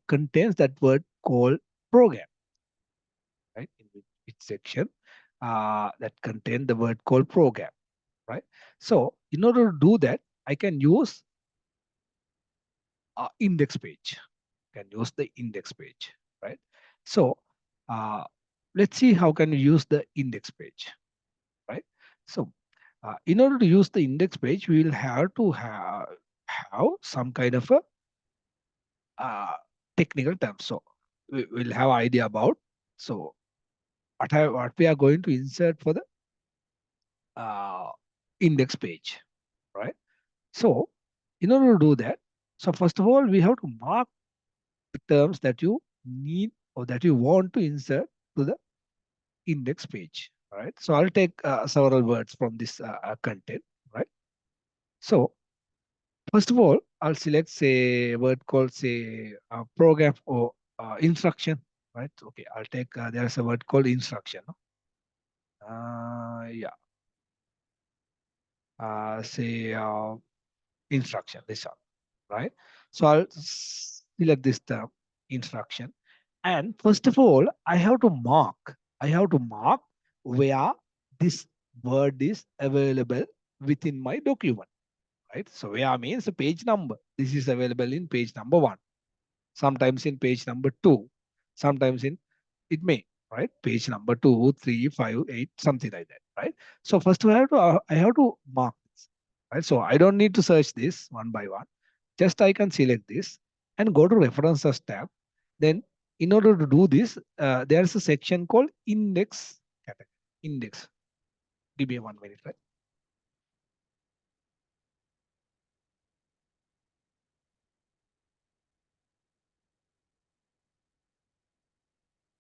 contains that word called program, right? In which section that contains the word called program, right? So in order to do that, I can use index page. Right? So let's see how can we use the index page, right? So in order to use the index page, we will have to have some kind of a technical term. So we will have idea about what we are going to insert for the index page, right? So in order to do that, so first of all, we have to mark the terms that you need or that you want to insert to the index page, right? So I'll take several words from this content, right? So first of all, I'll select say a word called say program or instruction, right? Okay, I'll take there's a word called instruction. Yeah. say instruction, this one, right? So I'll select this term instruction. And first of all, I have to mark where this word is available within my document, right? So where means the page number. This is available in page number 1, sometimes in page number 2, sometimes in it may, right? Page number 2, 3, 5, 8, something like that, right? So first I have to mark this, right? So I don't need to search this one by one. Just I can select this and go to references tab. Then in order to do this, there's a section called index category. Index. Give me 1 minute, right?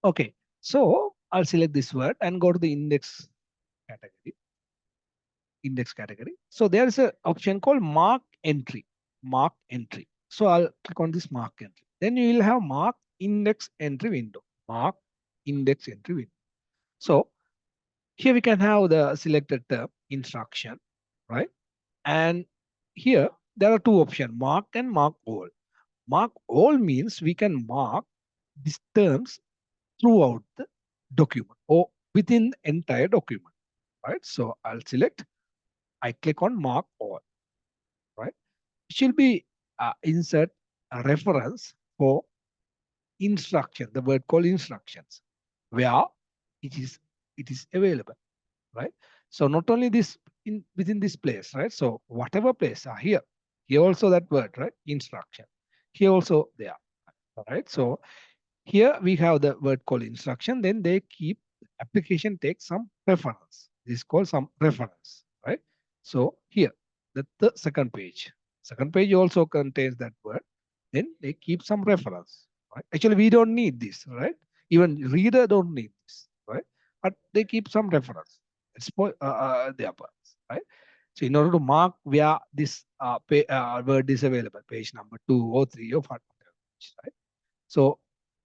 Okay. So I'll select this word and go to the index category. Index category. So there is an option called mark entry. Mark entry. So I'll click on this mark entry. Then you will have mark index entry window. Mark index entry window. So here we can have the selected term instruction, right? And here there are two options, mark and mark all. Mark all means we can mark these terms throughout the document or within the entire document, right? So I'll select, I click on mark all, right? It should be insert a reference for instruction, the word called instructions, where it is available, right? So not only this within this place, right? So whatever place are here also that word, right? Instruction. Here also there, right? So here we have the word called instruction. Then they keep application takes some reference. This is called some reference, right? So here the second page. Second page also contains that word. Then they keep some reference. Right? Actually, we don't need this, right? Even reader don't need this, right? But they keep some reference. It's for their parts, right? So in order to mark where this word is available, page number 2 or 3 or 5, right? So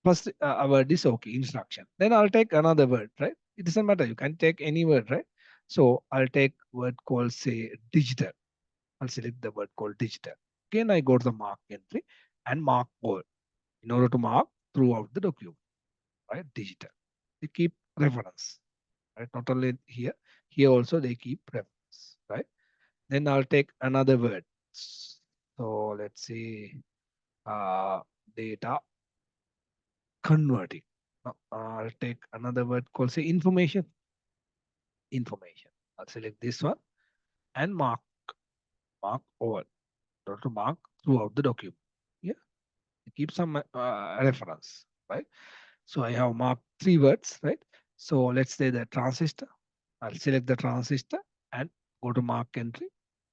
first word is okay, instruction. Then I'll take another word, right? It doesn't matter. You can take any word, right? So I'll take word called say digital. I'll select the word called digital. Again, I go to the mark entry and mark all in order to mark throughout the document, right? Digital. They keep reference, right? Not only here, here also they keep reference, right? Then I'll take another word. So let's see, data converting. I'll take another word called say information. Information. I'll select this one and mark all. To mark throughout the document. Yeah, keep some reference, right? So I have marked 3 words, right? So let's say the transistor. I'll select the transistor and go to mark entry,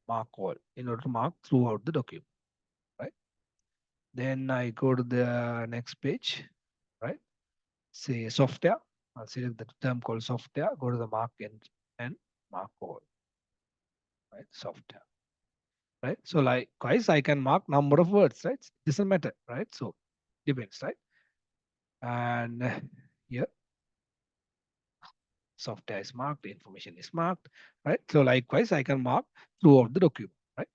mark all in order to mark throughout the document, right? Then I go to the next page, right? Say software. I'll select the term called software, go to the mark entry and mark all, right? Software, right? So likewise, I can mark number of words, right? Doesn't matter, right? So depends, right? And here software is marked, information is marked, right? So likewise, I can mark throughout the document, right?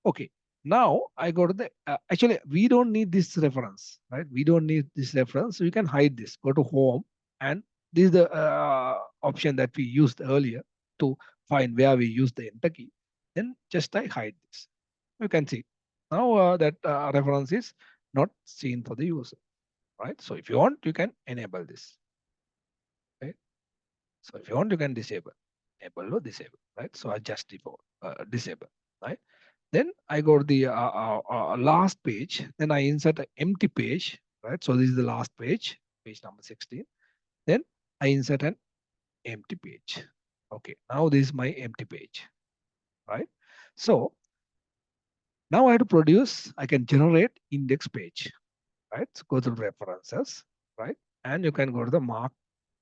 Okay. Now I go to the, actually, we don't need this reference, right? We don't need this reference. So we can hide this, go to home. And this is the option that we used earlier to find where we use the enter key. Then just I hide this. You can see now that reference is not seen for the user, right? So if you want, you can enable this. So if you want, you can disable or disable, right? So I just disable, right? Then I go to the last page. Then I insert an empty page, right? So this is the last page, page number 16. Then I insert an empty page. Okay, now this is my empty page, right? So now I have to produce, I can generate index page, right? So go to references, right? And you can go to the mark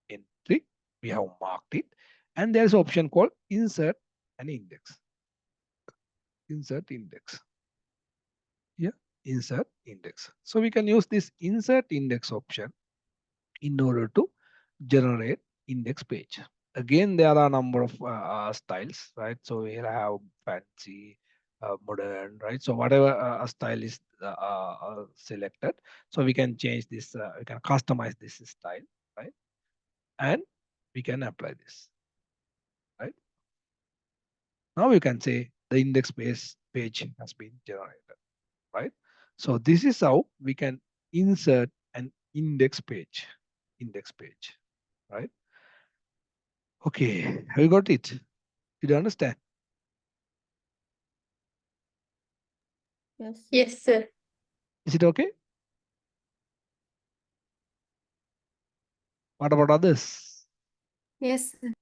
entry. We have marked it. And there's an option called insert an index. Insert index. Yeah, insert index. So we can use this insert index option in order to generate index page. again, there are a number of styles, right? So we have fancy, modern, right? So whatever style is selected, so we can change this, we can customize this style, right? And we can apply this, right? Now you can say the index page has been generated, right? So this is how we can insert an index page, right? Okay, have you got it? Did you understand? Yes. Yes, sir. Is it okay? What about others? Yes, sir.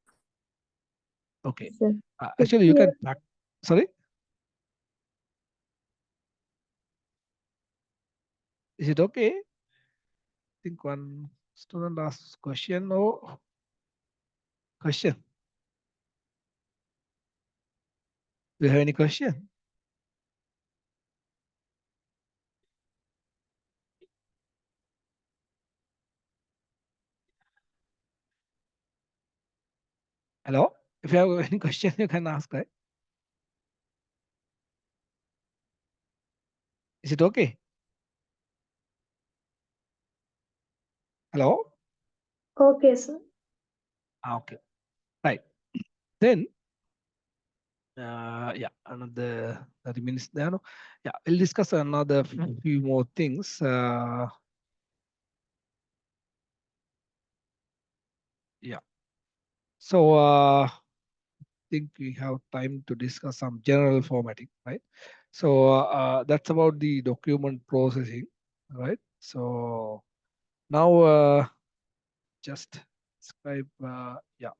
Okay. Sir. Actually, you can. Sorry, is it okay? I think one student asked question. No question. Do you have any question? Hello? If you have any question, you can ask, right? Is it okay? Hello? Okay, sir. Okay. Right. Then, yeah, another 30 minutes there. No? Yeah, we'll discuss another few more things. Yeah. So, think we have time to discuss some general formatting, right? So that's about the document processing, right? So now just describe, yeah,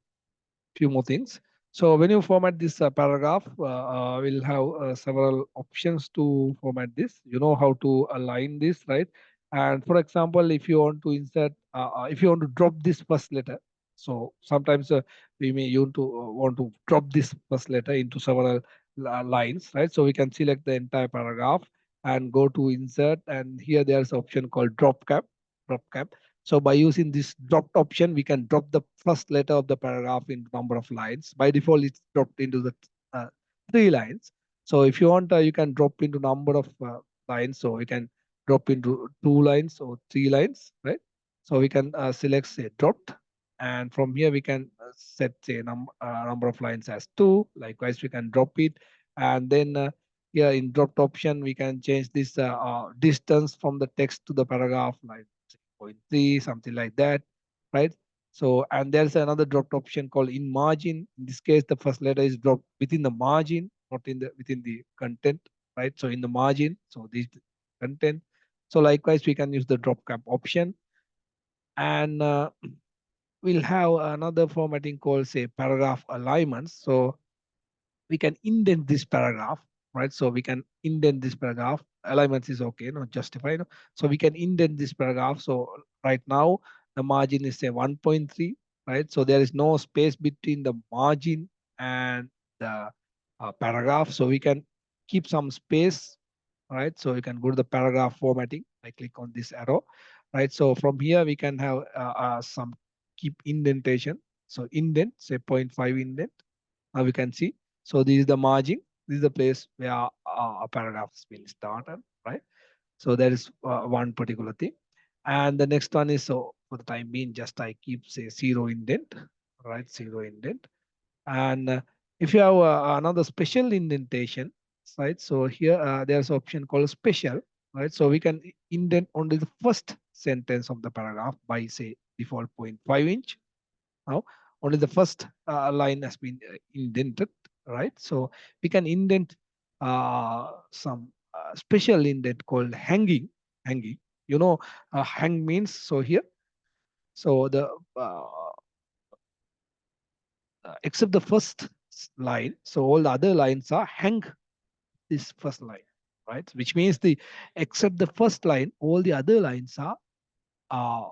few more things. So when you format this paragraph, we'll have several options to format this. You know how to align this, right? And for example, if you want to insert, if you want to drop this first letter, so sometimes we may you want to drop this first letter into several lines, right? So we can select the entire paragraph and go to insert, and here there's option called drop cap, drop cap. So by using this dropped option, we can drop the first letter of the paragraph into number of lines. By default, it's dropped into the 3 lines. So if you want, you can drop into number of lines. So we can drop into 2 lines or 3 lines, right? So we can select say dropped, and from here we can set say number of lines as 2. Likewise, we can drop it, and then here in dropped option we can change this distance from the text to the paragraph, like 0.3, something like that, right? So, and there's another dropped option called in margin. In this case, the first letter is dropped within the margin, not in the within the content, right? So in the margin, so this content. So likewise, we can use the drop cap option, and we'll have another formatting called say paragraph alignments. So we can indent this paragraph, right? So we can indent this paragraph. Alignments is okay, not justified. So we can indent this paragraph. So right now the margin is say 1.3, right? So there is no space between the margin and the paragraph. So we can keep some space, right? So you can go to the paragraph formatting. I click on this arrow, right? So from here we can have some keep indentation. So indent, say 0.5 indent. Now we can see. So this is the margin. This is the place where a paragraph will start, right? So there is one particular thing. And the next one is, so for the time being, just I keep say 0 indent, right? 0 indent. And if you have another special indentation, right? So here there's an option called special, right? So we can indent only the first sentence of the paragraph by say default 0.5 inch. Now only the first line has been indented, right? So we can indent some special indent called hanging. Hanging, you know, hang means, so here, so the except the first line, so all the other lines are hang this first line, right? Which means the except the first line, all the other lines are uh,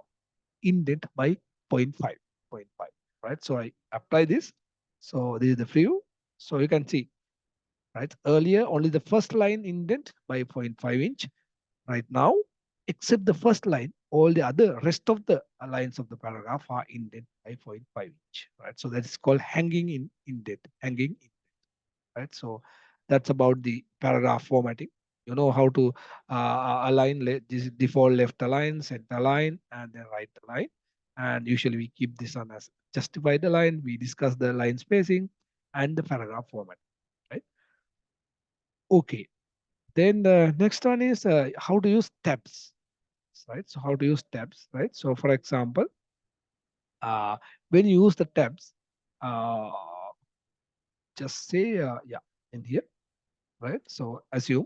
indent by 0.5, 0.5, right? So I apply this. So this is the view. So you can see, right? Earlier, only the first line indent by 0.5 inch. Right now, except the first line, all the other rest of the lines of the paragraph are indented by 0.5 inch, right? So that is called hanging indent, hanging indent, right? So that's about the paragraph formatting. You know how to align this default left align, center align, and then right align. And usually we keep this on as justify the line. We discuss the line spacing and the paragraph format, right? Okay. Then the next one is how to use tabs, right? So how to use tabs, right? So for example, when you use the tabs, uh, just say, yeah, in here, right? So assume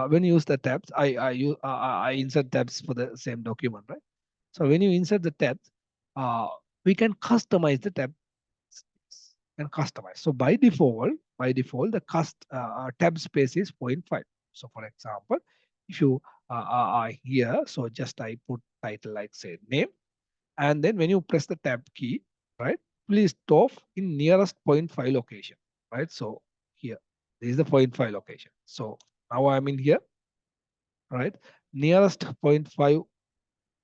when you use the tabs, I insert tabs for the same document, right? So when you insert the tabs, we can customize the tab and customize. So by default, the tab space is 0.5. So for example, if you are here, so just I put title like say name, and then when you press the tab key, right, please stop in nearest 0.5 location, right? So here, this is the 0.5 location. So now I'm in here, right? Nearest 0.5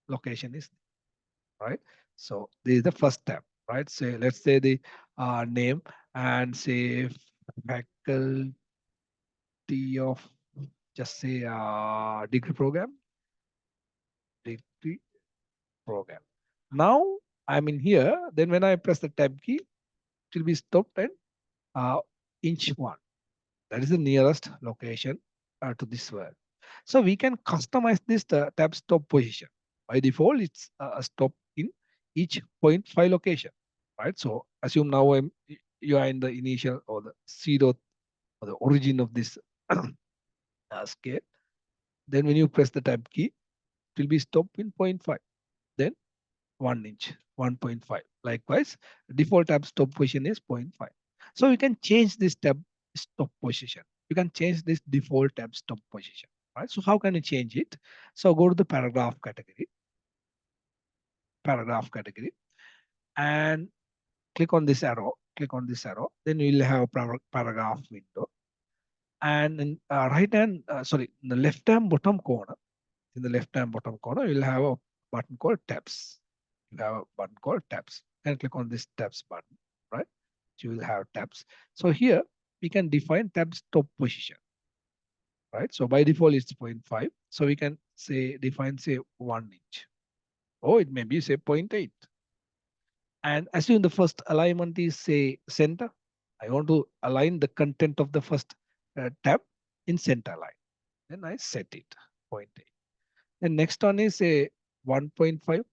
location is right. So this is the first tab, right? Say let's say the name and say faculty of just say degree program, degree program. Now I'm in here. Then when I press the tab key, it will be stopped at inch 1. That is the nearest location to this word. So we can customize this tab stop position. By default, it's a stop in each 0.5 location, right? So assume now you are in the initial or the zero or the origin of this scale. Then when you press the tab key, it will be stopped in 0.5. Then 1 inch, 1.5. Likewise, default tab stop position is 0.5. So you can change this tab stop position. You can change this default tab stop position, right? So how can you change it? So go to the paragraph category, and click on this arrow, then you will have a paragraph window. And in in the left hand bottom corner, you'll have a button called tabs. You have a button called tabs, and click on this tabs button, right? So you will have tabs. So here we can define tab stop position, right? So by default it's 0.5. So we can say define say 1 inch. Or it may be say 0.8. And assume the first alignment is say center. I want to align the content of the first tab in center line. Then I set it 0.8. And next one is a 1.5.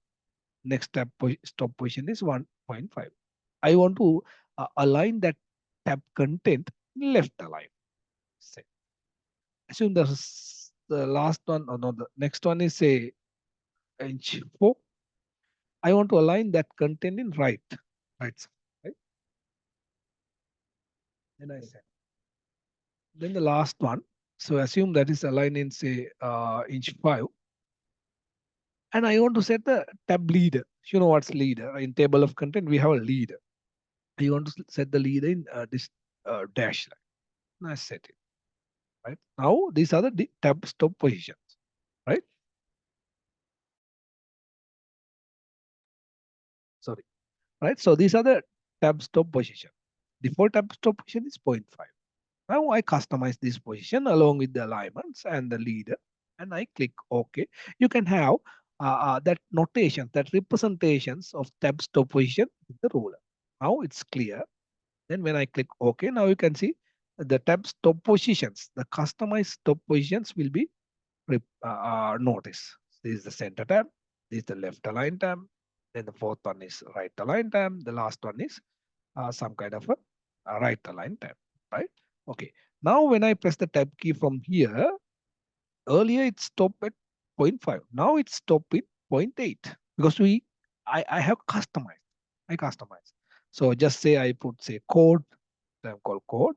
Next tab stop position is 1.5. I want to align that tab content left align. Say. Assume the last one, or no, the next one is say inch 4. I want to align that content in right side, right? Then I set. Then the last one. So assume that is aligned in say inch 5. And I want to set the tab leader. You know what's leader? In table of content, we have a leader. You want to set the leader in this dash line. I set it. Right. Now these are the tab stop positions. Right. Sorry. Right. So these are the tab stop position. Default tab stop position is 0.5. Now I customize this position along with the alignments and the leader, and I click OK. You can have that notation, that representations of tab stop position with the ruler. Now it's clear. Then when I click OK, now you can see the tab stop positions, the customized stop positions will be noticed. This is the center tab, this is the left align tab, then the fourth one is right align tab, the last one is some kind of a right align tab, right? Okay. Now when I press the tab key from here, earlier it stopped at 0.5. Now it's stopped at 0.8 because I have customized. I customize. So just say I put say code, tab called code,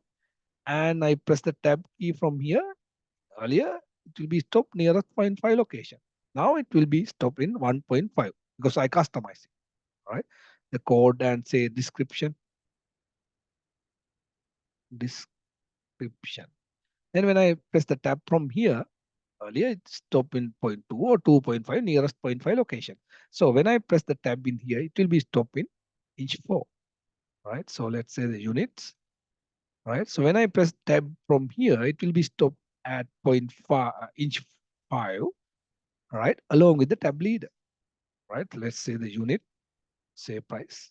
and I press the tab key from here. Earlier it will be stopped near a 0.5 location. Now it will be stopped in 1.5 because I customize it. Right? The code and say description. Then when I press the tab from here, Earlier it stopped in 0.2 or 2.5 nearest 0.5 location. So when I press the tab in here, it will be stopped in inch 4, right? So let's say the units, right? So when I press tab from here, it will be stopped at 0.5 inch 5, right? Along with the tab leader, right? Let's say the unit, say price,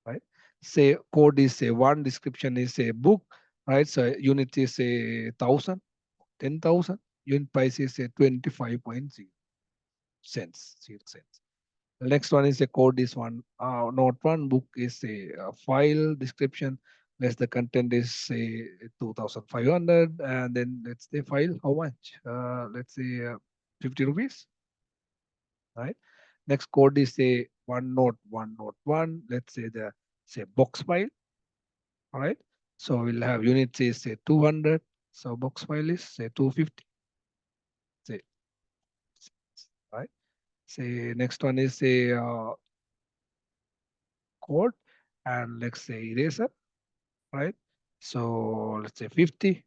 right? Say code is say 1, description is say book, right? So unit is say 1,000, 10,000, unit price is say 25.0 cents, 0 cents. The next one is a code is one, note one, book is a file description, less the content is say 2,500, and then let's say file, how much? Let's say 50 rupees, right? Next code is say one note one, let's say the say box file, right? So we'll have units is say 200, so box file is say 250, say, right? Say next one is say code, and let's say eraser, right? So let's say 50,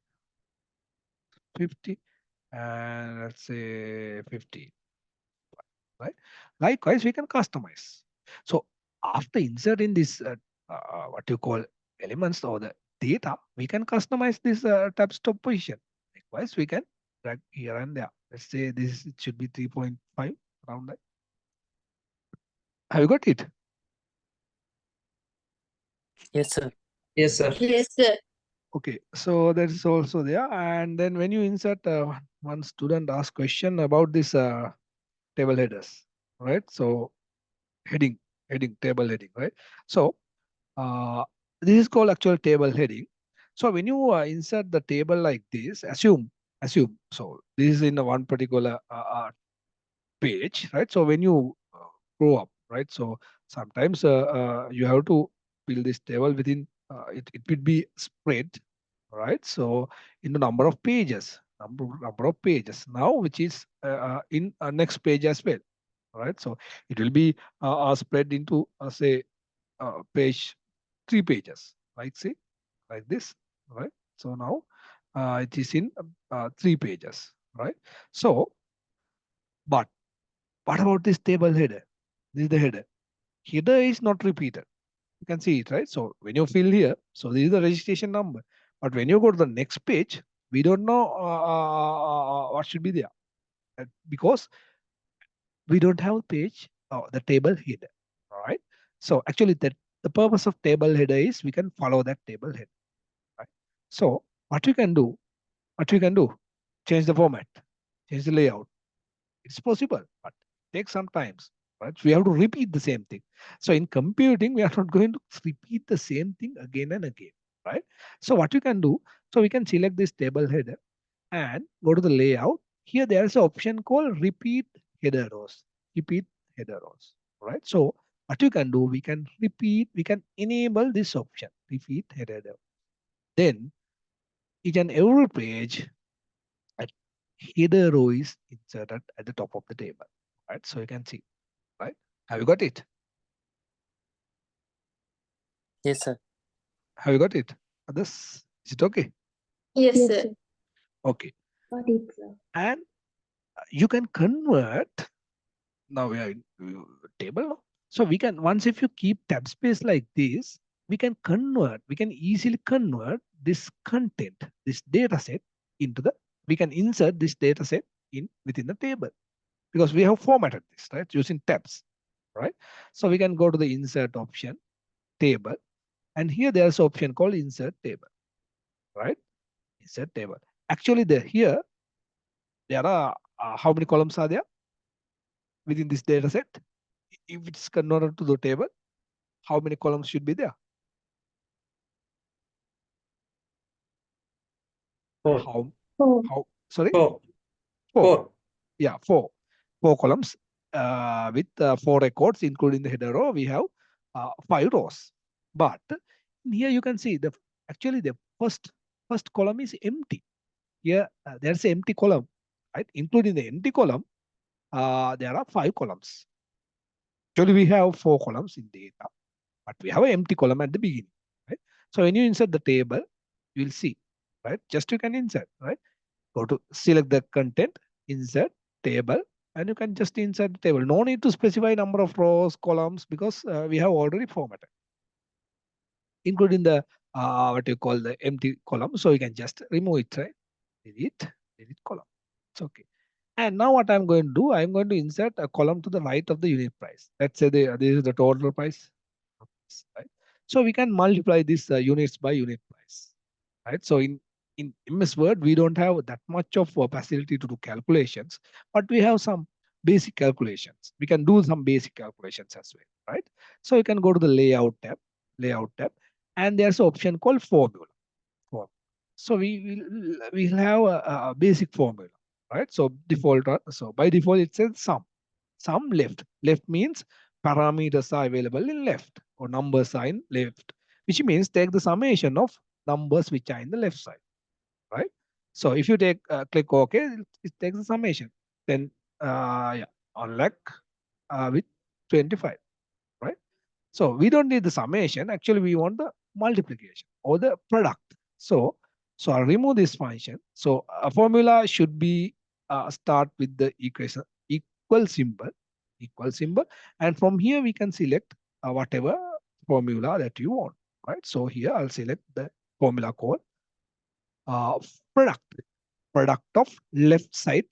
50, and let's say 50, right? Likewise, we can customize. So after inserting this, what you call elements or the data, we can customize this tab stop position. Likewise, we can drag here and there. Let's say this it should be 3.5 around that. Have you got it? Yes, sir. Yes, sir. Yes, sir. Okay, so that is also there. And then when you insert, one student asked question about this table headers, right? So heading, table heading, right? So this is called actual table heading. So when you insert the table like this, assume, so this is in a one particular page, right? So when you grow up, right? So sometimes you have to fill this table within, it will be spread, right? So in the number of pages, number of pages now, which is in next page as well, right? So it will be spread into say page 3 pages, like say like this, right? So now it is in 3 pages, right? So but what about this table header? This is the header. Header is not repeated. You can see it, right? So when you fill here, so this is the registration number. But when you go to the next page, we don't know what should be there, because we don't have a page, the table header. All right. So actually, the purpose of table header is we can follow that table header. Right. So what you can do, change the format, change the layout. It's possible, but it takes some times. Right. We have to repeat the same thing. So in computing, we are not going to repeat the same thing again and again. Right. So what you can do, so we can select this table header and go to the layout. Here there is an option called repeat header rows. Repeat header rows. Right. So what you can do, we can enable this option, repeat header row. Then each and every page, a header row is inserted at the top of the table. Right. So you can see, right? Have you got it? Yes, sir. Have you got it? Others? Is it okay? Yes, Yes, sir. sir. Okay. Got it, sir. And you can convert. Now we are in table now. So we can, once if you keep tab space like this, we can easily convert this content, this data set into we can insert this data set within the table, because we have formatted this, right? Using tabs, right? So we can go to the insert option, table, and here there's an option called insert table, right? Insert table. Actually here there are, how many columns are there within this data set? If it's converted to the table, how many columns should be there? 4. Sorry? 4. 4. 4. Yeah, 4 columns with 4 records, including the header row. We have 5 rows. But here you can see actually the first column is empty. Here there's an empty column, right? Including the empty column, there are 5 columns. Actually, we have 4 columns in data, but we have an empty column at the beginning, right? So when you insert the table, you will see, right? Just you can insert, right? go to select the content, insert table, and you can just insert the table. No need to specify number of rows, columns, because we have already formatted, including the what you call the empty column. So you can just remove it, right? Delete column. It's okay. And now what I'm going to do, I'm going to insert a column to the right of the unit price. Let's say this is the total price, right? So we can multiply this units by unit price, right? So in MS Word, we don't have that much of facility to do calculations, but we have some basic calculations. We can do some basic calculations as well, right? So you can go to the layout tab, and there's an option called formula. So we'll have a basic formula, right? So so by default it says sum left. Left means parameters are available in left or numbers are in left, which means take the summation of numbers which are in the left side, right? So if you take click OK, it takes the summation. Then unlock with 25, right? So we don't need the summation. Actually, we want the multiplication or the product. So I'll remove this function. So a formula should be start with the equation equal symbol, and from here we can select whatever formula that you want, right? So here I'll select the formula called product of left side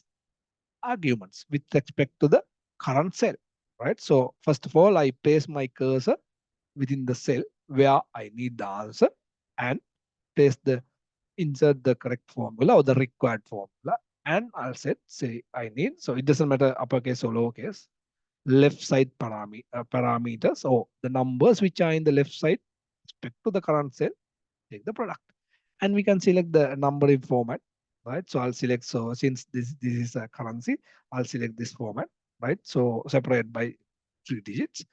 arguments with respect to the current cell, right? So first of all, I place my cursor within the cell where I need the answer and insert the correct formula or the required formula, and I'll say I need, so it doesn't matter uppercase or lowercase, left side parameters or the numbers which are in the left side respect to the current cell, take the product. And we can select the numbering format, right? So I'll select, so since this is a currency, I'll select this format, right? So separate by 3 digits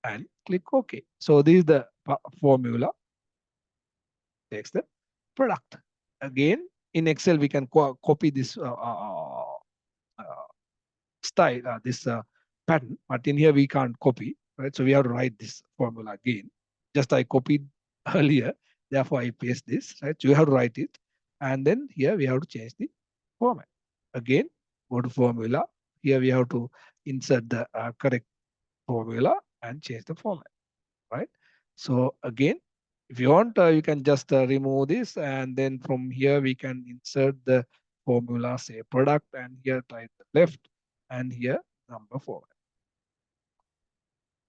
and click OK. So this is the formula, takes the product. Again, in Excel, we can copy this style, this pattern, but in here we can't copy, right? So we have to write this formula again. Just I copied earlier, therefore I paste this, right? So you have to write it. And then here we have to change the format. Again, go to formula. Here we have to insert the correct formula and change the format, right? So again, if you want, you can just remove this, and then from here we can insert the formula, say product, and here type the left, and here number format,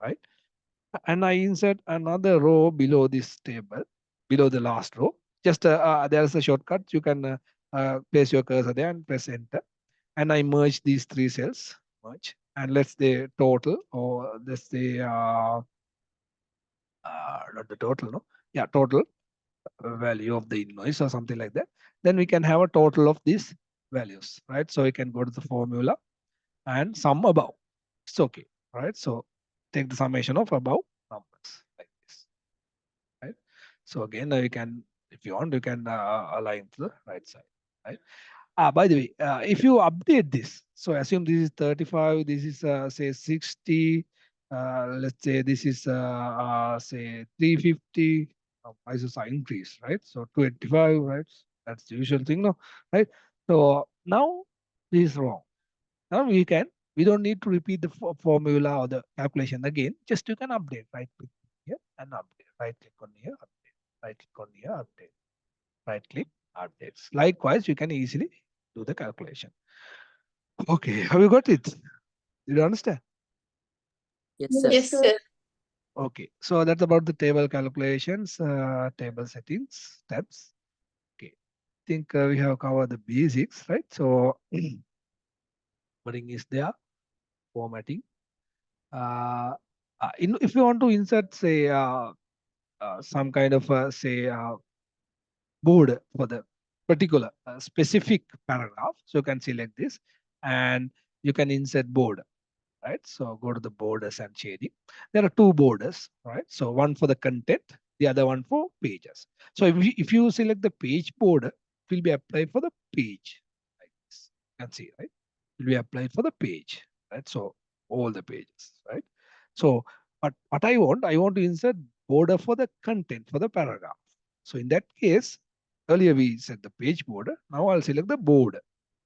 right? And I insert another row below this table, below the last row. Just there is a shortcut. You can place your cursor there and press enter. And I merge these 3 cells, merge, and let's say total, or let's say not the total, no? Yeah, total value of the invoice or something like that. Then we can have a total of these values, right? So we can go to the formula and sum above. It's okay, right? So take the summation of above numbers like this, right? So again, you can, if you want, you can align to the right side, right? By the way, if you update this, so assume this is 35, this is say 60, let's say this is say 350, prices are increased, right? So 25, right? That's the usual thing, no? Right? So now this is wrong. Now we don't need to repeat the formula or the calculation again. Just you can update, right click here and update, right click on here, update, right click on here, update, right click, updates. Likewise, you can easily do the calculation. Okay, have you got it? Did you understand? Yes, sir. Yes, sir. Okay, so that's about the table calculations, table settings, tabs. Okay, I think we have covered the basics, right? So numbering is there, formatting. If you want to insert, say, some kind of say board for the particular specific paragraph, so you can select this and you can insert board, right? So go to the borders and shading. There are 2 borders, right? So one for the content, the other one for pages. So if you select the page border, it will be applied for the page, like this. You can see, right? It will be applied for the page, right? So all the pages, right? So but what I want to insert border for the content, for the paragraph. So in that case, earlier we said the page border. Now I'll select the border.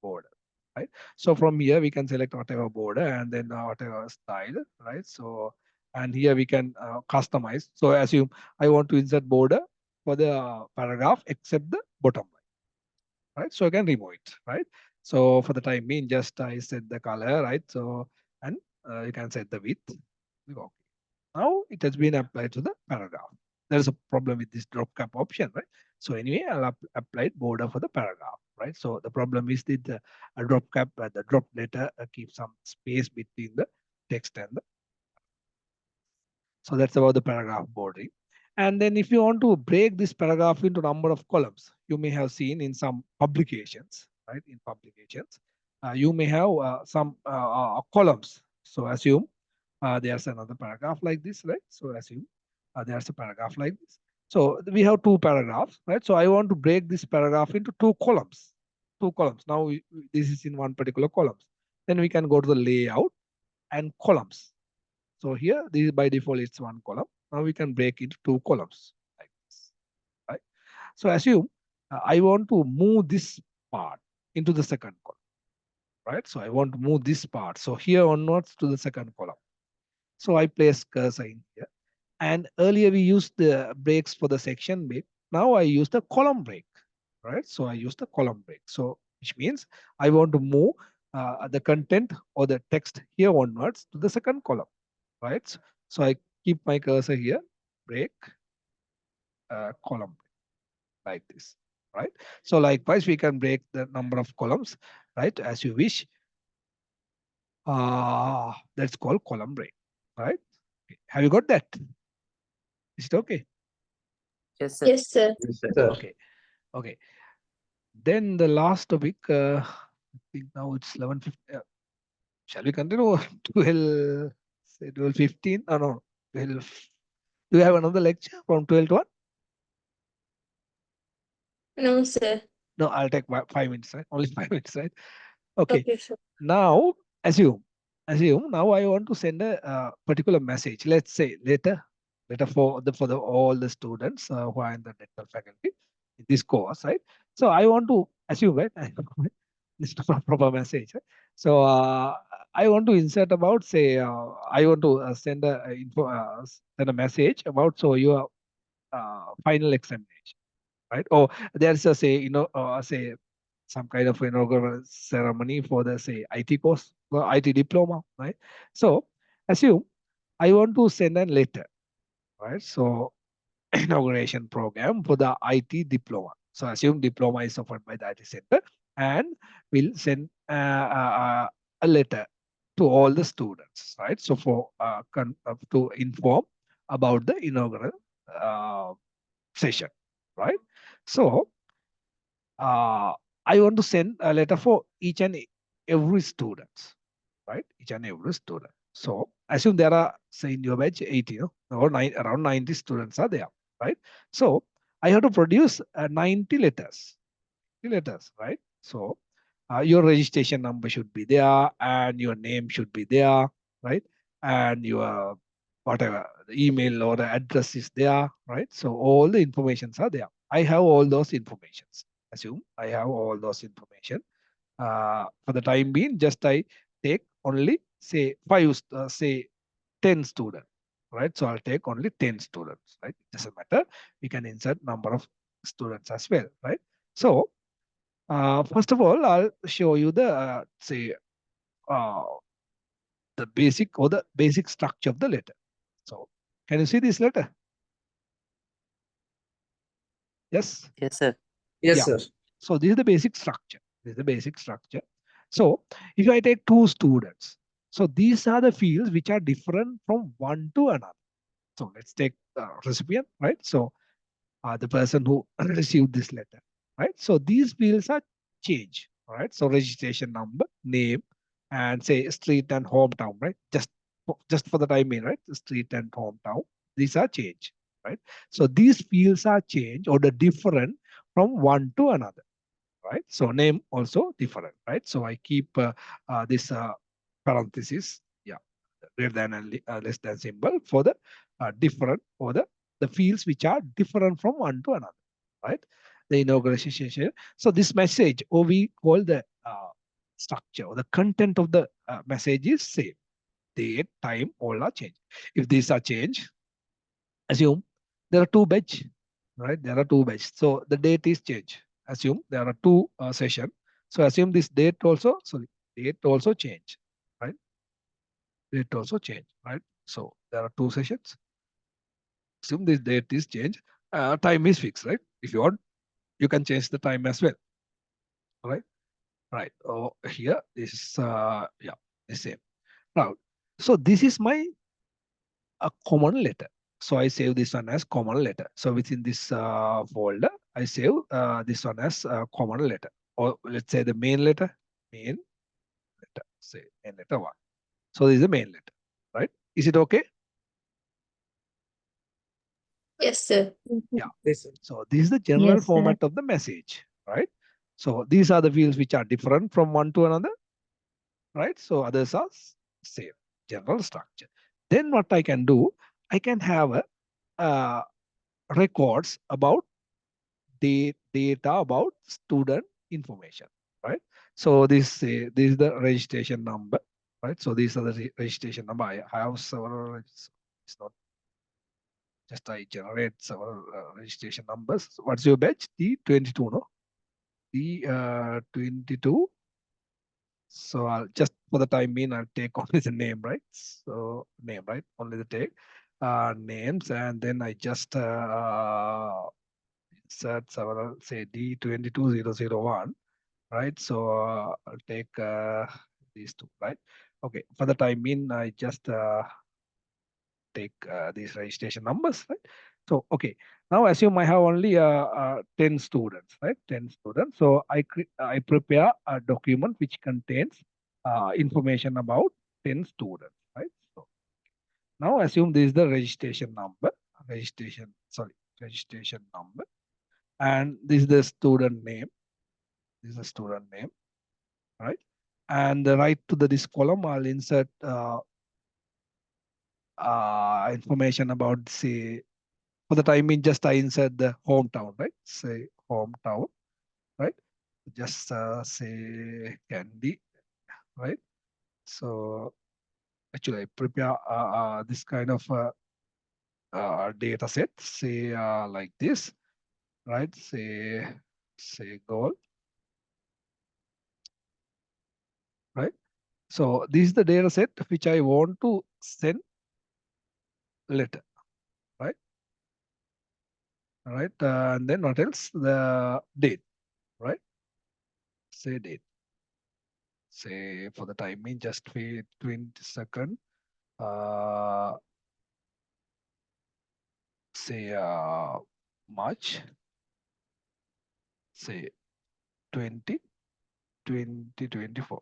border, right? So from here we can select whatever border and then whatever style, right? So, and here we can customize. So assume I want to insert border for the paragraph except the bottom line, right? So I can remove it, right? So for the time being, just I set the color, right? So, and you can set the width. Okay. Now it has been applied to the paragraph. There is a problem with this drop cap option, right? So anyway, I'll apply border for the paragraph, right? So the problem is that the drop cap, the drop letter keeps some space between the text and the. So that's about the paragraph bordering. And then if you want to break this paragraph into number of columns, you may have seen in some publications, right? In publications, you may have some columns. So assume there's another paragraph like this, right? So assume there's a paragraph like this. So we have two paragraphs, right? So I want to break this paragraph into two columns. Now this is in one particular column. Then we can go to the layout and columns. So here, this by default, it's one column. Now we can break into two columns like this, right? So assume I want to move this part into the second column, right? So I want to move this part. So here onwards to the second column. So I place cursor in here. And earlier we used the breaks for the section break. Now I use the column break, right? So I use the column break. So which means I want to move the content or the text here onwards to the second column, right? So I keep my cursor here, break, column break, like this, right? So likewise, we can break the number of columns, right, as you wish. That's called column break, right? Okay. Have you got that? Is it okay? Yes, sir. Yes, sir. Yes, sir. Okay. Okay. Then the last topic, I think now it's 11:50. Shall we continue? 12, say 12:15? Oh, no, 12. Do you have another lecture from 12 to 1? No, sir. No, I'll take 5 minutes, right? Only 5 minutes, right? Okay. Okay, sir. Now, assume now I want to send a particular message. Let's say letter for all the students who are in the dental faculty in this course, right? So I want to assume, right? This is not proper message. Right? So I want to insert about, say, I want to send send a message about your final examination, right? Or there's a, say, say some kind of inaugural ceremony for the, say, IT course or IT diploma, right? So assume I want to send a letter, right? So inauguration program for the IT diploma. So assume diploma is offered by the IT center and we'll send a letter to all the students, right? So for to inform about the inaugural session, right? So I want to send a letter for each and every student, right? Each and every student. So assume there are, say, in your batch 80 or around 90 students are there, right? So I have to produce 90 letters, right? So your registration number should be there and your name should be there, right? And your whatever the email or the address is there, right? So all the informations are there. I have all those informations. Assume I have all those information. For the time being, just I take only, say, 10 students, right? So I'll take only 10 students, right? It doesn't matter. We can insert number of students as well, right? So first of all, I'll show you the say the basic structure of the letter. So can you see this letter? Yes. Yes, sir. Yes, Yeah. sir. So this is the basic structure. So if I take two students, so these are the fields which are different from one to another. So let's take the recipient, right? So the person who received this letter, right? So these fields are changed, right? So registration number, name, and say street and hometown, right? Just for the time being, right? The street and hometown, these are changed, right? So these fields are changed or the different from one to another, right? So name also different, right? So I keep this parenthesis, yeah, greater than and less than symbol for the different or the fields which are different from one to another, right? the inauguration session. So this message, or we call the structure or the content of the message is same. Date, time, all are changed. If these are changed, assume there are two batch, right? There are two batch. So the date is changed. Assume there are two session. So assume this date also, sorry, date also change, right? Date also change, right? So there are two sessions. Assume this date is changed. Time is fixed, right? If you want, you can change the time as well, right? Right. Oh, here this is yeah, the same. Now, so this is my a common letter. So I save this one as common letter. So within this folder, I save this one as common letter, or let's say the main letter, main letter, say main letter one. So this is the main letter, right? Is it okay? Yes, sir. Yeah. Yes, sir. So this is the general Yes, sir. format of the message, right? So these are the fields which are different from one to another, right? So others are same, general structure. Then what I can do, I can have a records about data about student information, right? So this is the registration number, right? So these are the registration number. I have several. It's not just I generate several registration numbers. So what's your batch? D22, no? D22. So I'll just for the time being, I'll take only the name, right? So name, right? Only the take names, and then I just insert several, say D22001, right? So I'll take these two, right? Okay, for the time being, I just take these registration numbers, right? So, okay, now assume I have only 10 students, right? 10 students. So I prepare a document which contains information about 10 students, right? So now assume this is the registration number, registration number, and this is the student name. This is the student name, right? And right to this column, I'll insert information about, say, for the time being, just I insert the hometown, right? Say hometown, right? Just say Candy, right? So actually, I prepare this kind of data set, say like this, right? Say goal, right? So this is the data set which I want to send letter, right? All right, and then what else? The date, right? Say date. Say for the timing, just wait 20-second. Say March. Say 2024,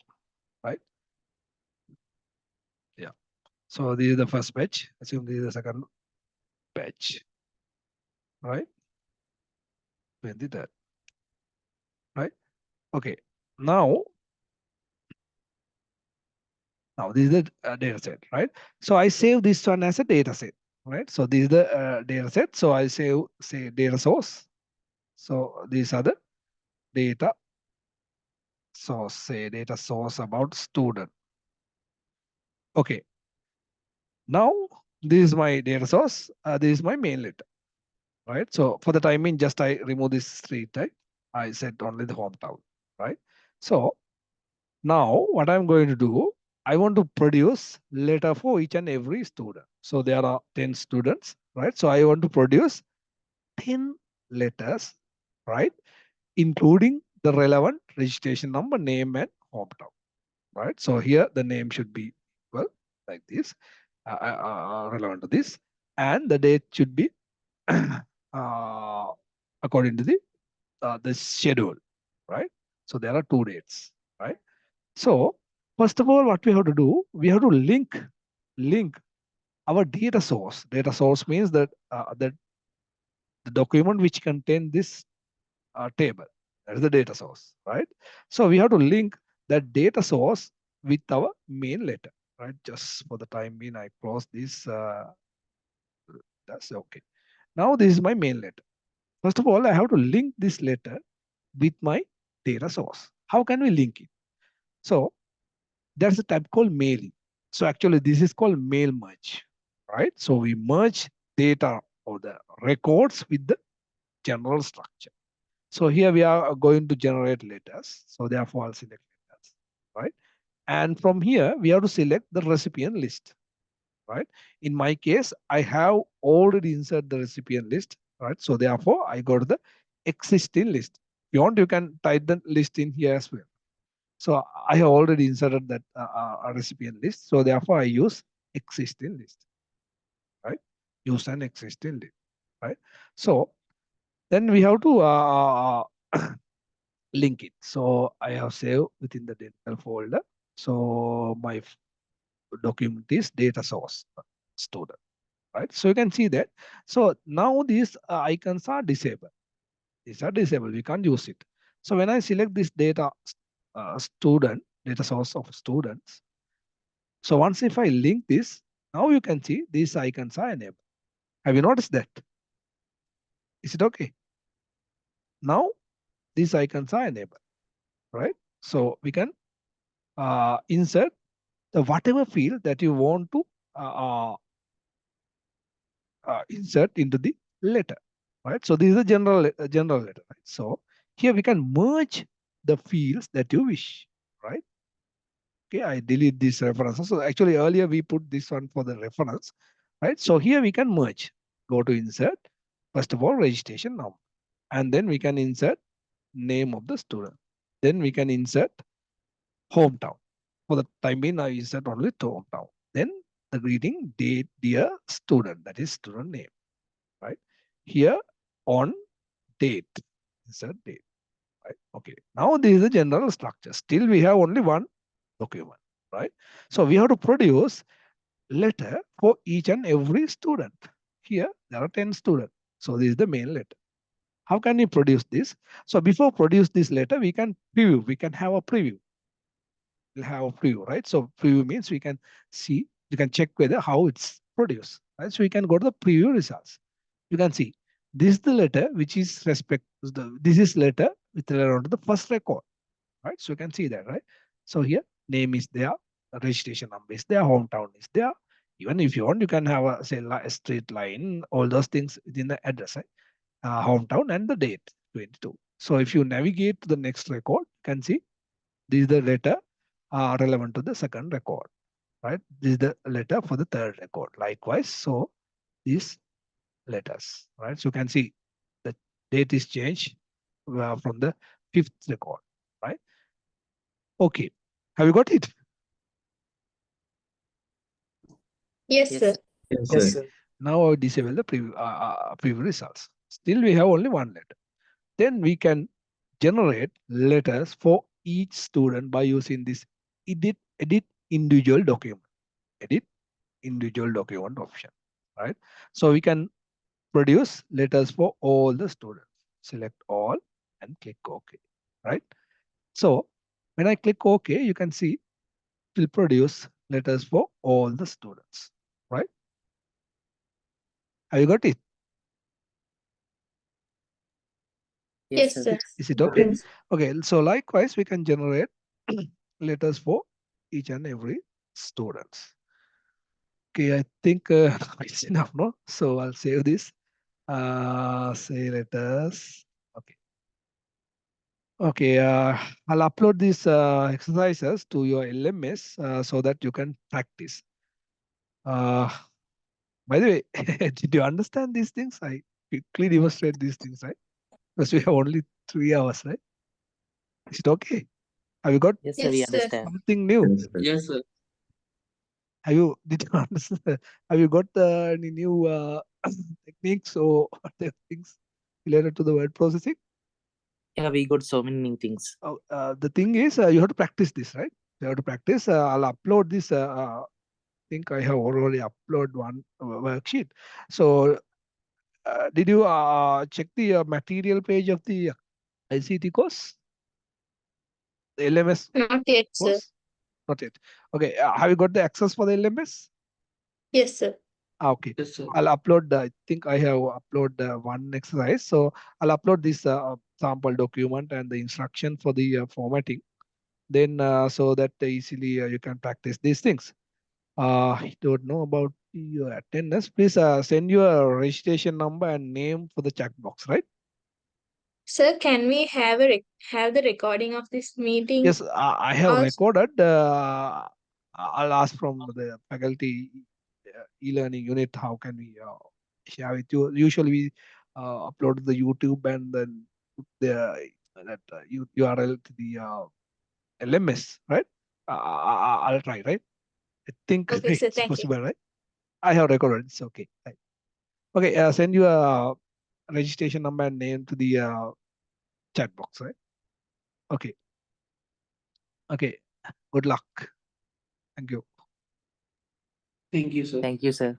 right? Yeah. So this is the first batch. Assume this is the second batch, right? 23rd, right? Okay. Now this is the data set, right? So I save this one as a data set, right? So this is the data set. So I save, say, data source. So these are the data source, say data source about student. Okay. Now this is my data source. This is my main letter, right? So for the timing, just I remove this street type. I set only the hometown, right? So now what I'm going to do, I want to produce letter for each and every student. So there are 10 students, right? So I want to produce 10 letters, right? Including the relevant registration number, name, and hometown, right? So here the name should be, well, like this, relevant to this, and the date should be according to the schedule, right? So there are two dates, right? So first of all, what we have to do, we have to link our data source. Data source means that that the document which contain this table, that is the data source, right? So we have to link that data source with our main letter, right? Just for the time being, I close this. That's okay. Now this is my main letter. First of all, I have to link this letter with my data source. How can we link it? So there's a type called mailing. So actually this is called mail merge, right? So we merge data or the records with the general structure. So here we are going to generate letters. So therefore I'll select letters, right? And from here, we have to select the recipient list, right? In my case, I have already inserted the recipient list, right? So therefore I go to the existing list. If you want, you can type the list in here as well. So I have already inserted that recipient list. So therefore I use existing list, right? Use an existing list, right? So then we have to link it. So I have saved within the dental folder. So my document is data source student, right? So you can see that. So now these icons are disabled. These are disabled. We can't use it. So when I select this data student, data source of students. So once if I link this, now you can see these icons are enabled. Have you noticed that? Is it okay? Now these icons are enabled, right? So we can insert the whatever field that you want to insert into the letter, right? So this is a general letter, right? So here we can merge the fields that you wish, right? Okay, I delete this references. So actually earlier we put this one for the reference, right? So here we can merge. Go to insert. First of all, registration number, and then we can insert name of the student. Then we can insert hometown. For the time being, I insert only hometown. Then the greeting date, dear student, that is student name, right? Here on date, insert date, right? Okay. Now this is the general structure. Still we have only one document, right? So we have to produce letter for each and every student. Here there are 10 students. So this is the main letter. How can we produce this? So before produce this letter, we can preview. We can have a preview. We'll have a preview, right? So preview means we can see, we can check whether how it's produced, right? So we can go to the preview results. You can see this is the letter which is this is letter with relevant to the first record, right? So you can see that, right? So here name is there, registration number is there, hometown is there. Even if you want, you can have a say a straight line, all those things within the address, right? Hometown and the date 22. So if you navigate to the next record, you can see this is the letter relevant to the second record, right? This is the letter for the third record. Likewise, so these letters, right? So you can see the date is changed from the fifth record, right? Okay, have you got it? Yes, Yes. sir. Yes, sir. Now I disable the preview results. Still we have only one letter. Then we can generate letters for each student by using this edit individual document, edit individual document option, right? So we can produce letters for all the students. Select all and click OK, right? So when I click OK, you can see it will produce letters for all the students, right? Have you got it? Yes, sir. Is it okay? Yes. Okay, so likewise, we can generate letters for each and every students. Okay, I think it's enough, no? So I'll save this. Say letters. Okay. Okay, I'll upload these exercises to your LMS so that you can practice. By the way, did you understand these things? I quickly demonstrate these things, right? Because we have only 3 hours, right? Is it okay? Have you got Yes, sir, we Yes, sir. understand. something new? Yes, sir. Yes, sir. Did you understand? Have you got any new techniques or other things related to the word processing? Yeah, we got so many new things. Oh, the thing is, you have to practice this, right? You have to practice. I'll upload this. I think I have already uploaded one worksheet. So, did you check the material page of the ICT course? The LMS Not yet, sir. course? Not yet. Okay. Have you got the access for the LMS? Yes, sir. Okay. Yes, sir. I'll upload, I think I have upload one exercise. So I'll upload this sample document and the instruction for the formatting. Then so that easily you can practice these things. I don't know about your attendance. Please send your registration number and name for the chat box, right? Sir, can we have have the recording of this meeting? Yes, I have Or- recorded. I'll ask from the faculty e-learning unit, how can we share with you? Usually we upload the YouTube and then put the that URL to the LMS, right? I'll try, right? I think Okay, sir, it's thank you. possible, right? I have recorded. It's okay. Right. Okay, send you a registration number and name to the chat box, right? Okay. Okay. Good luck. Thank you. Thank you, sir. Thank you, sir.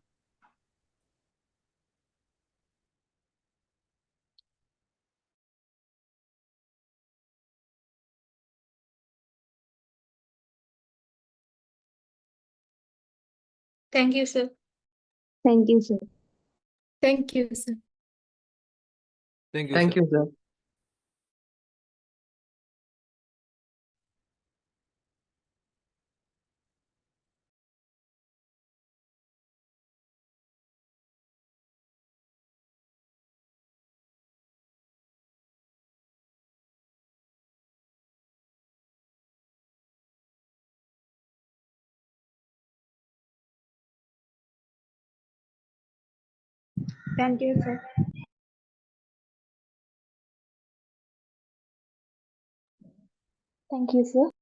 Thank you, sir. Thank you, sir. Thank you, sir. Thank you, sir. Thank you, sir. Thank you, sir.